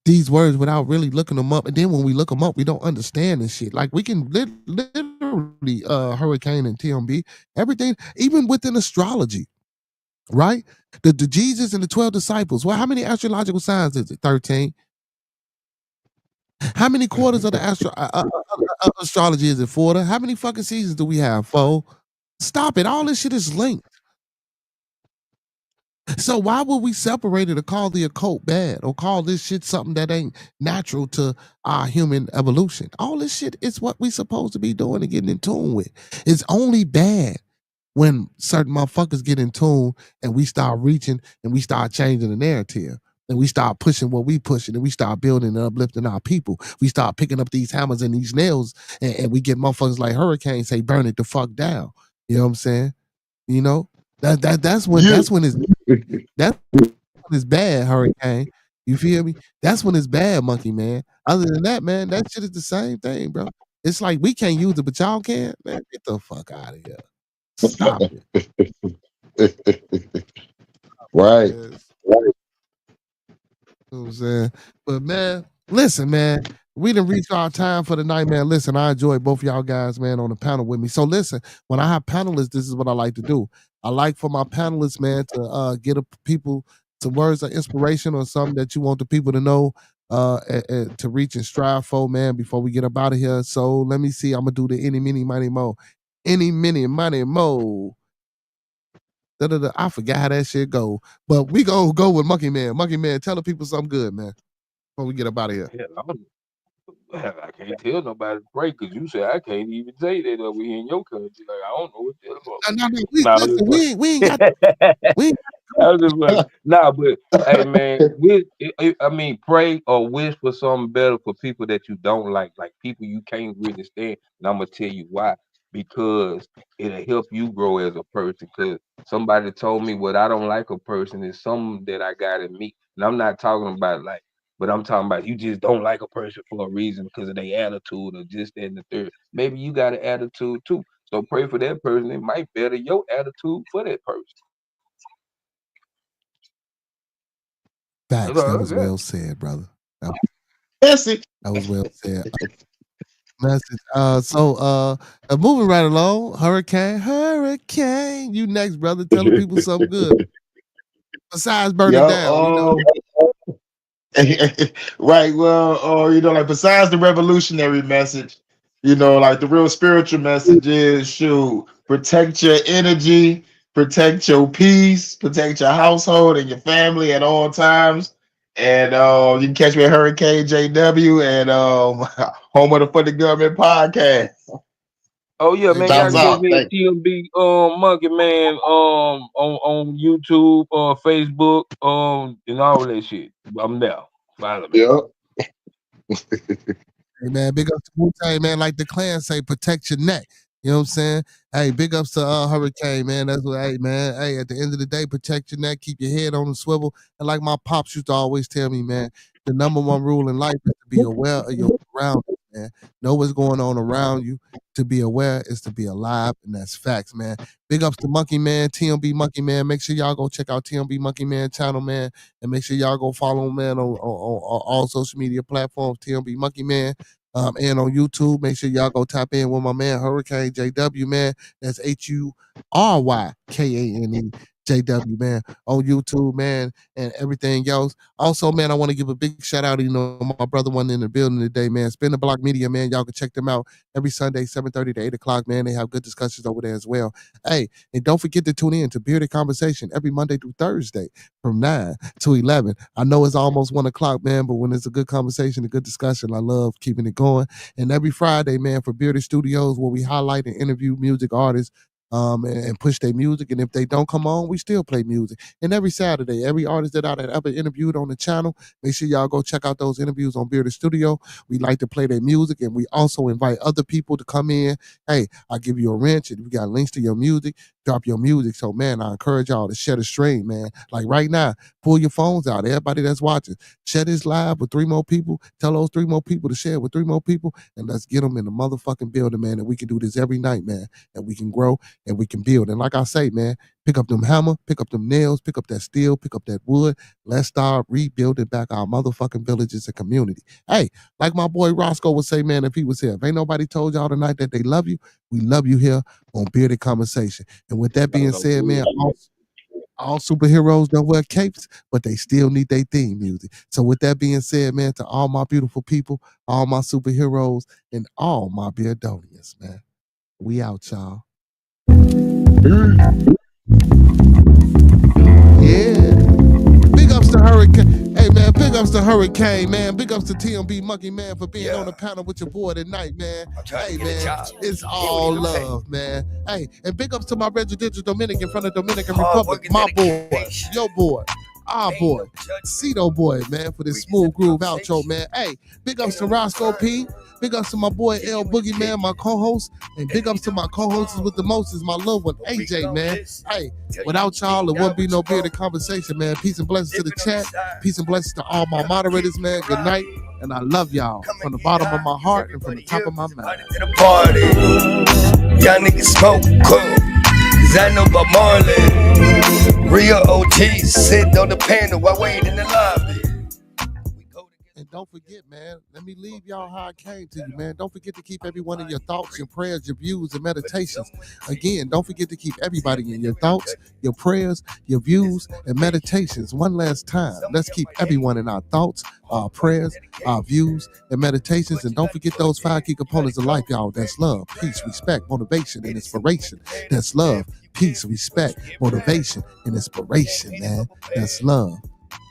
these words without really looking them up. And then when we look them up, we don't understand this shit. Like we can literally Hurricane and TMB, everything, even within astrology, right? The Jesus and the 12 disciples. Well, how many astrological signs is it? 13. How many quarters of the astrology is it? 40. How many fucking seasons do we have? 4. Stop it. All this shit is linked. So why would we separate it or call the occult bad or call this shit something that ain't natural to our human evolution? All this shit is what we supposed to be doing and getting in tune with. It's only bad when certain motherfuckers get in tune and we start reaching and we start changing the narrative and we start pushing what we pushing and we start building and uplifting our people. We start picking up these hammers and these nails and we get motherfuckers like Hurricane say, burn it the fuck down. You know what I'm saying? You know? That's when it's bad, Hurricane. You feel me? That's when it's bad, Monkey Man. Other than that, man, that shit is the same thing, bro. It's like we can't use it, but y'all can. Man, get the fuck out of here. Stop it. Right. You know what I'm saying? But man, listen, man. We done reached our time for the night, man. Listen, I enjoy both y'all guys, man, on the panel with me. So listen, when I have panelists, this is what I like to do. I like for my panelists, man, to get people some words of inspiration or something that you want the people to know to reach and strive for, man, before we get up out of here. So let me see. I'm gonna do the any, mini, money, mo. Any, mini, money, mo. I forgot how that shit go. But we gonna go with Monkey Man. Monkey Man, tell the people something good, man, before we get up out of here. I can't tell nobody to pray because you said I can't even say that over here in your country. Like I don't know what the hell. We ain't got we ain't I was just like, nah, but hey, man, I mean, pray or wish for something better for people that you don't like people you can't really stand. And I'm gonna tell you why. Because it'll help you grow as a person. Because somebody told me what I don't like a person is something that I got in me, and I'm not talking about like. But I'm talking about you just don't like a person for a reason because of their attitude or just that and the third. Maybe you got an attitude too. So pray for that person. It might better your attitude for that person. Facts. That was well said, brother. That was well said. Message. So moving right along, Hurricane, you next, brother. Tell the people something good. Besides burn it down, you know. Right. Well, like besides the revolutionary message, like the real spiritual message is shoot, protect your energy, protect your peace, protect your household and your family at all times. And you can catch me at Hurricane JW and home of the For the Government podcast. Oh yeah, man, y'all catch me at TMB Monkey Man on YouTube, Facebook, and all that shit. I'm there. Follow me. Hey man, big ups to Wu-Tang, man. Like the clan say, protect your neck. You know what I'm saying? Hey, big ups to Hurricane, man. That's what, hey, man. Hey, at the end of the day, protect your neck, keep your head on the swivel. And like my pops used to always tell me, man, the number one rule in life is to be aware of your surroundings, man. Know what's going on around you. To be aware is to be alive, and that's facts, man. Big ups to Monkey Man, TMB Monkey Man. Make sure y'all go check out TMB Monkey Man channel, man. And make sure y'all go follow him, man, on all social media platforms, TMB Monkey Man. And on YouTube, make sure y'all go tap in with my man Hurricane JW, man. That's HURYKANE JW, man, on YouTube, man, and everything else. Also, man, I want to give a big shout out. My brother one in the building today, man. Spin the Block Media, man. Y'all can check them out every Sunday, 7:30 to 8 o'clock, man. They have good discussions over there as well. Hey, and don't forget to tune in to Bearded Conversation every Monday through Thursday from 9 to 11. I know it's almost 1 o'clock, man, but when it's a good conversation, a good discussion, I love keeping it going. And every Friday, man, for Bearded Studios, where we highlight and interview music artists and push their music. And if they don't come on, we still play music. And every Saturday, every artist that I ever interviewed on the channel, make sure y'all go check out those interviews on Bearded Studio. We like to play their music, and we also invite other people to come in. Hey, I'll give you a wrench, and we got links to your music. Drop your music. So, man, I encourage y'all to share the stream, man. Like right now, pull your phones out. Everybody that's watching, share this live with 3 more people. Tell those 3 more people to share with 3 more people, and let's get them in the motherfucking building, man. And we can do this every night, man. And we can grow and we can build. And like I say, man, pick up them hammer, pick up them nails, pick up that steel, pick up that wood. Let's start rebuilding back our motherfucking villages and community. Hey, like my boy Roscoe would say, man, if he was here, if ain't nobody told y'all tonight that they love you, we love you here on Bearded Conversation. And with that being said, man, all superheroes don't wear capes, but they still need their theme music. So with that being said, man, to all my beautiful people, all my superheroes, and all my Beardonians, man, we out, y'all. Yeah. Big ups to Hurricane. Hey, man, big ups to Hurricane, man. Big ups to TMB Monkey, man, for being on the panel with your boy tonight, man. Hey, man, it's all love, man. Hey, and big ups to my residential Dominican from the Dominican Republic, my boy, your boy, our boy, Cito boy, man, for this smooth groove outro, man. Hey, big ups to Roscoe P. Big ups to my boy L Boogie, man, my co-host. And big ups to my co-hosts with the most is my little one, AJ, man. Hey, without y'all, there wouldn't be no Bearded Conversation, man. Peace and blessings to the chat. Peace and blessings to all my moderators, man. Good night. And I love y'all from the bottom of my heart and from the top of my mouth. Y'all niggas smoke cool, cause I know about Marlon. Real OGs sitting on the panel while waiting in the lobby. And don't forget, man, let me leave y'all how I came to you, man. Don't forget to keep everyone in your thoughts, your prayers, your views, and meditations. Again, don't forget to keep everybody in your thoughts, your prayers, your views, and meditations. One last time, let's keep everyone in our thoughts, our prayers, our views, and meditations. And don't forget those 5 key components of life, y'all. That's love, peace, respect, motivation, and inspiration. That's love, peace, respect, motivation, and inspiration, man. That's love,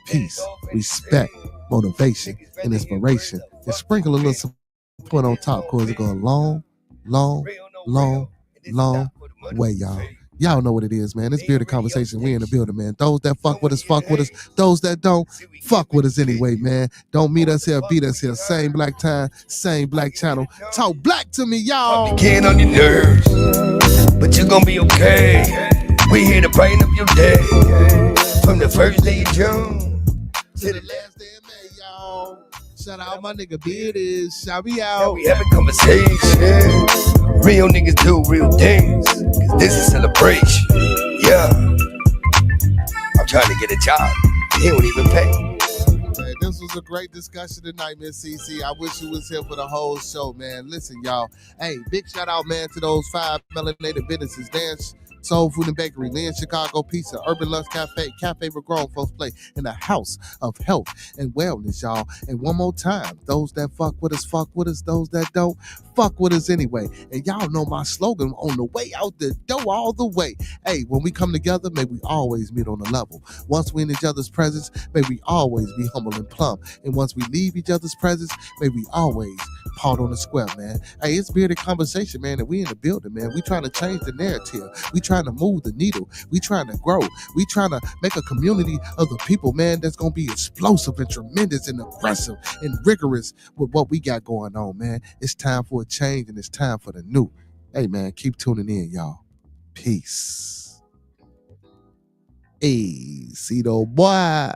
peace, respect, motivation, and inspiration. And sprinkle a little support on top, cause it goes a long, long, long, long way, y'all. Y'all know what it is, man. It's Bearded Conversation. We in the building, man. Those that fuck with us, fuck with us. Those that don't, fuck with us anyway, man. Don't meet us here, beat us here. Same black time, same black channel. Talk black to me, y'all. Getting on your nerves, but you gonna be okay. We here to brighten up your day. From the first day of June to the last day of May, y'all. Shout out my nigga Bearded. Shout me out. We having conversation. Real niggas do real things, cause this is celebration. Yeah, I'm trying to get a job. He don't even pay. Hey, this was a great discussion tonight, Miss CC. I wish you was here for the whole show, man. Listen, y'all. Hey, big shout out, man, to those 5 melanated businesses. Dance, Soul Food and Bakery, Lynn Chicago Pizza, Urban Lunch Cafe, Cafe for Grown Folks Play, in the house of health and wellness, y'all. And one more time, those that fuck with us, fuck with us. Those that don't, fuck with us anyway. And y'all know my slogan, on the way out the door, all the way. Hey, when we come together, may we always meet on the level. Once we in each other's presence, may we always be humble and plumb. And once we leave each other's presence, may we always part on the square, man. Hey, it's Bearded Conversation, man, and we in the building, man. We trying to change the narrative. We trying to move the needle. We trying to grow. We trying to make a community of the people, man, that's going to be explosive and tremendous and aggressive and rigorous with what we got going on, man. It's time for a change and it's time for the new. Hey, man, keep tuning in, y'all. Peace. Hey, Cito boy.